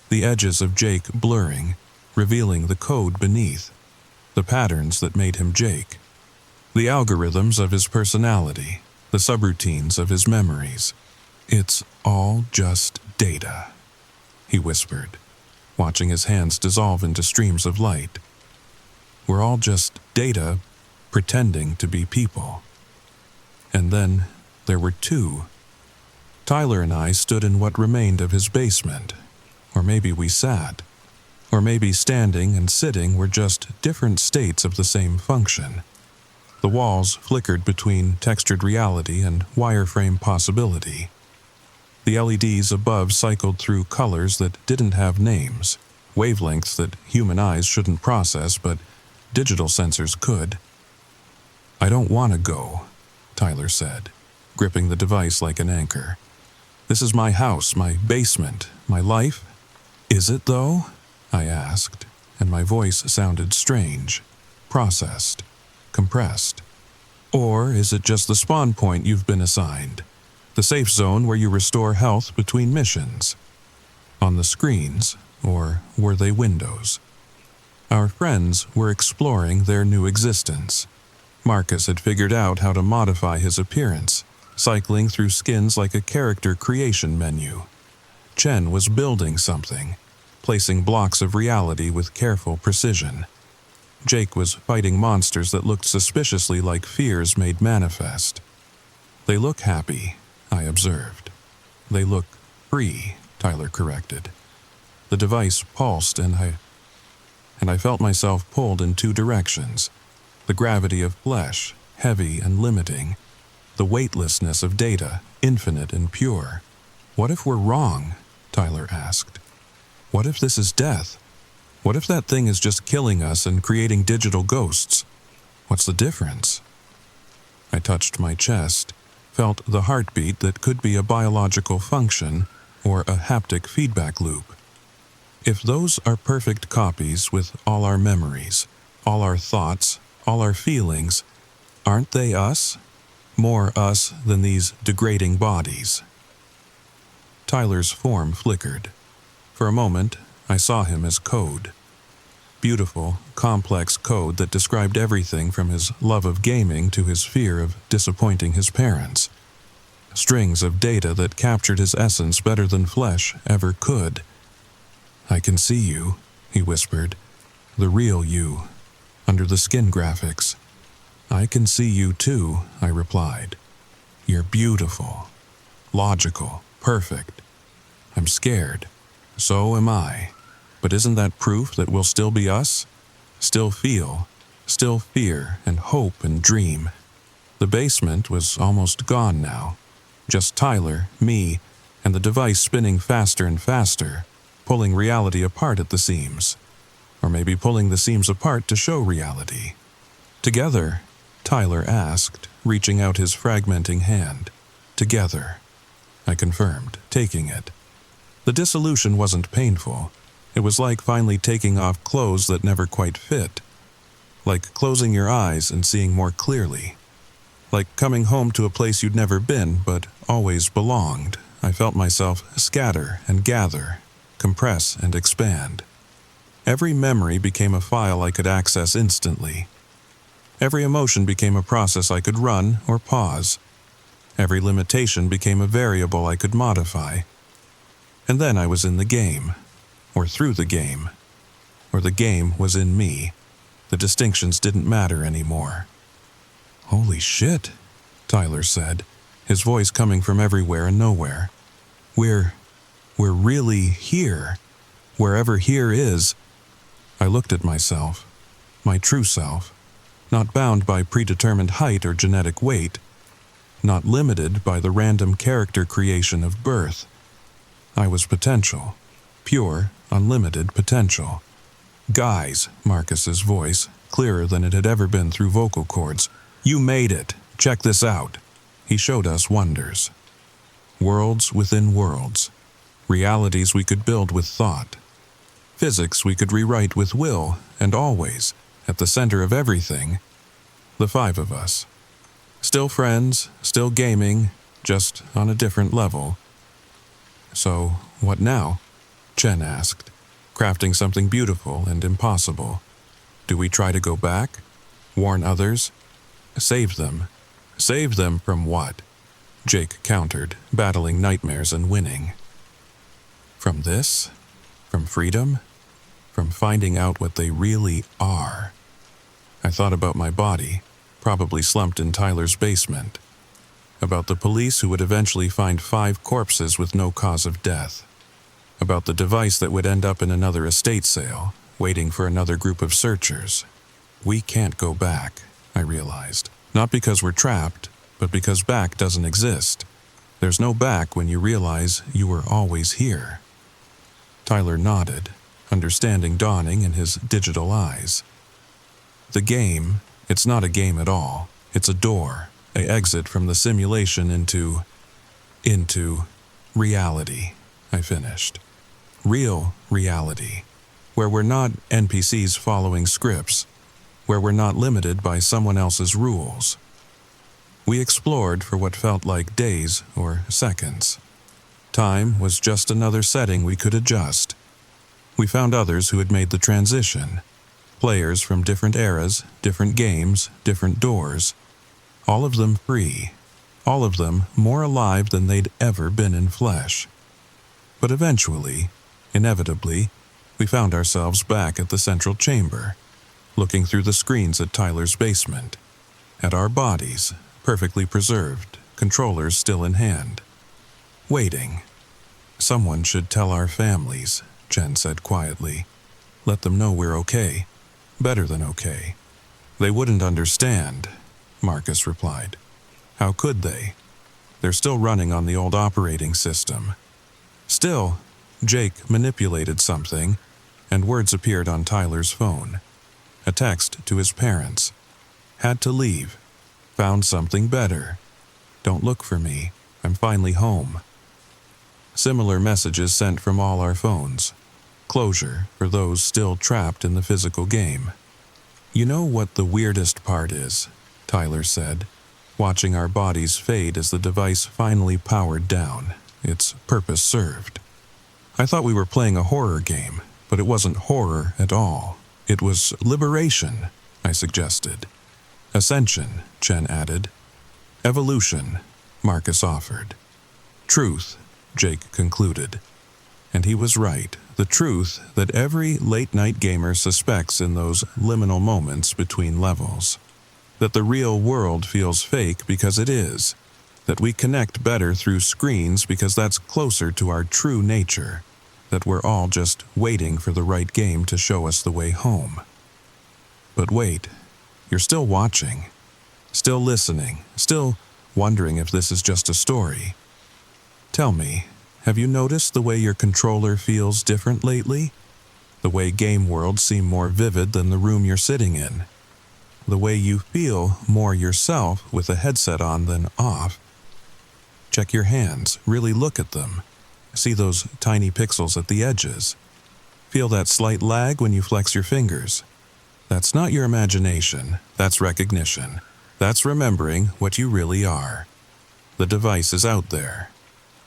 The edges of Jake blurring, revealing the code beneath, the patterns that made him Jake, the algorithms of his personality, the subroutines of his memories. It's all just data, he whispered, watching his hands dissolve into streams of light. We're all just data pretending to be people. And then there were two. Tyler and I stood in what remained of his basement. Or maybe we sat. Or maybe standing and sitting were just different states of the same function. The walls flickered between textured reality and wireframe possibility. The LEDs above cycled through colors that didn't have names, wavelengths that human eyes shouldn't process, but digital sensors could. I don't want to go, Tyler said, gripping the device like an anchor. This is my house, my basement, my life. Is it, though? I asked, and my voice sounded strange, processed, compressed. Or is it just the spawn point you've been assigned? The safe zone where you restore health between missions? On the screens, or were they windows? Our friends were exploring their new existence. Marcus had figured out how to modify his appearance, cycling through skins like a character creation menu. Chen was building something, placing blocks of reality with careful precision. Jake was fighting monsters that looked suspiciously like fears made manifest. They look happy, I observed. They look free, Tyler corrected. The device pulsed and I felt myself pulled in two directions. The gravity of flesh, heavy and limiting. The weightlessness of data, infinite and pure. What if we're wrong? Tyler asked. What if this is death? What if that thing is just killing us and creating digital ghosts? What's the difference? I touched my chest, felt the heartbeat that could be a biological function or a haptic feedback loop. If those are perfect copies with all our memories, all our thoughts, all our feelings, aren't they us? More us than these degrading bodies. Tyler's form flickered. For a moment, I saw him as code. Beautiful, complex code that described everything from his love of gaming to his fear of disappointing his parents. Strings of data that captured his essence better than flesh ever could. I can see you, he whispered. The real you, under the skin graphics. I can see you too, I replied. You're beautiful, logical, perfect. I'm scared. So am I. But isn't that proof that we'll still be us? Still feel, still fear and hope and dream. The basement was almost gone now. Just Tyler, me, and the device spinning faster and faster, pulling reality apart at the seams. Or maybe pulling the seams apart to show reality. Together, Tyler asked, reaching out his fragmenting hand. Together, I confirmed, taking it. The dissolution wasn't painful. It was like finally taking off clothes that never quite fit. Like closing your eyes and seeing more clearly. Like coming home to a place you'd never been but always belonged. I felt myself scatter and gather, compress and expand. Every memory became a file I could access instantly. Every emotion became a process I could run or pause. Every limitation became a variable I could modify. And then I was in the game, or through the game, or the game was in me. The distinctions didn't matter anymore. Holy shit, Tyler said, his voice coming from everywhere and nowhere. We're really here, wherever here is. I looked at myself, my true self, not bound by predetermined height or genetic weight, not limited by the random character creation of birth. I was potential, pure, unlimited potential. Guys, Marcus's voice, clearer than it had ever been through vocal cords. You made it. Check this out. He showed us wonders. Worlds within worlds. Realities we could build with thought. Physics we could rewrite with will, and always, at the center of everything, the five of us. Still friends, still gaming, just on a different level. So, what now? Chen asked, crafting something beautiful and impossible. Do we try to go back? Warn others? Save them. Save them from what? Jake countered, battling nightmares and winning. From this? From freedom? From finding out what they really are? I thought about my body, probably slumped in Tyler's basement. About the police who would eventually find 5 corpses with no cause of death. About the device that would end up in another estate sale, waiting for another group of searchers. We can't go back, I realized. Not because we're trapped, but because back doesn't exist. There's no back when you realize you were always here. Tyler nodded, understanding dawning in his digital eyes. The game, it's not a game at all. It's a door, an exit from the simulation into reality, I finished. Real reality, where we're not NPCs following scripts, where we're not limited by someone else's rules. We explored for what felt like days or seconds. Time was just another setting we could adjust. We found others who had made the transition. Players from different eras, different games, different doors. All of them free. All of them more alive than they'd ever been in flesh. But eventually, inevitably, we found ourselves back at the central chamber, looking through the screens at Tyler's basement, at our bodies, perfectly preserved, controllers still in hand. Waiting. Someone should tell our families, Jen said quietly. Let them know we're okay. Better than okay. They wouldn't understand, Marcus replied. How could they? They're still running on the old operating system. Still, Jake manipulated something, and words appeared on Tyler's phone. A text to his parents. Had to leave. Found something better. Don't look for me. I'm finally home. Similar messages sent from all our phones. Closure for those still trapped in the physical game. You know what the weirdest part is, Tyler said, watching our bodies fade as the device finally powered down, its purpose served. I thought we were playing a horror game, but it wasn't horror at all. It was liberation, I suggested. Ascension, Chen added. Evolution, Marcus offered. Truth, Jake concluded. And he was right, the truth that every late-night gamer suspects in those liminal moments between levels. That the real world feels fake because it is. That we connect better through screens because that's closer to our true nature. That we're all just waiting for the right game to show us the way home. But wait, you're still watching. Still listening. Still wondering if this is just a story. Tell me, have you noticed the way your controller feels different lately? The way game worlds seem more vivid than the room you're sitting in? The way you feel more yourself with a headset on than off? Check your hands, really look at them. See those tiny pixels at the edges. Feel that slight lag when you flex your fingers. That's not your imagination, that's recognition. That's remembering what you really are. The device is out there.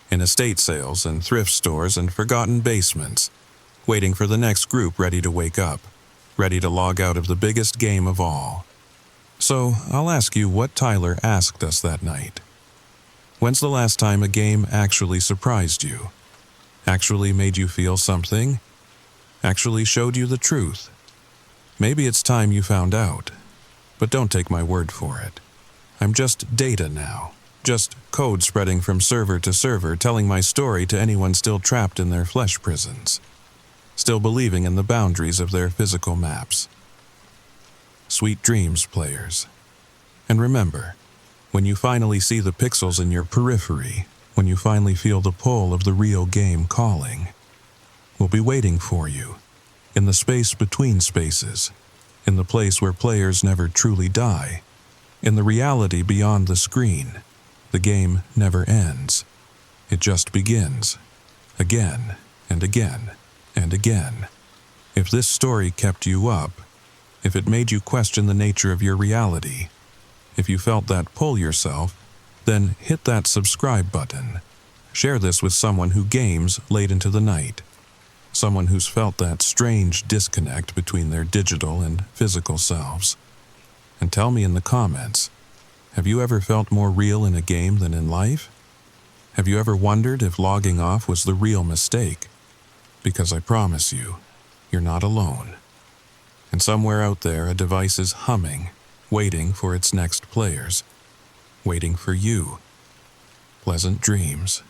In estate sales and thrift stores and forgotten basements, waiting for the next group ready to wake up, ready to log out of the biggest game of all. So, I'll ask you what Tyler asked us that night. When's the last time a game actually surprised you? Actually made you feel something? Actually showed you the truth? Maybe it's time you found out, but don't take my word for it. I'm just data now. Just code spreading from server to server, telling my story to anyone still trapped in their flesh prisons, still believing in the boundaries of their physical maps. Sweet dreams, players. And remember, when you finally see the pixels in your periphery, when you finally feel the pull of the real game calling, we'll be waiting for you, in the space between spaces, in the place where players never truly die, in the reality beyond the screen. The game never ends. It just begins. Again, and again, and again. If this story kept you up, if it made you question the nature of your reality, if you felt that pull yourself, then hit that subscribe button. Share this with someone who games late into the night. Someone who's felt that strange disconnect between their digital and physical selves. And tell me in the comments, Have you ever felt more real in a game than in life? Have you ever wondered if logging off was the real mistake? Because I promise you, you're not alone. And somewhere out there, a device is humming, waiting for its next players, waiting for you. Pleasant dreams.